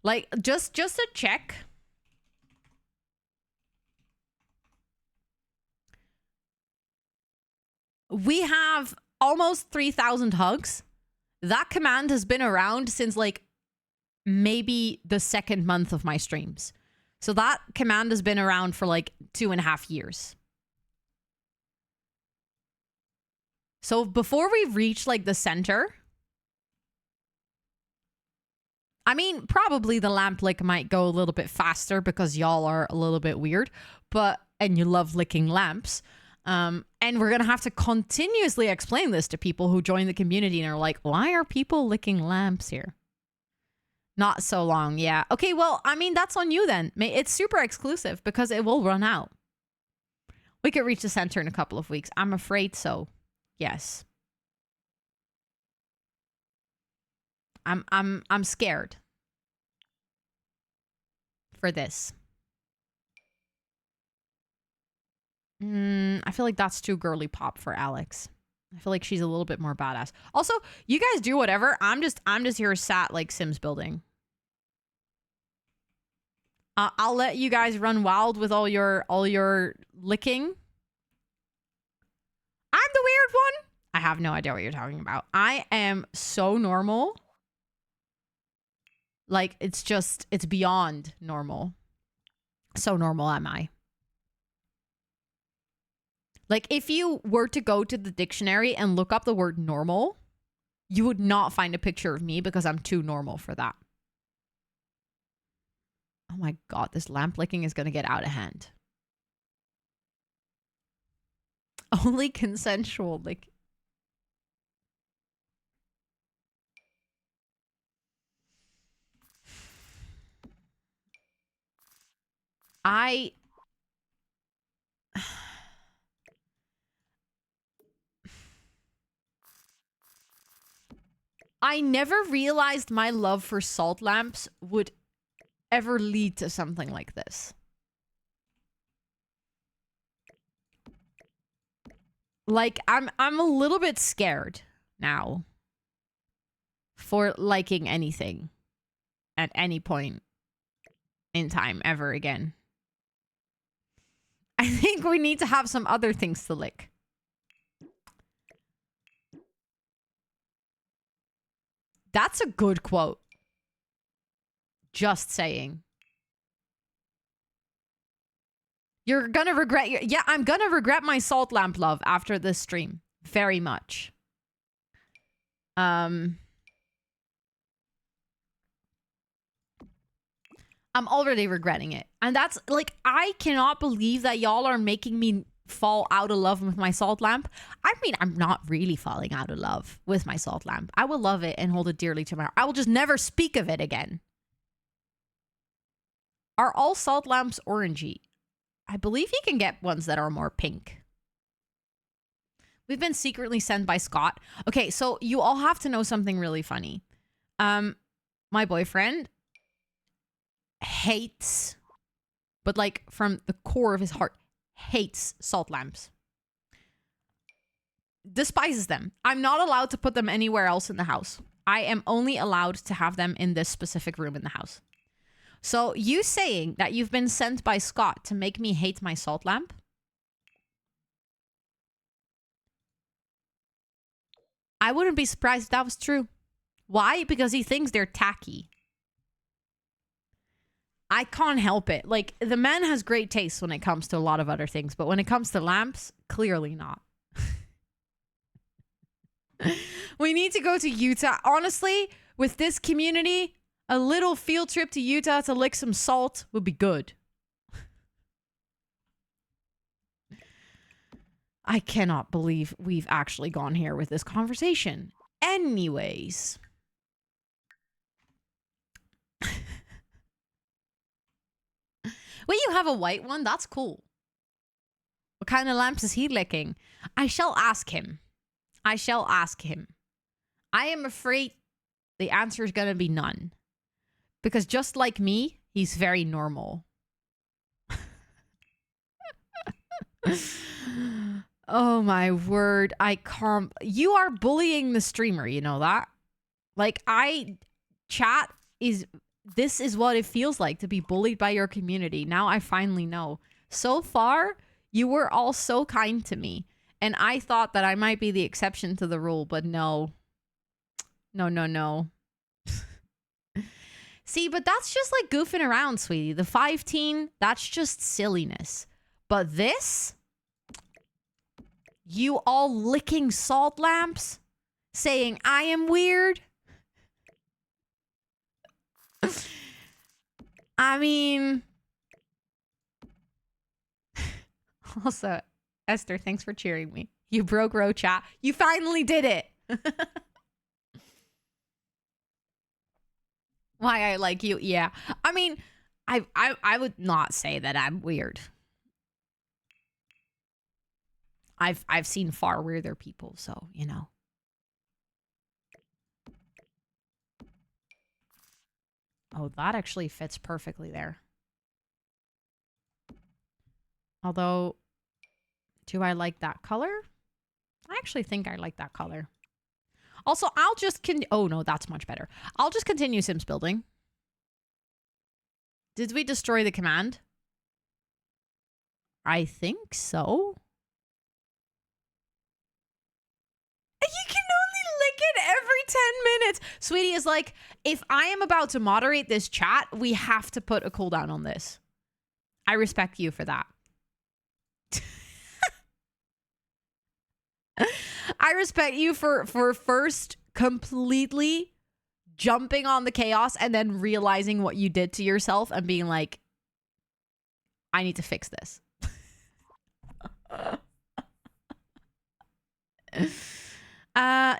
Like, just to check. We have almost 3,000 hugs. That command has been around since, like, maybe the second month of my streams. So that command has been around for like 2.5 years. So before we reach like the center, I mean, probably the lamp lick might go a little bit faster because y'all are a little bit weird, and you love licking lamps. And we're going to have to continuously explain this to people who join the community and are like, why are people licking lamps here? Not so long, yeah. Okay, well, I mean, that's on you then. It's super exclusive because it will run out. We could reach the center in a couple of weeks. I'm afraid so. Yes. I'm scared for this. I feel like that's too girly pop for Alex. I feel like she's a little bit more badass. Also, you guys do whatever. I'm just here sat like Sims building. I'll let you guys run wild with all your licking. I'm the weird one. I have no idea what you're talking about. I am so normal. Like, it's beyond normal. So normal am I. Like, if you were to go to the dictionary and look up the word normal, you would not find a picture of me because I'm too normal for that. Oh my god, this lamp licking is going to get out of hand. Only consensual lick. I never realized my love for salt lamps would ever lead to something like this. Like, I'm a little bit scared now for liking anything at any point in time ever again. I think we need to have some other things to lick. That's a good quote. Just saying. You're gonna regret your... Yeah, I'm gonna regret my salt lamp love after this stream. Very much. I'm already regretting it. And that's, like, I cannot believe that y'all are making me fall out of love with my salt lamp. I mean, I'm not really falling out of love with my salt lamp. I will love it and hold it dearly to my heart. I will just never speak of it again. Are all salt lamps orangey? I believe you can get ones that are more pink. We've been secretly sent by Scott. Okay, so you all have to know something really funny. My boyfriend hates, but like from the core of his heart, hates salt lamps. Despises them. I'm not allowed to put them anywhere else in the house. I am only allowed to have them in this specific room in the house. So you saying that you've been sent by Scott to make me hate my salt lamp? I wouldn't be surprised if that was true. Why? Because he thinks they're tacky. I can't help it. Like, the man has great taste when it comes to a lot of other things, but when it comes to lamps, clearly not. We need to go to Utah. Honestly, with this community, a little field trip to Utah to lick some salt would be good. I cannot believe we've actually gone here with this conversation. Anyways. Wait, you have a white one? That's cool. What kind of lamps is he licking? I shall ask him. I shall ask him. I am afraid the answer is going to be none. Because just like me, he's very normal. Oh my word. I can't. You are bullying the streamer, you know that? Like, chat is, this is what it feels like to be bullied by your community. Now I finally know. So far, you were all so kind to me. And I thought that I might be the exception to the rule, but no. No, no, no. See, but that's just like goofing around, sweetie. The 5-teen, that's just silliness. But this, you all licking salt lamps, saying I am weird. I mean, also, Esther, thanks for cheering me. You broke row chat. You finally did it. Why I like you? Yeah. I mean, I would not say that I'm weird. I've seen far weirder people, so, you know. Oh, that actually fits perfectly there. Although, do I like that color? I actually think I like that color. Also, I'll just oh no, that's much better. I'll just continue Sims building. Did we destroy the command? I think so. You can only lick it every 10 minutes. Sweetie is like, if I am about to moderate this chat, we have to put a cooldown on this. I respect you for that. I respect you for first completely jumping on the chaos and then realizing what you did to yourself and being like, I need to fix this.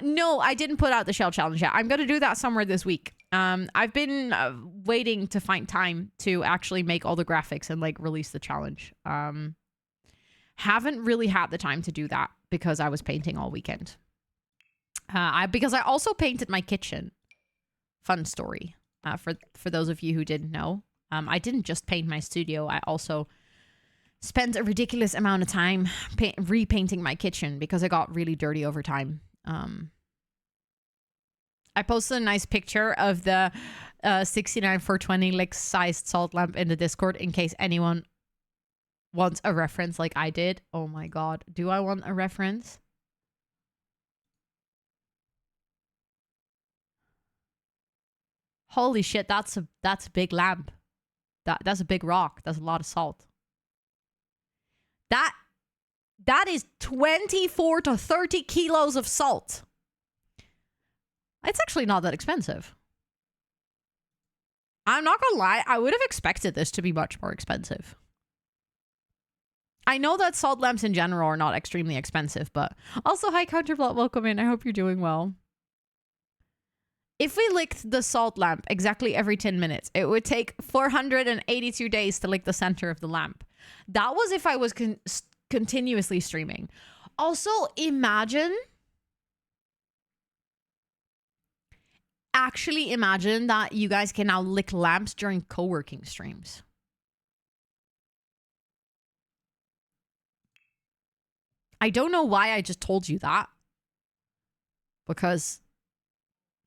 No, I didn't put out the shell challenge yet. I'm going to do that somewhere this week. I've been waiting to find time to actually make all the graphics and like release the challenge. Haven't really had the time to do that because I was painting all weekend. Because I also painted my kitchen. Fun story. For those of you who didn't know, I didn't just paint my studio. I also spent a ridiculous amount of time repainting my kitchen because it got really dirty over time. I posted a nice picture of the 69-420 lick sized salt lamp in the Discord in case anyone wants a reference like I did. Oh my god. Do I want a reference? Holy shit, that's a big lamp. That's a big rock. That's a lot of salt. That is 24 to 30 kilos of salt. It's actually not that expensive. I'm not gonna lie, I would have expected this to be much more expensive. I know that salt lamps in general are not extremely expensive, but also, hi Counterplot, welcome in. I hope you're doing well. If we licked the salt lamp exactly every 10 minutes, it would take 482 days to lick the center of the lamp. That was if I was continuously streaming. Also, actually imagine that you guys can now lick lamps during co-working streams. I don't know why I just told you that. Because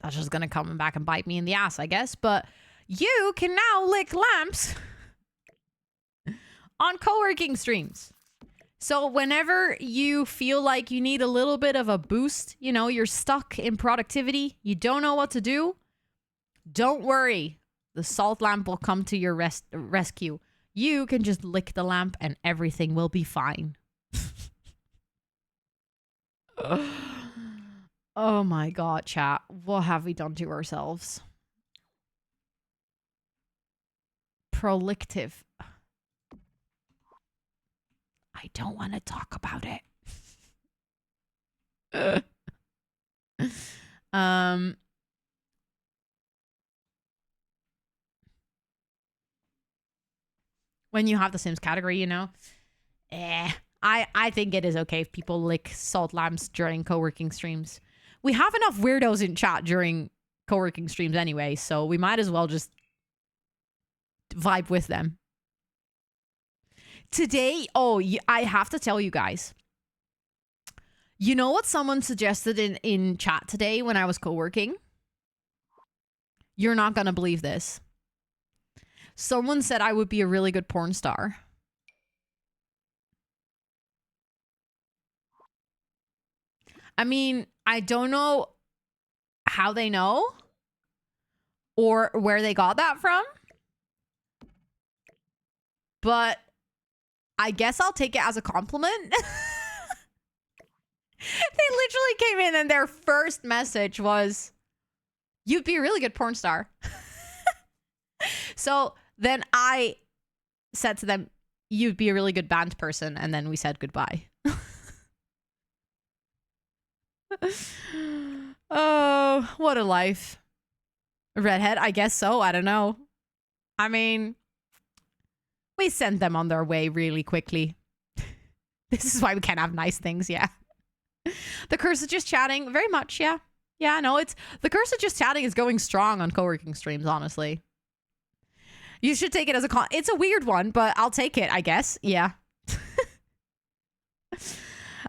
that's just going to come back and bite me in the ass, I guess. But you can now lick lamps on co-working streams. So whenever you feel like you need a little bit of a boost, you know, you're stuck in productivity, you don't know what to do, don't worry. The salt lamp will come to your rescue. You can just lick the lamp and everything will be fine. Oh my god, chat. What have we done to ourselves? Prolictive. I don't want to talk about it. when you have the Sims category, you know. I think it is okay if people lick salt lamps during co-working streams. We have enough weirdos in chat during co-working streams anyway, so we might as well just vibe with them. Today, I have to tell you guys. You know what someone suggested in chat today when I was co-working? You're not gonna believe this. Someone said I would be a really good porn star. I mean, I don't know how they know or where they got that from, but I guess I'll take it as a compliment. They literally came in and their first message was, "You'd be a really good porn star." So then I said to them, "You'd be a really good band person," and then we said goodbye. Oh, what a life. Redhead, I guess so. I don't know. I mean, we sent them on their way really quickly. This is why we can't have nice things, yeah. The curse is just chatting. Very much, yeah. Yeah, I know. It's the curse of just chatting is going strong on co-working streams, honestly. You should take it as a it's a weird one, but I'll take it, I guess. Yeah.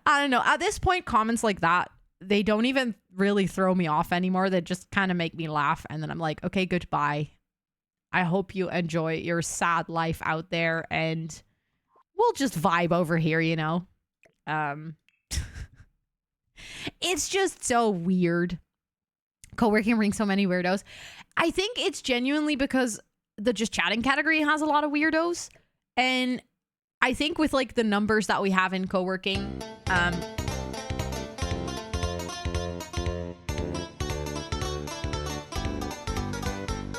I don't know. At this point, comments like that, they don't even really throw me off anymore. They just kind of make me laugh. And then I'm like, okay, goodbye. I hope you enjoy your sad life out there. And we'll just vibe over here, you know? It's just so weird. Co-working brings so many weirdos. I think it's genuinely because the just chatting category has a lot of weirdos. And I think with like the numbers that we have in co-working,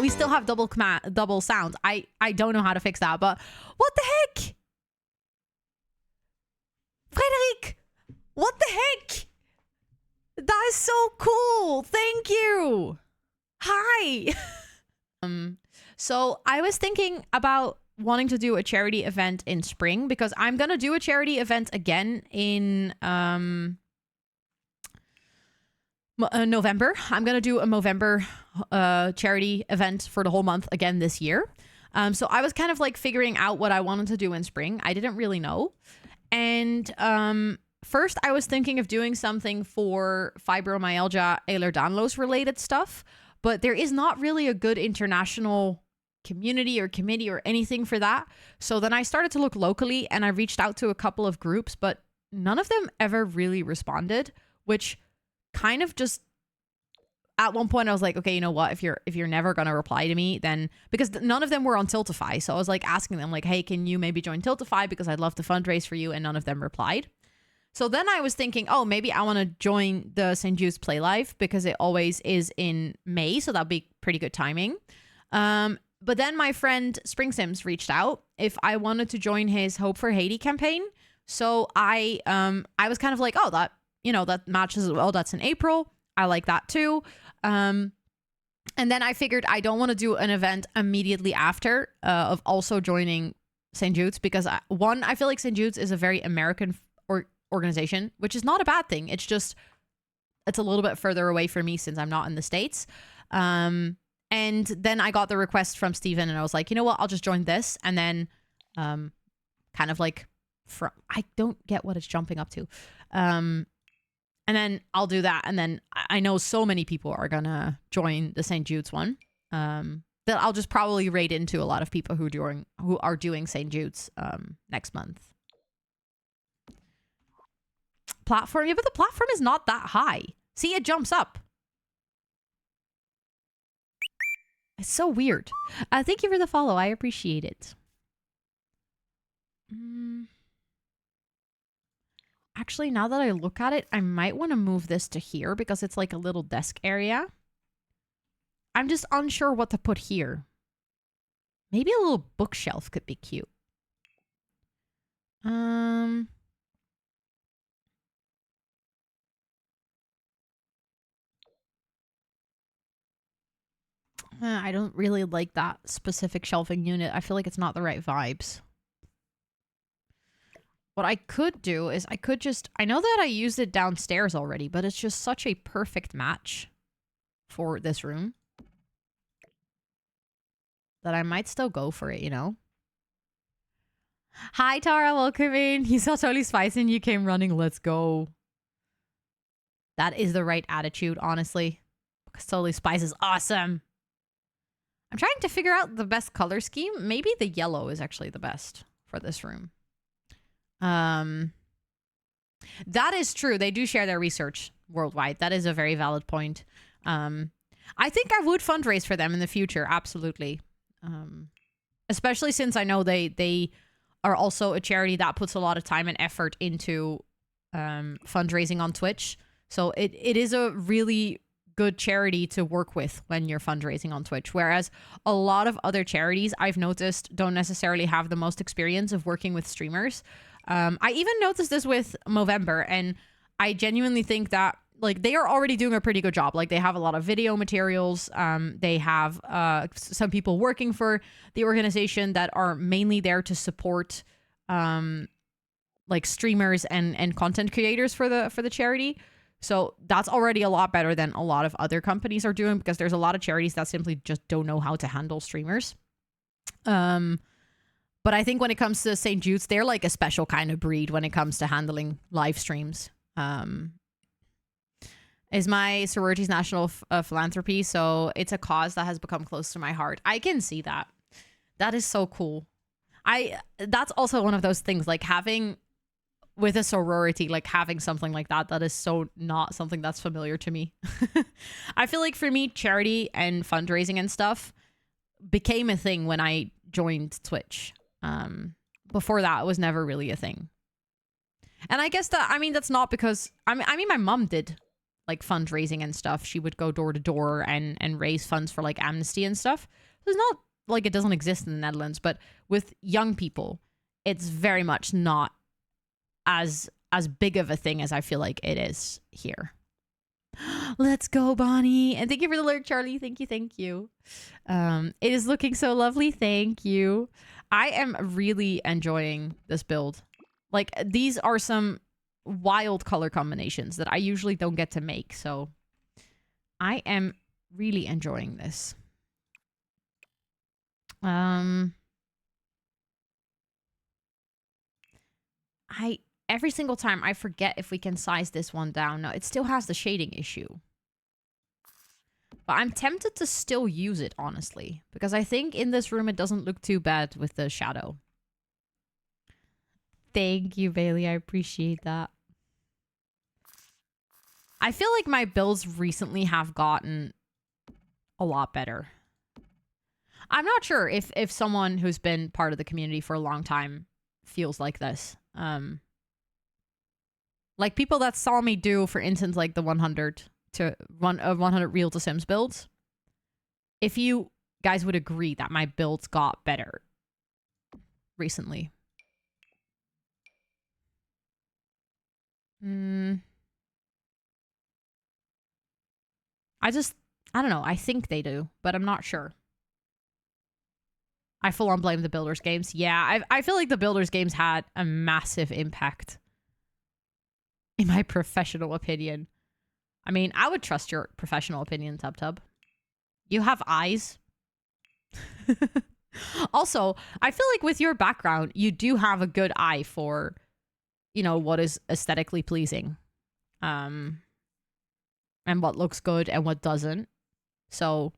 we still have double sounds. I don't know how to fix that, but what the heck? Frederic, what the heck? That is so cool. Thank you. Hi. So I was thinking about wanting to do a charity event in spring because I'm going to do a charity event again in November. I'm going to do a November charity event for the whole month again this year. So I was kind of like figuring out what I wanted to do in spring. I didn't really know. And first I was thinking of doing something for fibromyalgia, Ehlers-Danlos related stuff, but there is not really a good international community or committee or anything for that. So then I started to look locally and I reached out to a couple of groups, but none of them ever really responded, which kind of just at one point I was like, okay, you know what? If you're never going to reply to me, then because none of them were on Tiltify. So I was like asking them like, hey, can you maybe join Tiltify? Because I'd love to fundraise for you. And none of them replied. So then I was thinking, oh, maybe I want to join the St. Jude's Play Live because it always is in May. So that'd be pretty good timing. But then my friend Spring Sims reached out if I wanted to join his Hope for Haiti campaign. So I was kind of like, oh, that, you know, that matches as well. That's in April. I like that too. And then I figured I don't want to do an event immediately after of also joining St. Jude's because I feel like St. Jude's is a very American organization, which is not a bad thing. It's just, it's a little bit further away for me since I'm not in the States. And then I got the request from Steven and I was like, you know what, I'll just join this. And then kind of like, I don't get what it's jumping up to. And then I'll do that. And then I know so many people are going to join the St. Jude's one. That I'll just probably raid into a lot of people who are doing St. Jude's next month. Platform. Yeah, but the platform is not that high. See, it jumps up. It's so weird. Thank you for the follow. I appreciate it. Actually, now that I look at it, I might want to move this to here because it's like a little desk area. I'm just unsure what to put here. Maybe a little bookshelf could be cute. I don't really like that specific shelving unit. I feel like it's not the right vibes. what I could do is I could just, I know that I used it downstairs already, but it's just such a perfect match for this room that I might still go for it, you know? Hi, Tara. Welcome in. You saw Totally Spies and you came running. Let's go. That is the right attitude, honestly. Because Totally Spies is awesome. I'm trying to figure out the best color scheme. Maybe the yellow is actually the best for this room. That is true. They do share their research worldwide. That is a very valid point. I think I would fundraise for them in the future. Absolutely. Especially since I know they are also a charity that puts a lot of time and effort into fundraising on Twitch. So it is a really good charity to work with when you're fundraising on Twitch. Whereas a lot of other charities I've noticed don't necessarily have the most experience of working with streamers. I even noticed this with Movember, and I genuinely think that like they are already doing a pretty good job. Like they have a lot of video materials. They have some people working for the organization that are mainly there to support like streamers and content creators for the charity. So that's already a lot better than a lot of other companies are doing, because there's a lot of charities that simply just don't know how to handle streamers. But I think when it comes to St. Jude's, they're like a special kind of breed when it comes to handling live streams. Is my sorority's national philanthropy, so it's a cause that has become close to my heart. I can see that. That is so cool. That's also one of those things, like having with a sorority, like having something like that is so not something that's familiar to me. I feel like for me, charity and fundraising and stuff became a thing when I joined Twitch. Before that, it was never really a thing. And I guess that, I mean, that's not because, I mean, my mom did like fundraising and stuff. She would go door to door and raise funds for like amnesty and stuff. It's not like it doesn't exist in the Netherlands, but with young people, it's very much not as big of a thing as I feel like it is here. Let's go, Bonnie. And thank you for the alert, Charlie. Thank you. It is looking so lovely. Thank you. I am really enjoying this build. Like, these are some wild color combinations that I usually don't get to make. So I am really enjoying this. Every single time I forget if we can size this one down. No, it still has the shading issue. But I'm tempted to still use it, honestly. Because I think in this room it doesn't look too bad with the shadow. Thank you, Bailey. I appreciate that. I feel like my builds recently have gotten a lot better. I'm not sure if someone who's been part of the community for a long time feels like this. Like people that saw me do, for instance, like the 100 Real to Sims builds. If you guys would agree that my builds got better recently. I don't know. I think they do, but I'm not sure. I full on blame the Builders games. Yeah, I feel like the Builders games had a massive impact. In my professional opinion. I mean, I would trust your professional opinion, Tub. You have eyes. Also, I feel like with your background, you do have a good eye for, you know, what is aesthetically pleasing. And what looks good and what doesn't. So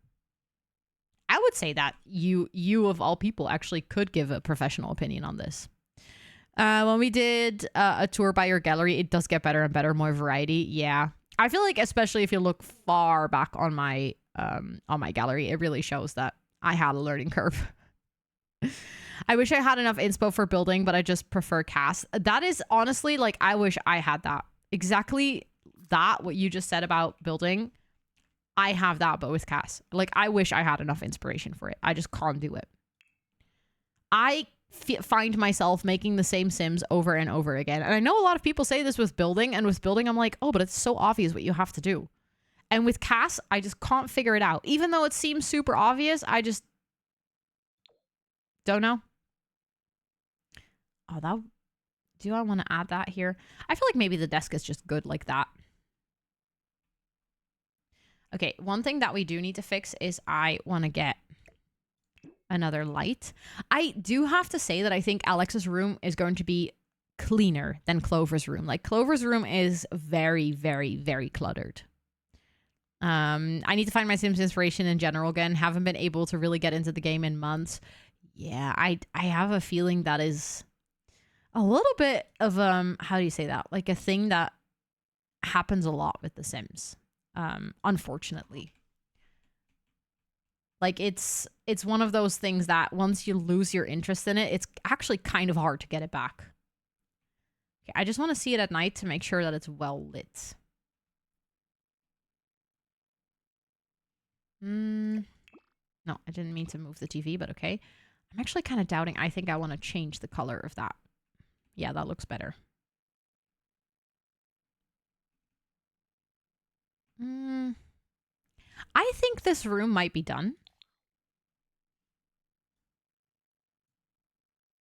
I would say that you of all people actually could give a professional opinion on this. When we did a tour by your gallery, it does get better and better, more variety. Yeah. I feel like especially if you look far back on my gallery, it really shows that I had a learning curve. I wish I had enough inspo for building, but I just prefer cast. That is honestly, like, I wish I had that. Exactly that, what you just said about building. I have that, but with cast. Like, I wish I had enough inspiration for it. I just can't do it. I find myself making the same Sims over and over again. And I know a lot of people say this with building, and with building, I'm like, oh, but it's so obvious what you have to do. And with cast, I just can't figure it out. Even though it seems super obvious, I just don't know. Oh, Do I want to add that here? I feel like maybe the desk is just good like that. Okay, one thing that we do need to fix is I want to get another light. I do have to say that I think Alex's room is going to be cleaner than Clover's room. Like, Clover's room is very, very, very cluttered. I need to find my Sims inspiration in general again. Haven't been able to really get into the game in months. Yeah, I have a feeling that is a little bit of how do you say that? Like a thing that happens a lot with The Sims. Unfortunately. Like it's one of those things that once you lose your interest in it, it's actually kind of hard to get it back. Okay, I just want to see it at night to make sure that it's well lit. No, I didn't mean to move the TV, but okay. I'm actually kind of doubting. I think I want to change the color of that. Yeah, that looks better. I think this room might be done.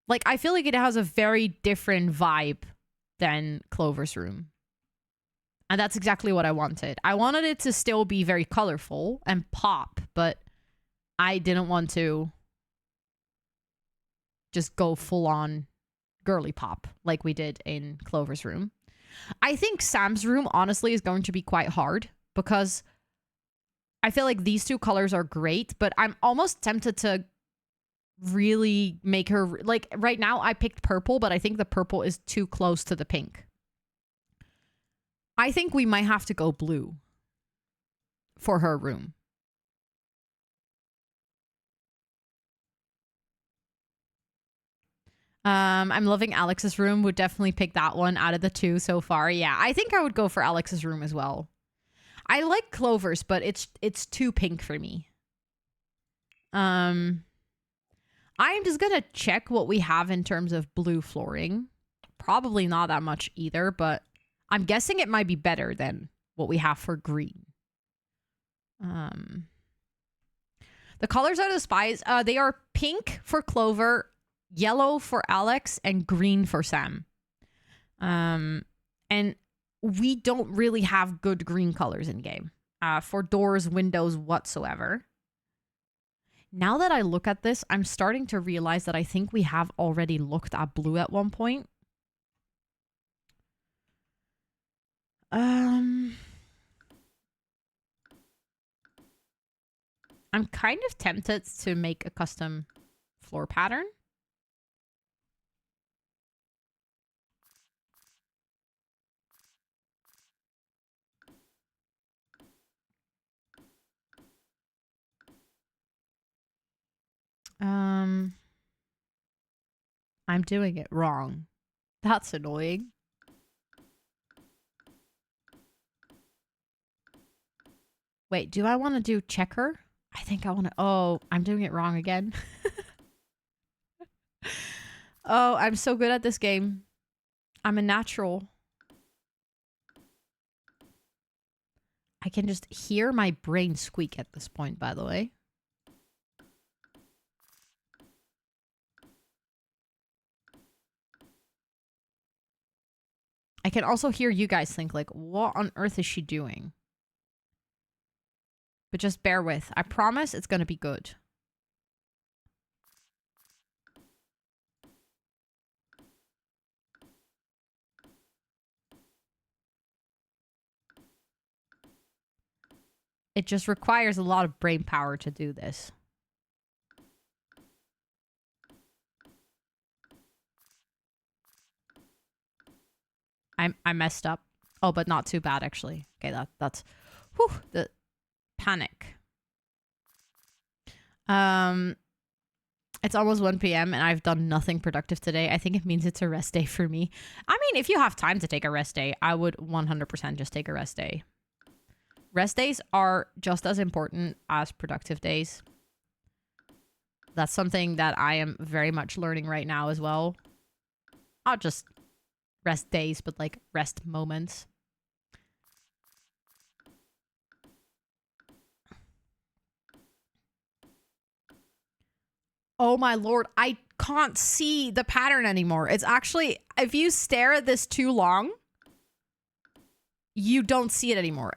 Like, I feel like it has a very different vibe than Clover's room. And that's exactly what I wanted. I wanted it to still be very colorful and pop, but I didn't want to just go full on girly pop like we did in Clover's room. I think Sam's room, honestly, is going to be quite hard because I feel like these two colors are great, but I'm almost tempted to really make her... Like, right now, I picked purple, but I think the purple is too close to the pink. I think we might have to go blue for her room. I'm loving Alex's room. Would definitely pick that one out of the two so far. Yeah, I think I would go for Alex's room as well. I like Clover's, but it's too pink for me. I'm just gonna check what we have in terms of blue flooring. Probably not that much either, but I'm guessing it might be better than what we have for green. The colors are the spies. They are pink for Clover, yellow for Alex, and green for Sam. And we don't really have good green colors in game for doors, windows, whatsoever. Now that I look at this, I'm starting to realize that I think we have already looked at blue at one point. I'm kind of tempted to make a custom floor pattern. I'm doing it wrong. That's annoying. Wait, do I want to do checker? I think I want to... Oh, I'm doing it wrong again. Oh, I'm so good at this game. I'm a natural. I can just hear my brain squeak at this point, by the way. I can also hear you guys think, like, what on earth is she doing? But just bear with. I promise it's going to be good. It just requires a lot of brain power to do this. I messed up. Oh, but not too bad, actually. Okay, that's... Whew, the panic. It's almost 1 p.m. and I've done nothing productive today. I think it means it's a rest day for me. I mean, if you have time to take a rest day, I would 100% just take a rest day. Rest days are just as important as productive days. That's something that I am very much learning right now as well. Not just rest days, but like rest moments. Oh my lord, I can't see the pattern anymore. It's actually, if you stare at this too long, you don't see it anymore.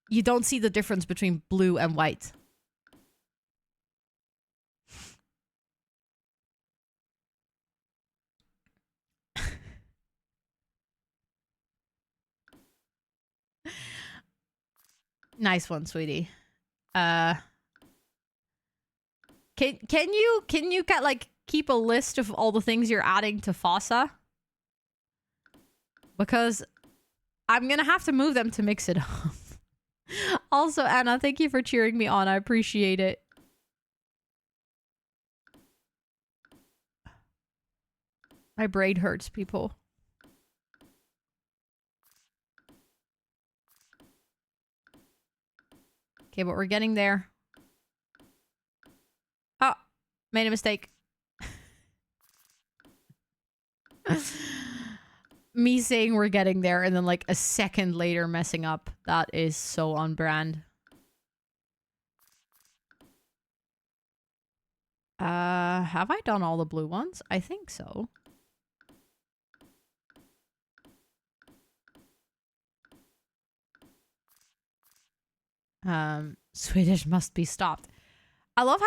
You don't see the difference between blue and white. Nice one, sweetie. Can you like keep a list of all the things you're adding to Fossa? Because I'm gonna have to move them to mix it up. Also, Anna, thank you for cheering me on. I appreciate it. My brain hurts, people. Okay, but we're getting there. Oh, made a mistake. Me saying we're getting there and then like a second later messing up. That is so on brand. Have I done all the blue ones? I think so. Swedish must be stopped. I love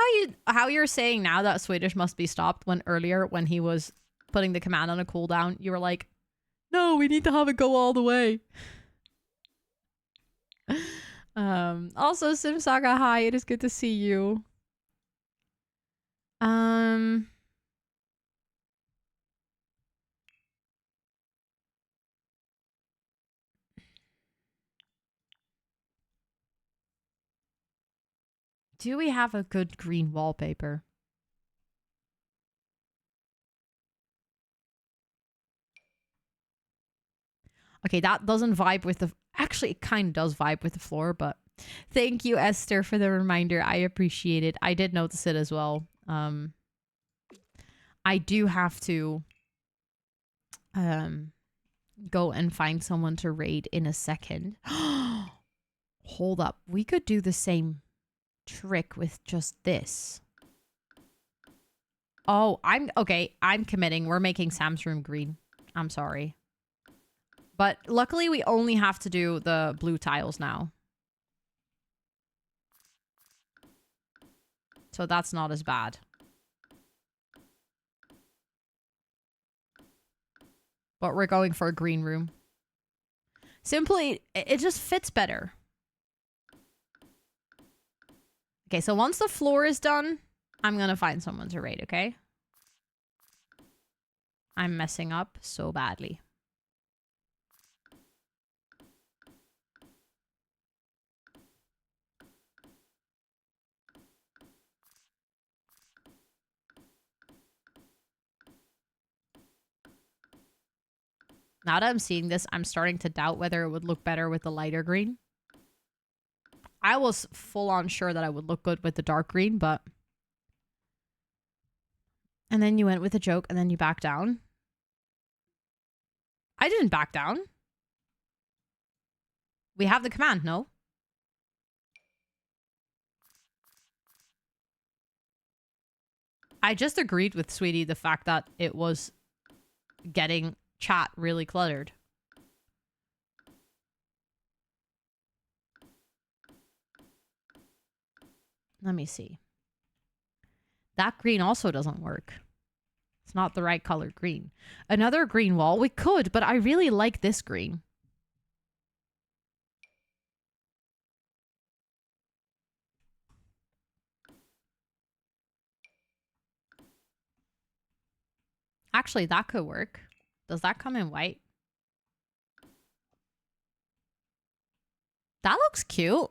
how you're saying now that Swedish must be stopped when earlier when he was putting the command on a cooldown, you were like, no, we need to have it go all the way. Also, Simsaga, hi, it is good to see you. Do we have a good green wallpaper? Okay, that doesn't vibe with the... Actually, it kind of does vibe with the floor, but... Thank you, Esther, for the reminder. I appreciate it. I did notice it as well. I do have to... go and find someone to raid in a second. Hold up. We could do the same trick with just this. Oh, I'm committing. We're making Sam's room green. I'm sorry. But luckily, we only have to do the blue tiles now. So that's not as bad. But we're going for a green room. Simply, it just fits better. Okay, so once the floor is done, I'm gonna find someone to raid, okay? I'm messing up so badly. Now that I'm seeing this, I'm starting to doubt whether it would look better with the lighter green. I was full on sure that I would look good with the dark green, but... And then you went with a joke, and then you backed down. I didn't back down. We have the command, no? I just agreed with Sweetie the fact that it was getting chat really cluttered. Let me see. That green also doesn't work. It's not the right color green. Another green wall? We could, but I really like this green. Actually, that could work. Does that come in white? That looks cute.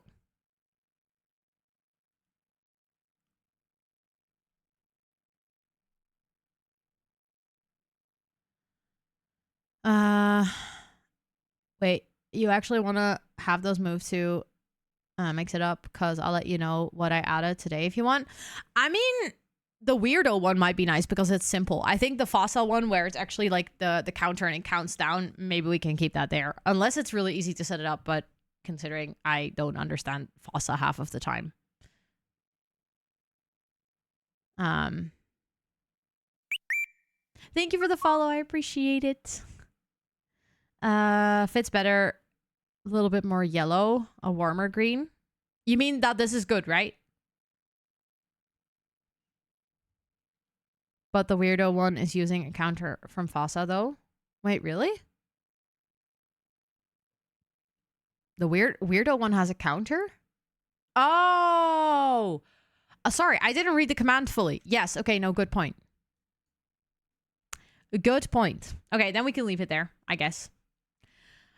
Wait, you actually want to have those moves to mix it up? Because I'll let you know what I added today if you want. I mean, the weirdo one might be nice because it's simple. I think the fossil one where it's actually like the counter and it counts down, maybe we can keep that there. Unless it's really easy to set it up, but considering I don't understand Fossa half of the time. Thank you for the follow. I appreciate it. Fits better. A little bit more yellow. A warmer green. You mean that this is good, right? But the weirdo one is using a counter from Fossa, though. Wait, really? The weirdo one has a counter? Oh! Sorry, I didn't read the command fully. Yes, okay, no, good point. Good point. Okay, then we can leave it there, I guess.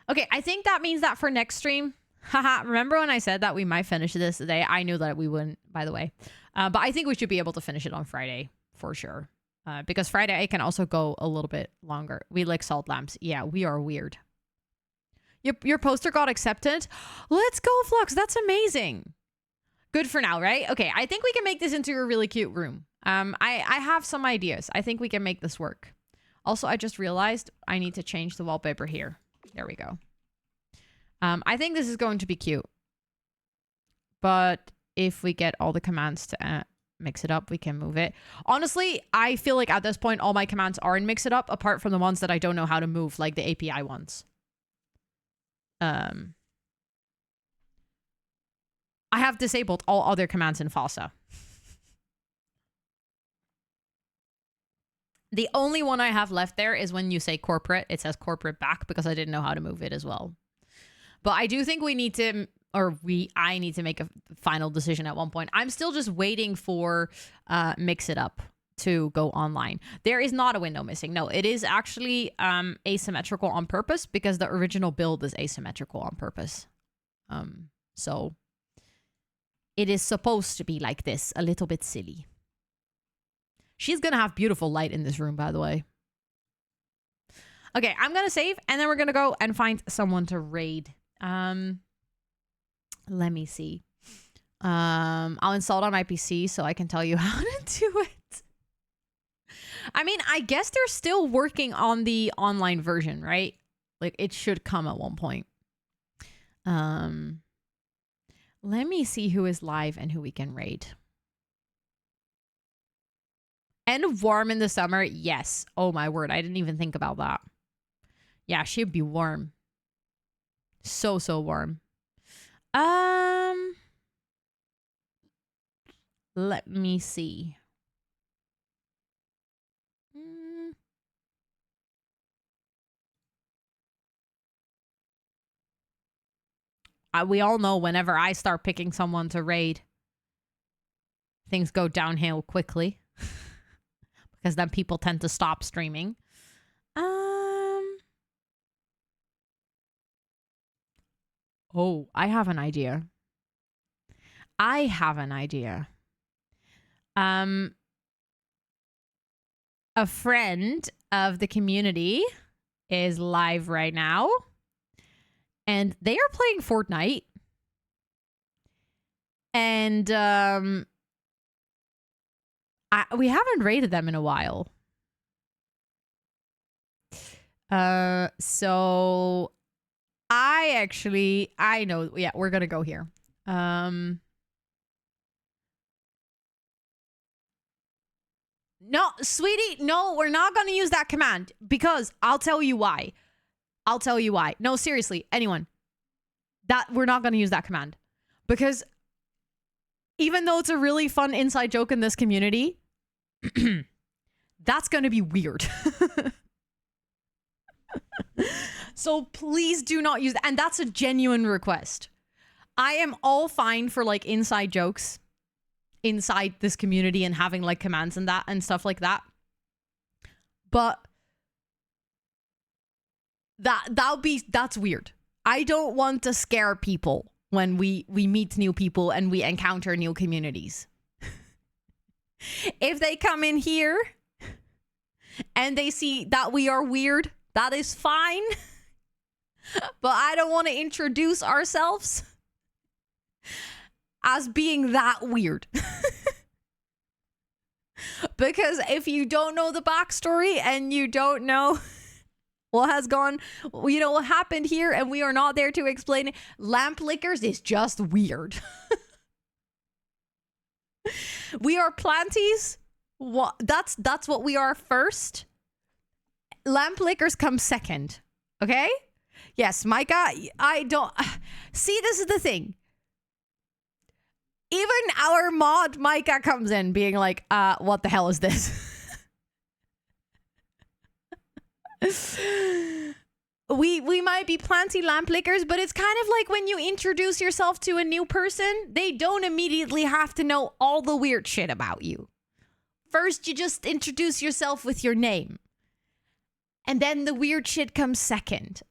Okay, I think that means that for next stream... Haha, remember when I said that we might finish this today? I knew that we wouldn't, by the way. But I think we should be able to finish it on Friday, for sure. Because Friday, it can also go a little bit longer. We like salt lamps. Yeah, we are weird. Your poster got accepted? Let's go, Flux. That's amazing. Good for now, right? Okay, I think we can make this into a really cute room. I have some ideas. I think we can make this work. Also, I just realized I need to change the wallpaper here. There we go. I think this is going to be cute. But if we get all the commands to mix it up, we can move it. Honestly, I feel like at this point, all my commands are in mix it up, apart from the ones that I don't know how to move, like the API ones. I have disabled all other commands in Fossa. The only one I have left there is when you say corporate. It says corporate back because I didn't know how to move it as well. But I do think we need to, I need to make a final decision at one point. I'm still just waiting for Mix It Up to go online. There is not a window missing. No, it is actually asymmetrical on purpose because the original build is asymmetrical on purpose. So it is supposed to be like this, a little bit silly. She's going to have beautiful light in this room, by the way. Okay, I'm going to save, and then we're going to go and find someone to raid. Let me see. I'll install it on my PC so I can tell you how to do it. I mean, I guess they're still working on the online version, right? Like, it should come at one point. Let me see who is live and who we can raid. And warm in the summer, yes. Oh my word, I didn't even think about that. Yeah, she'd be warm. So warm. Let me see. We all know whenever I start picking someone to raid, things go downhill quickly. Because then people tend to stop streaming. Oh, I have an idea. A friend of the community is live right now. And they are playing Fortnite. And we haven't raided them in a while. So I know. Yeah, we're going to go here. No, sweetie, no, we're not going to use that command because I'll tell you why. No, seriously, anyone. That we're not going to use that command because even though it's a really fun inside joke in this community, that's going to be weird. So please do not use that. And that's a genuine request. I am all fine for like inside jokes inside this community and having like commands and that and stuff like that. But that's weird. I don't want to scare people when we meet new people and we encounter new communities. If they come in here and they see that we are weird, that is fine. But I don't want to introduce ourselves as being that weird. Because if you don't know the backstory and you don't know what has gone, you know, what happened here, and we are not there to explain it, lamp lickers is just weird. We are planties. That's what we are first. lamp lickers come second. Okay? Yes, Micah, I don't... See, this is the thing. Even our mod Micah comes in being like, what the hell is this? We might be planty lamp lickers, but it's kind of like when you introduce yourself to a new person, they don't immediately have to know all the weird shit about you. First, you just introduce yourself with your name. And then the weird shit comes second.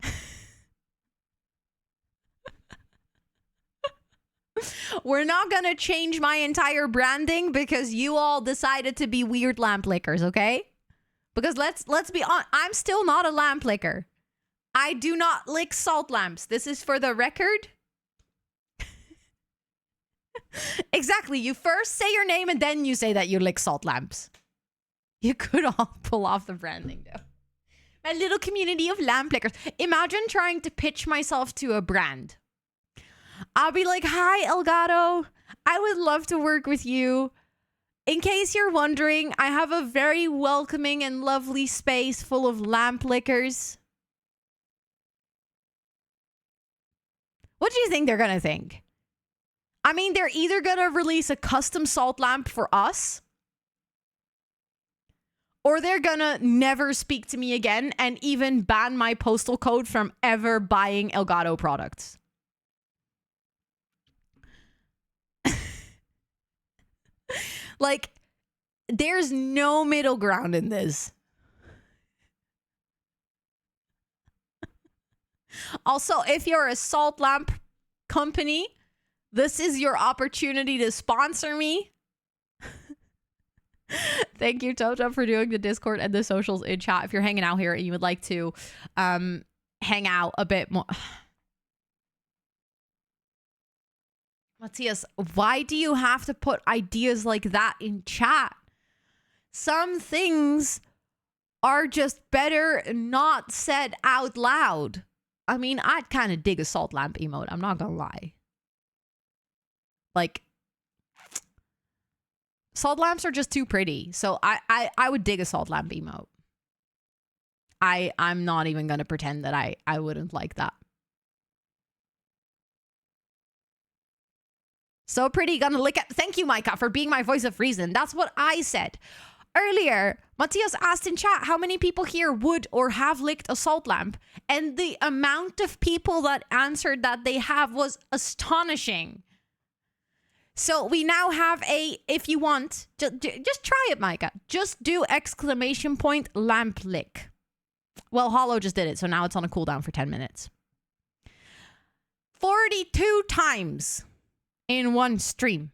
We're not gonna change my entire branding because you all decided to be weird lamp lickers, okay? Because let's be honest, I'm still not a lamp licker. I do not lick salt lamps. This is for the record. Exactly. You first say your name and then you say that you lick salt lamps. You could all pull off the branding though. My little community of lamp lickers. Imagine trying to pitch myself to a brand. I'll be like, hi, Elgato. I would love to work with you. In case you're wondering, I have a very welcoming and lovely space full of lamp lickers. What do you think they're going to think? I mean, they're either going to release a custom salt lamp for us, or they're going to never speak to me again and even ban my postal code from ever buying Elgato products. Like, there's no middle ground in this. Also, if you're a salt lamp company, this is your opportunity to sponsor me. Thank you, Toto, for doing the Discord and the socials in chat. If you're hanging out here and you would like to hang out a bit more... Matthias, why do you have to put ideas like that in chat? Some things are just better not said out loud. I mean, I'd kind of dig a salt lamp emote. I'm not gonna lie. Like, salt lamps are just too pretty. So I would dig a salt lamp emote. I'm not even gonna pretend that I wouldn't like that. So pretty, gonna lick it. Thank you, Micah, for being my voice of reason. That's what I said. Earlier, Matthias asked in chat how many people here would or have licked a salt lamp. And the amount of people that answered that they have was astonishing. So we now have a, if you want, just try it, Micah. Just do ! Lamp lick. Well, Hollow just did it, so now it's on a cooldown for 10 minutes. 42 times. In one stream.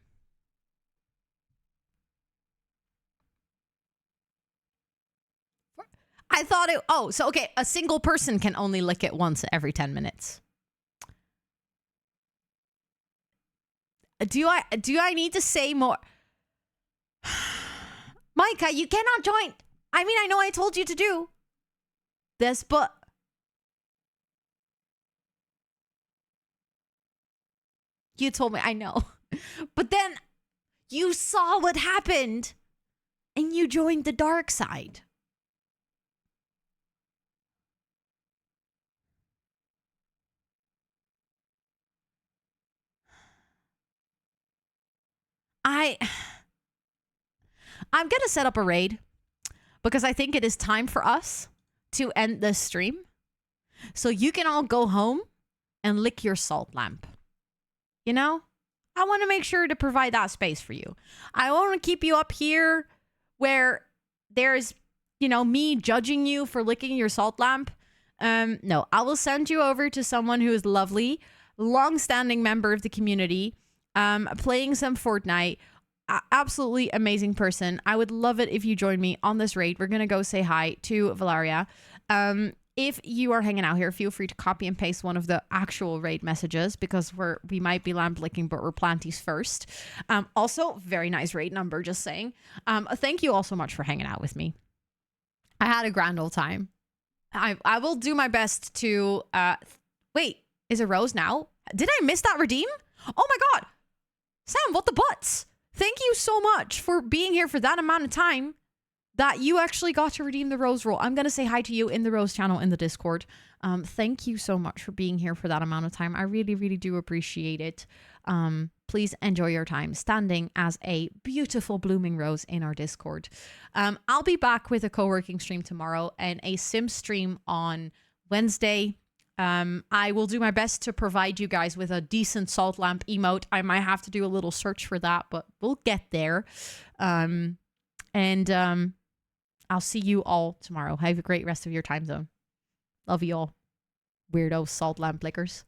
I thought it... Oh, so okay, a single person can only lick it once every 10 minutes. Do I need to say more? Micah, you cannot join. I mean, I know I told you to do this, but... You told me, I know. But then you saw what happened and you joined the dark side. I'm going to set up a raid because I think it is time for us to end this stream. So you can all go home and lick your salt lamp. You know, I want to make sure to provide that space for you. I want to keep you up here where there's, you know, me judging you for licking your salt lamp. No, I will send you over to someone who is lovely, long-standing member of the community, playing some Fortnite. Absolutely amazing person. I would love it if you join me on this raid. We're going to go say hi to Valeria. If you are hanging out here, feel free to copy and paste one of the actual raid messages because we might be lamp licking, but we're planties first. Also, very nice raid number, just saying. Thank you all so much for hanging out with me. I had a grand old time. I will do my best to... wait, is it Rose now? Did I miss that redeem? Oh my god! Sam, what the butts? Thank you so much for being here for that amount of time. that you actually got to redeem the Rose roll. I'm going to say hi to you in the Rose channel in the Discord. Thank you so much for being here for that amount of time. I really, really do appreciate it. Please enjoy your time standing as a beautiful blooming rose in our Discord. I'll be back with a co-working stream tomorrow and a sim stream on Wednesday. I will do my best to provide you guys with a decent salt lamp emote. I might have to do a little search for that, but we'll get there. I'll see you all tomorrow. Have a great rest of your time zone. Love you all. Weirdo salt lamp lickers.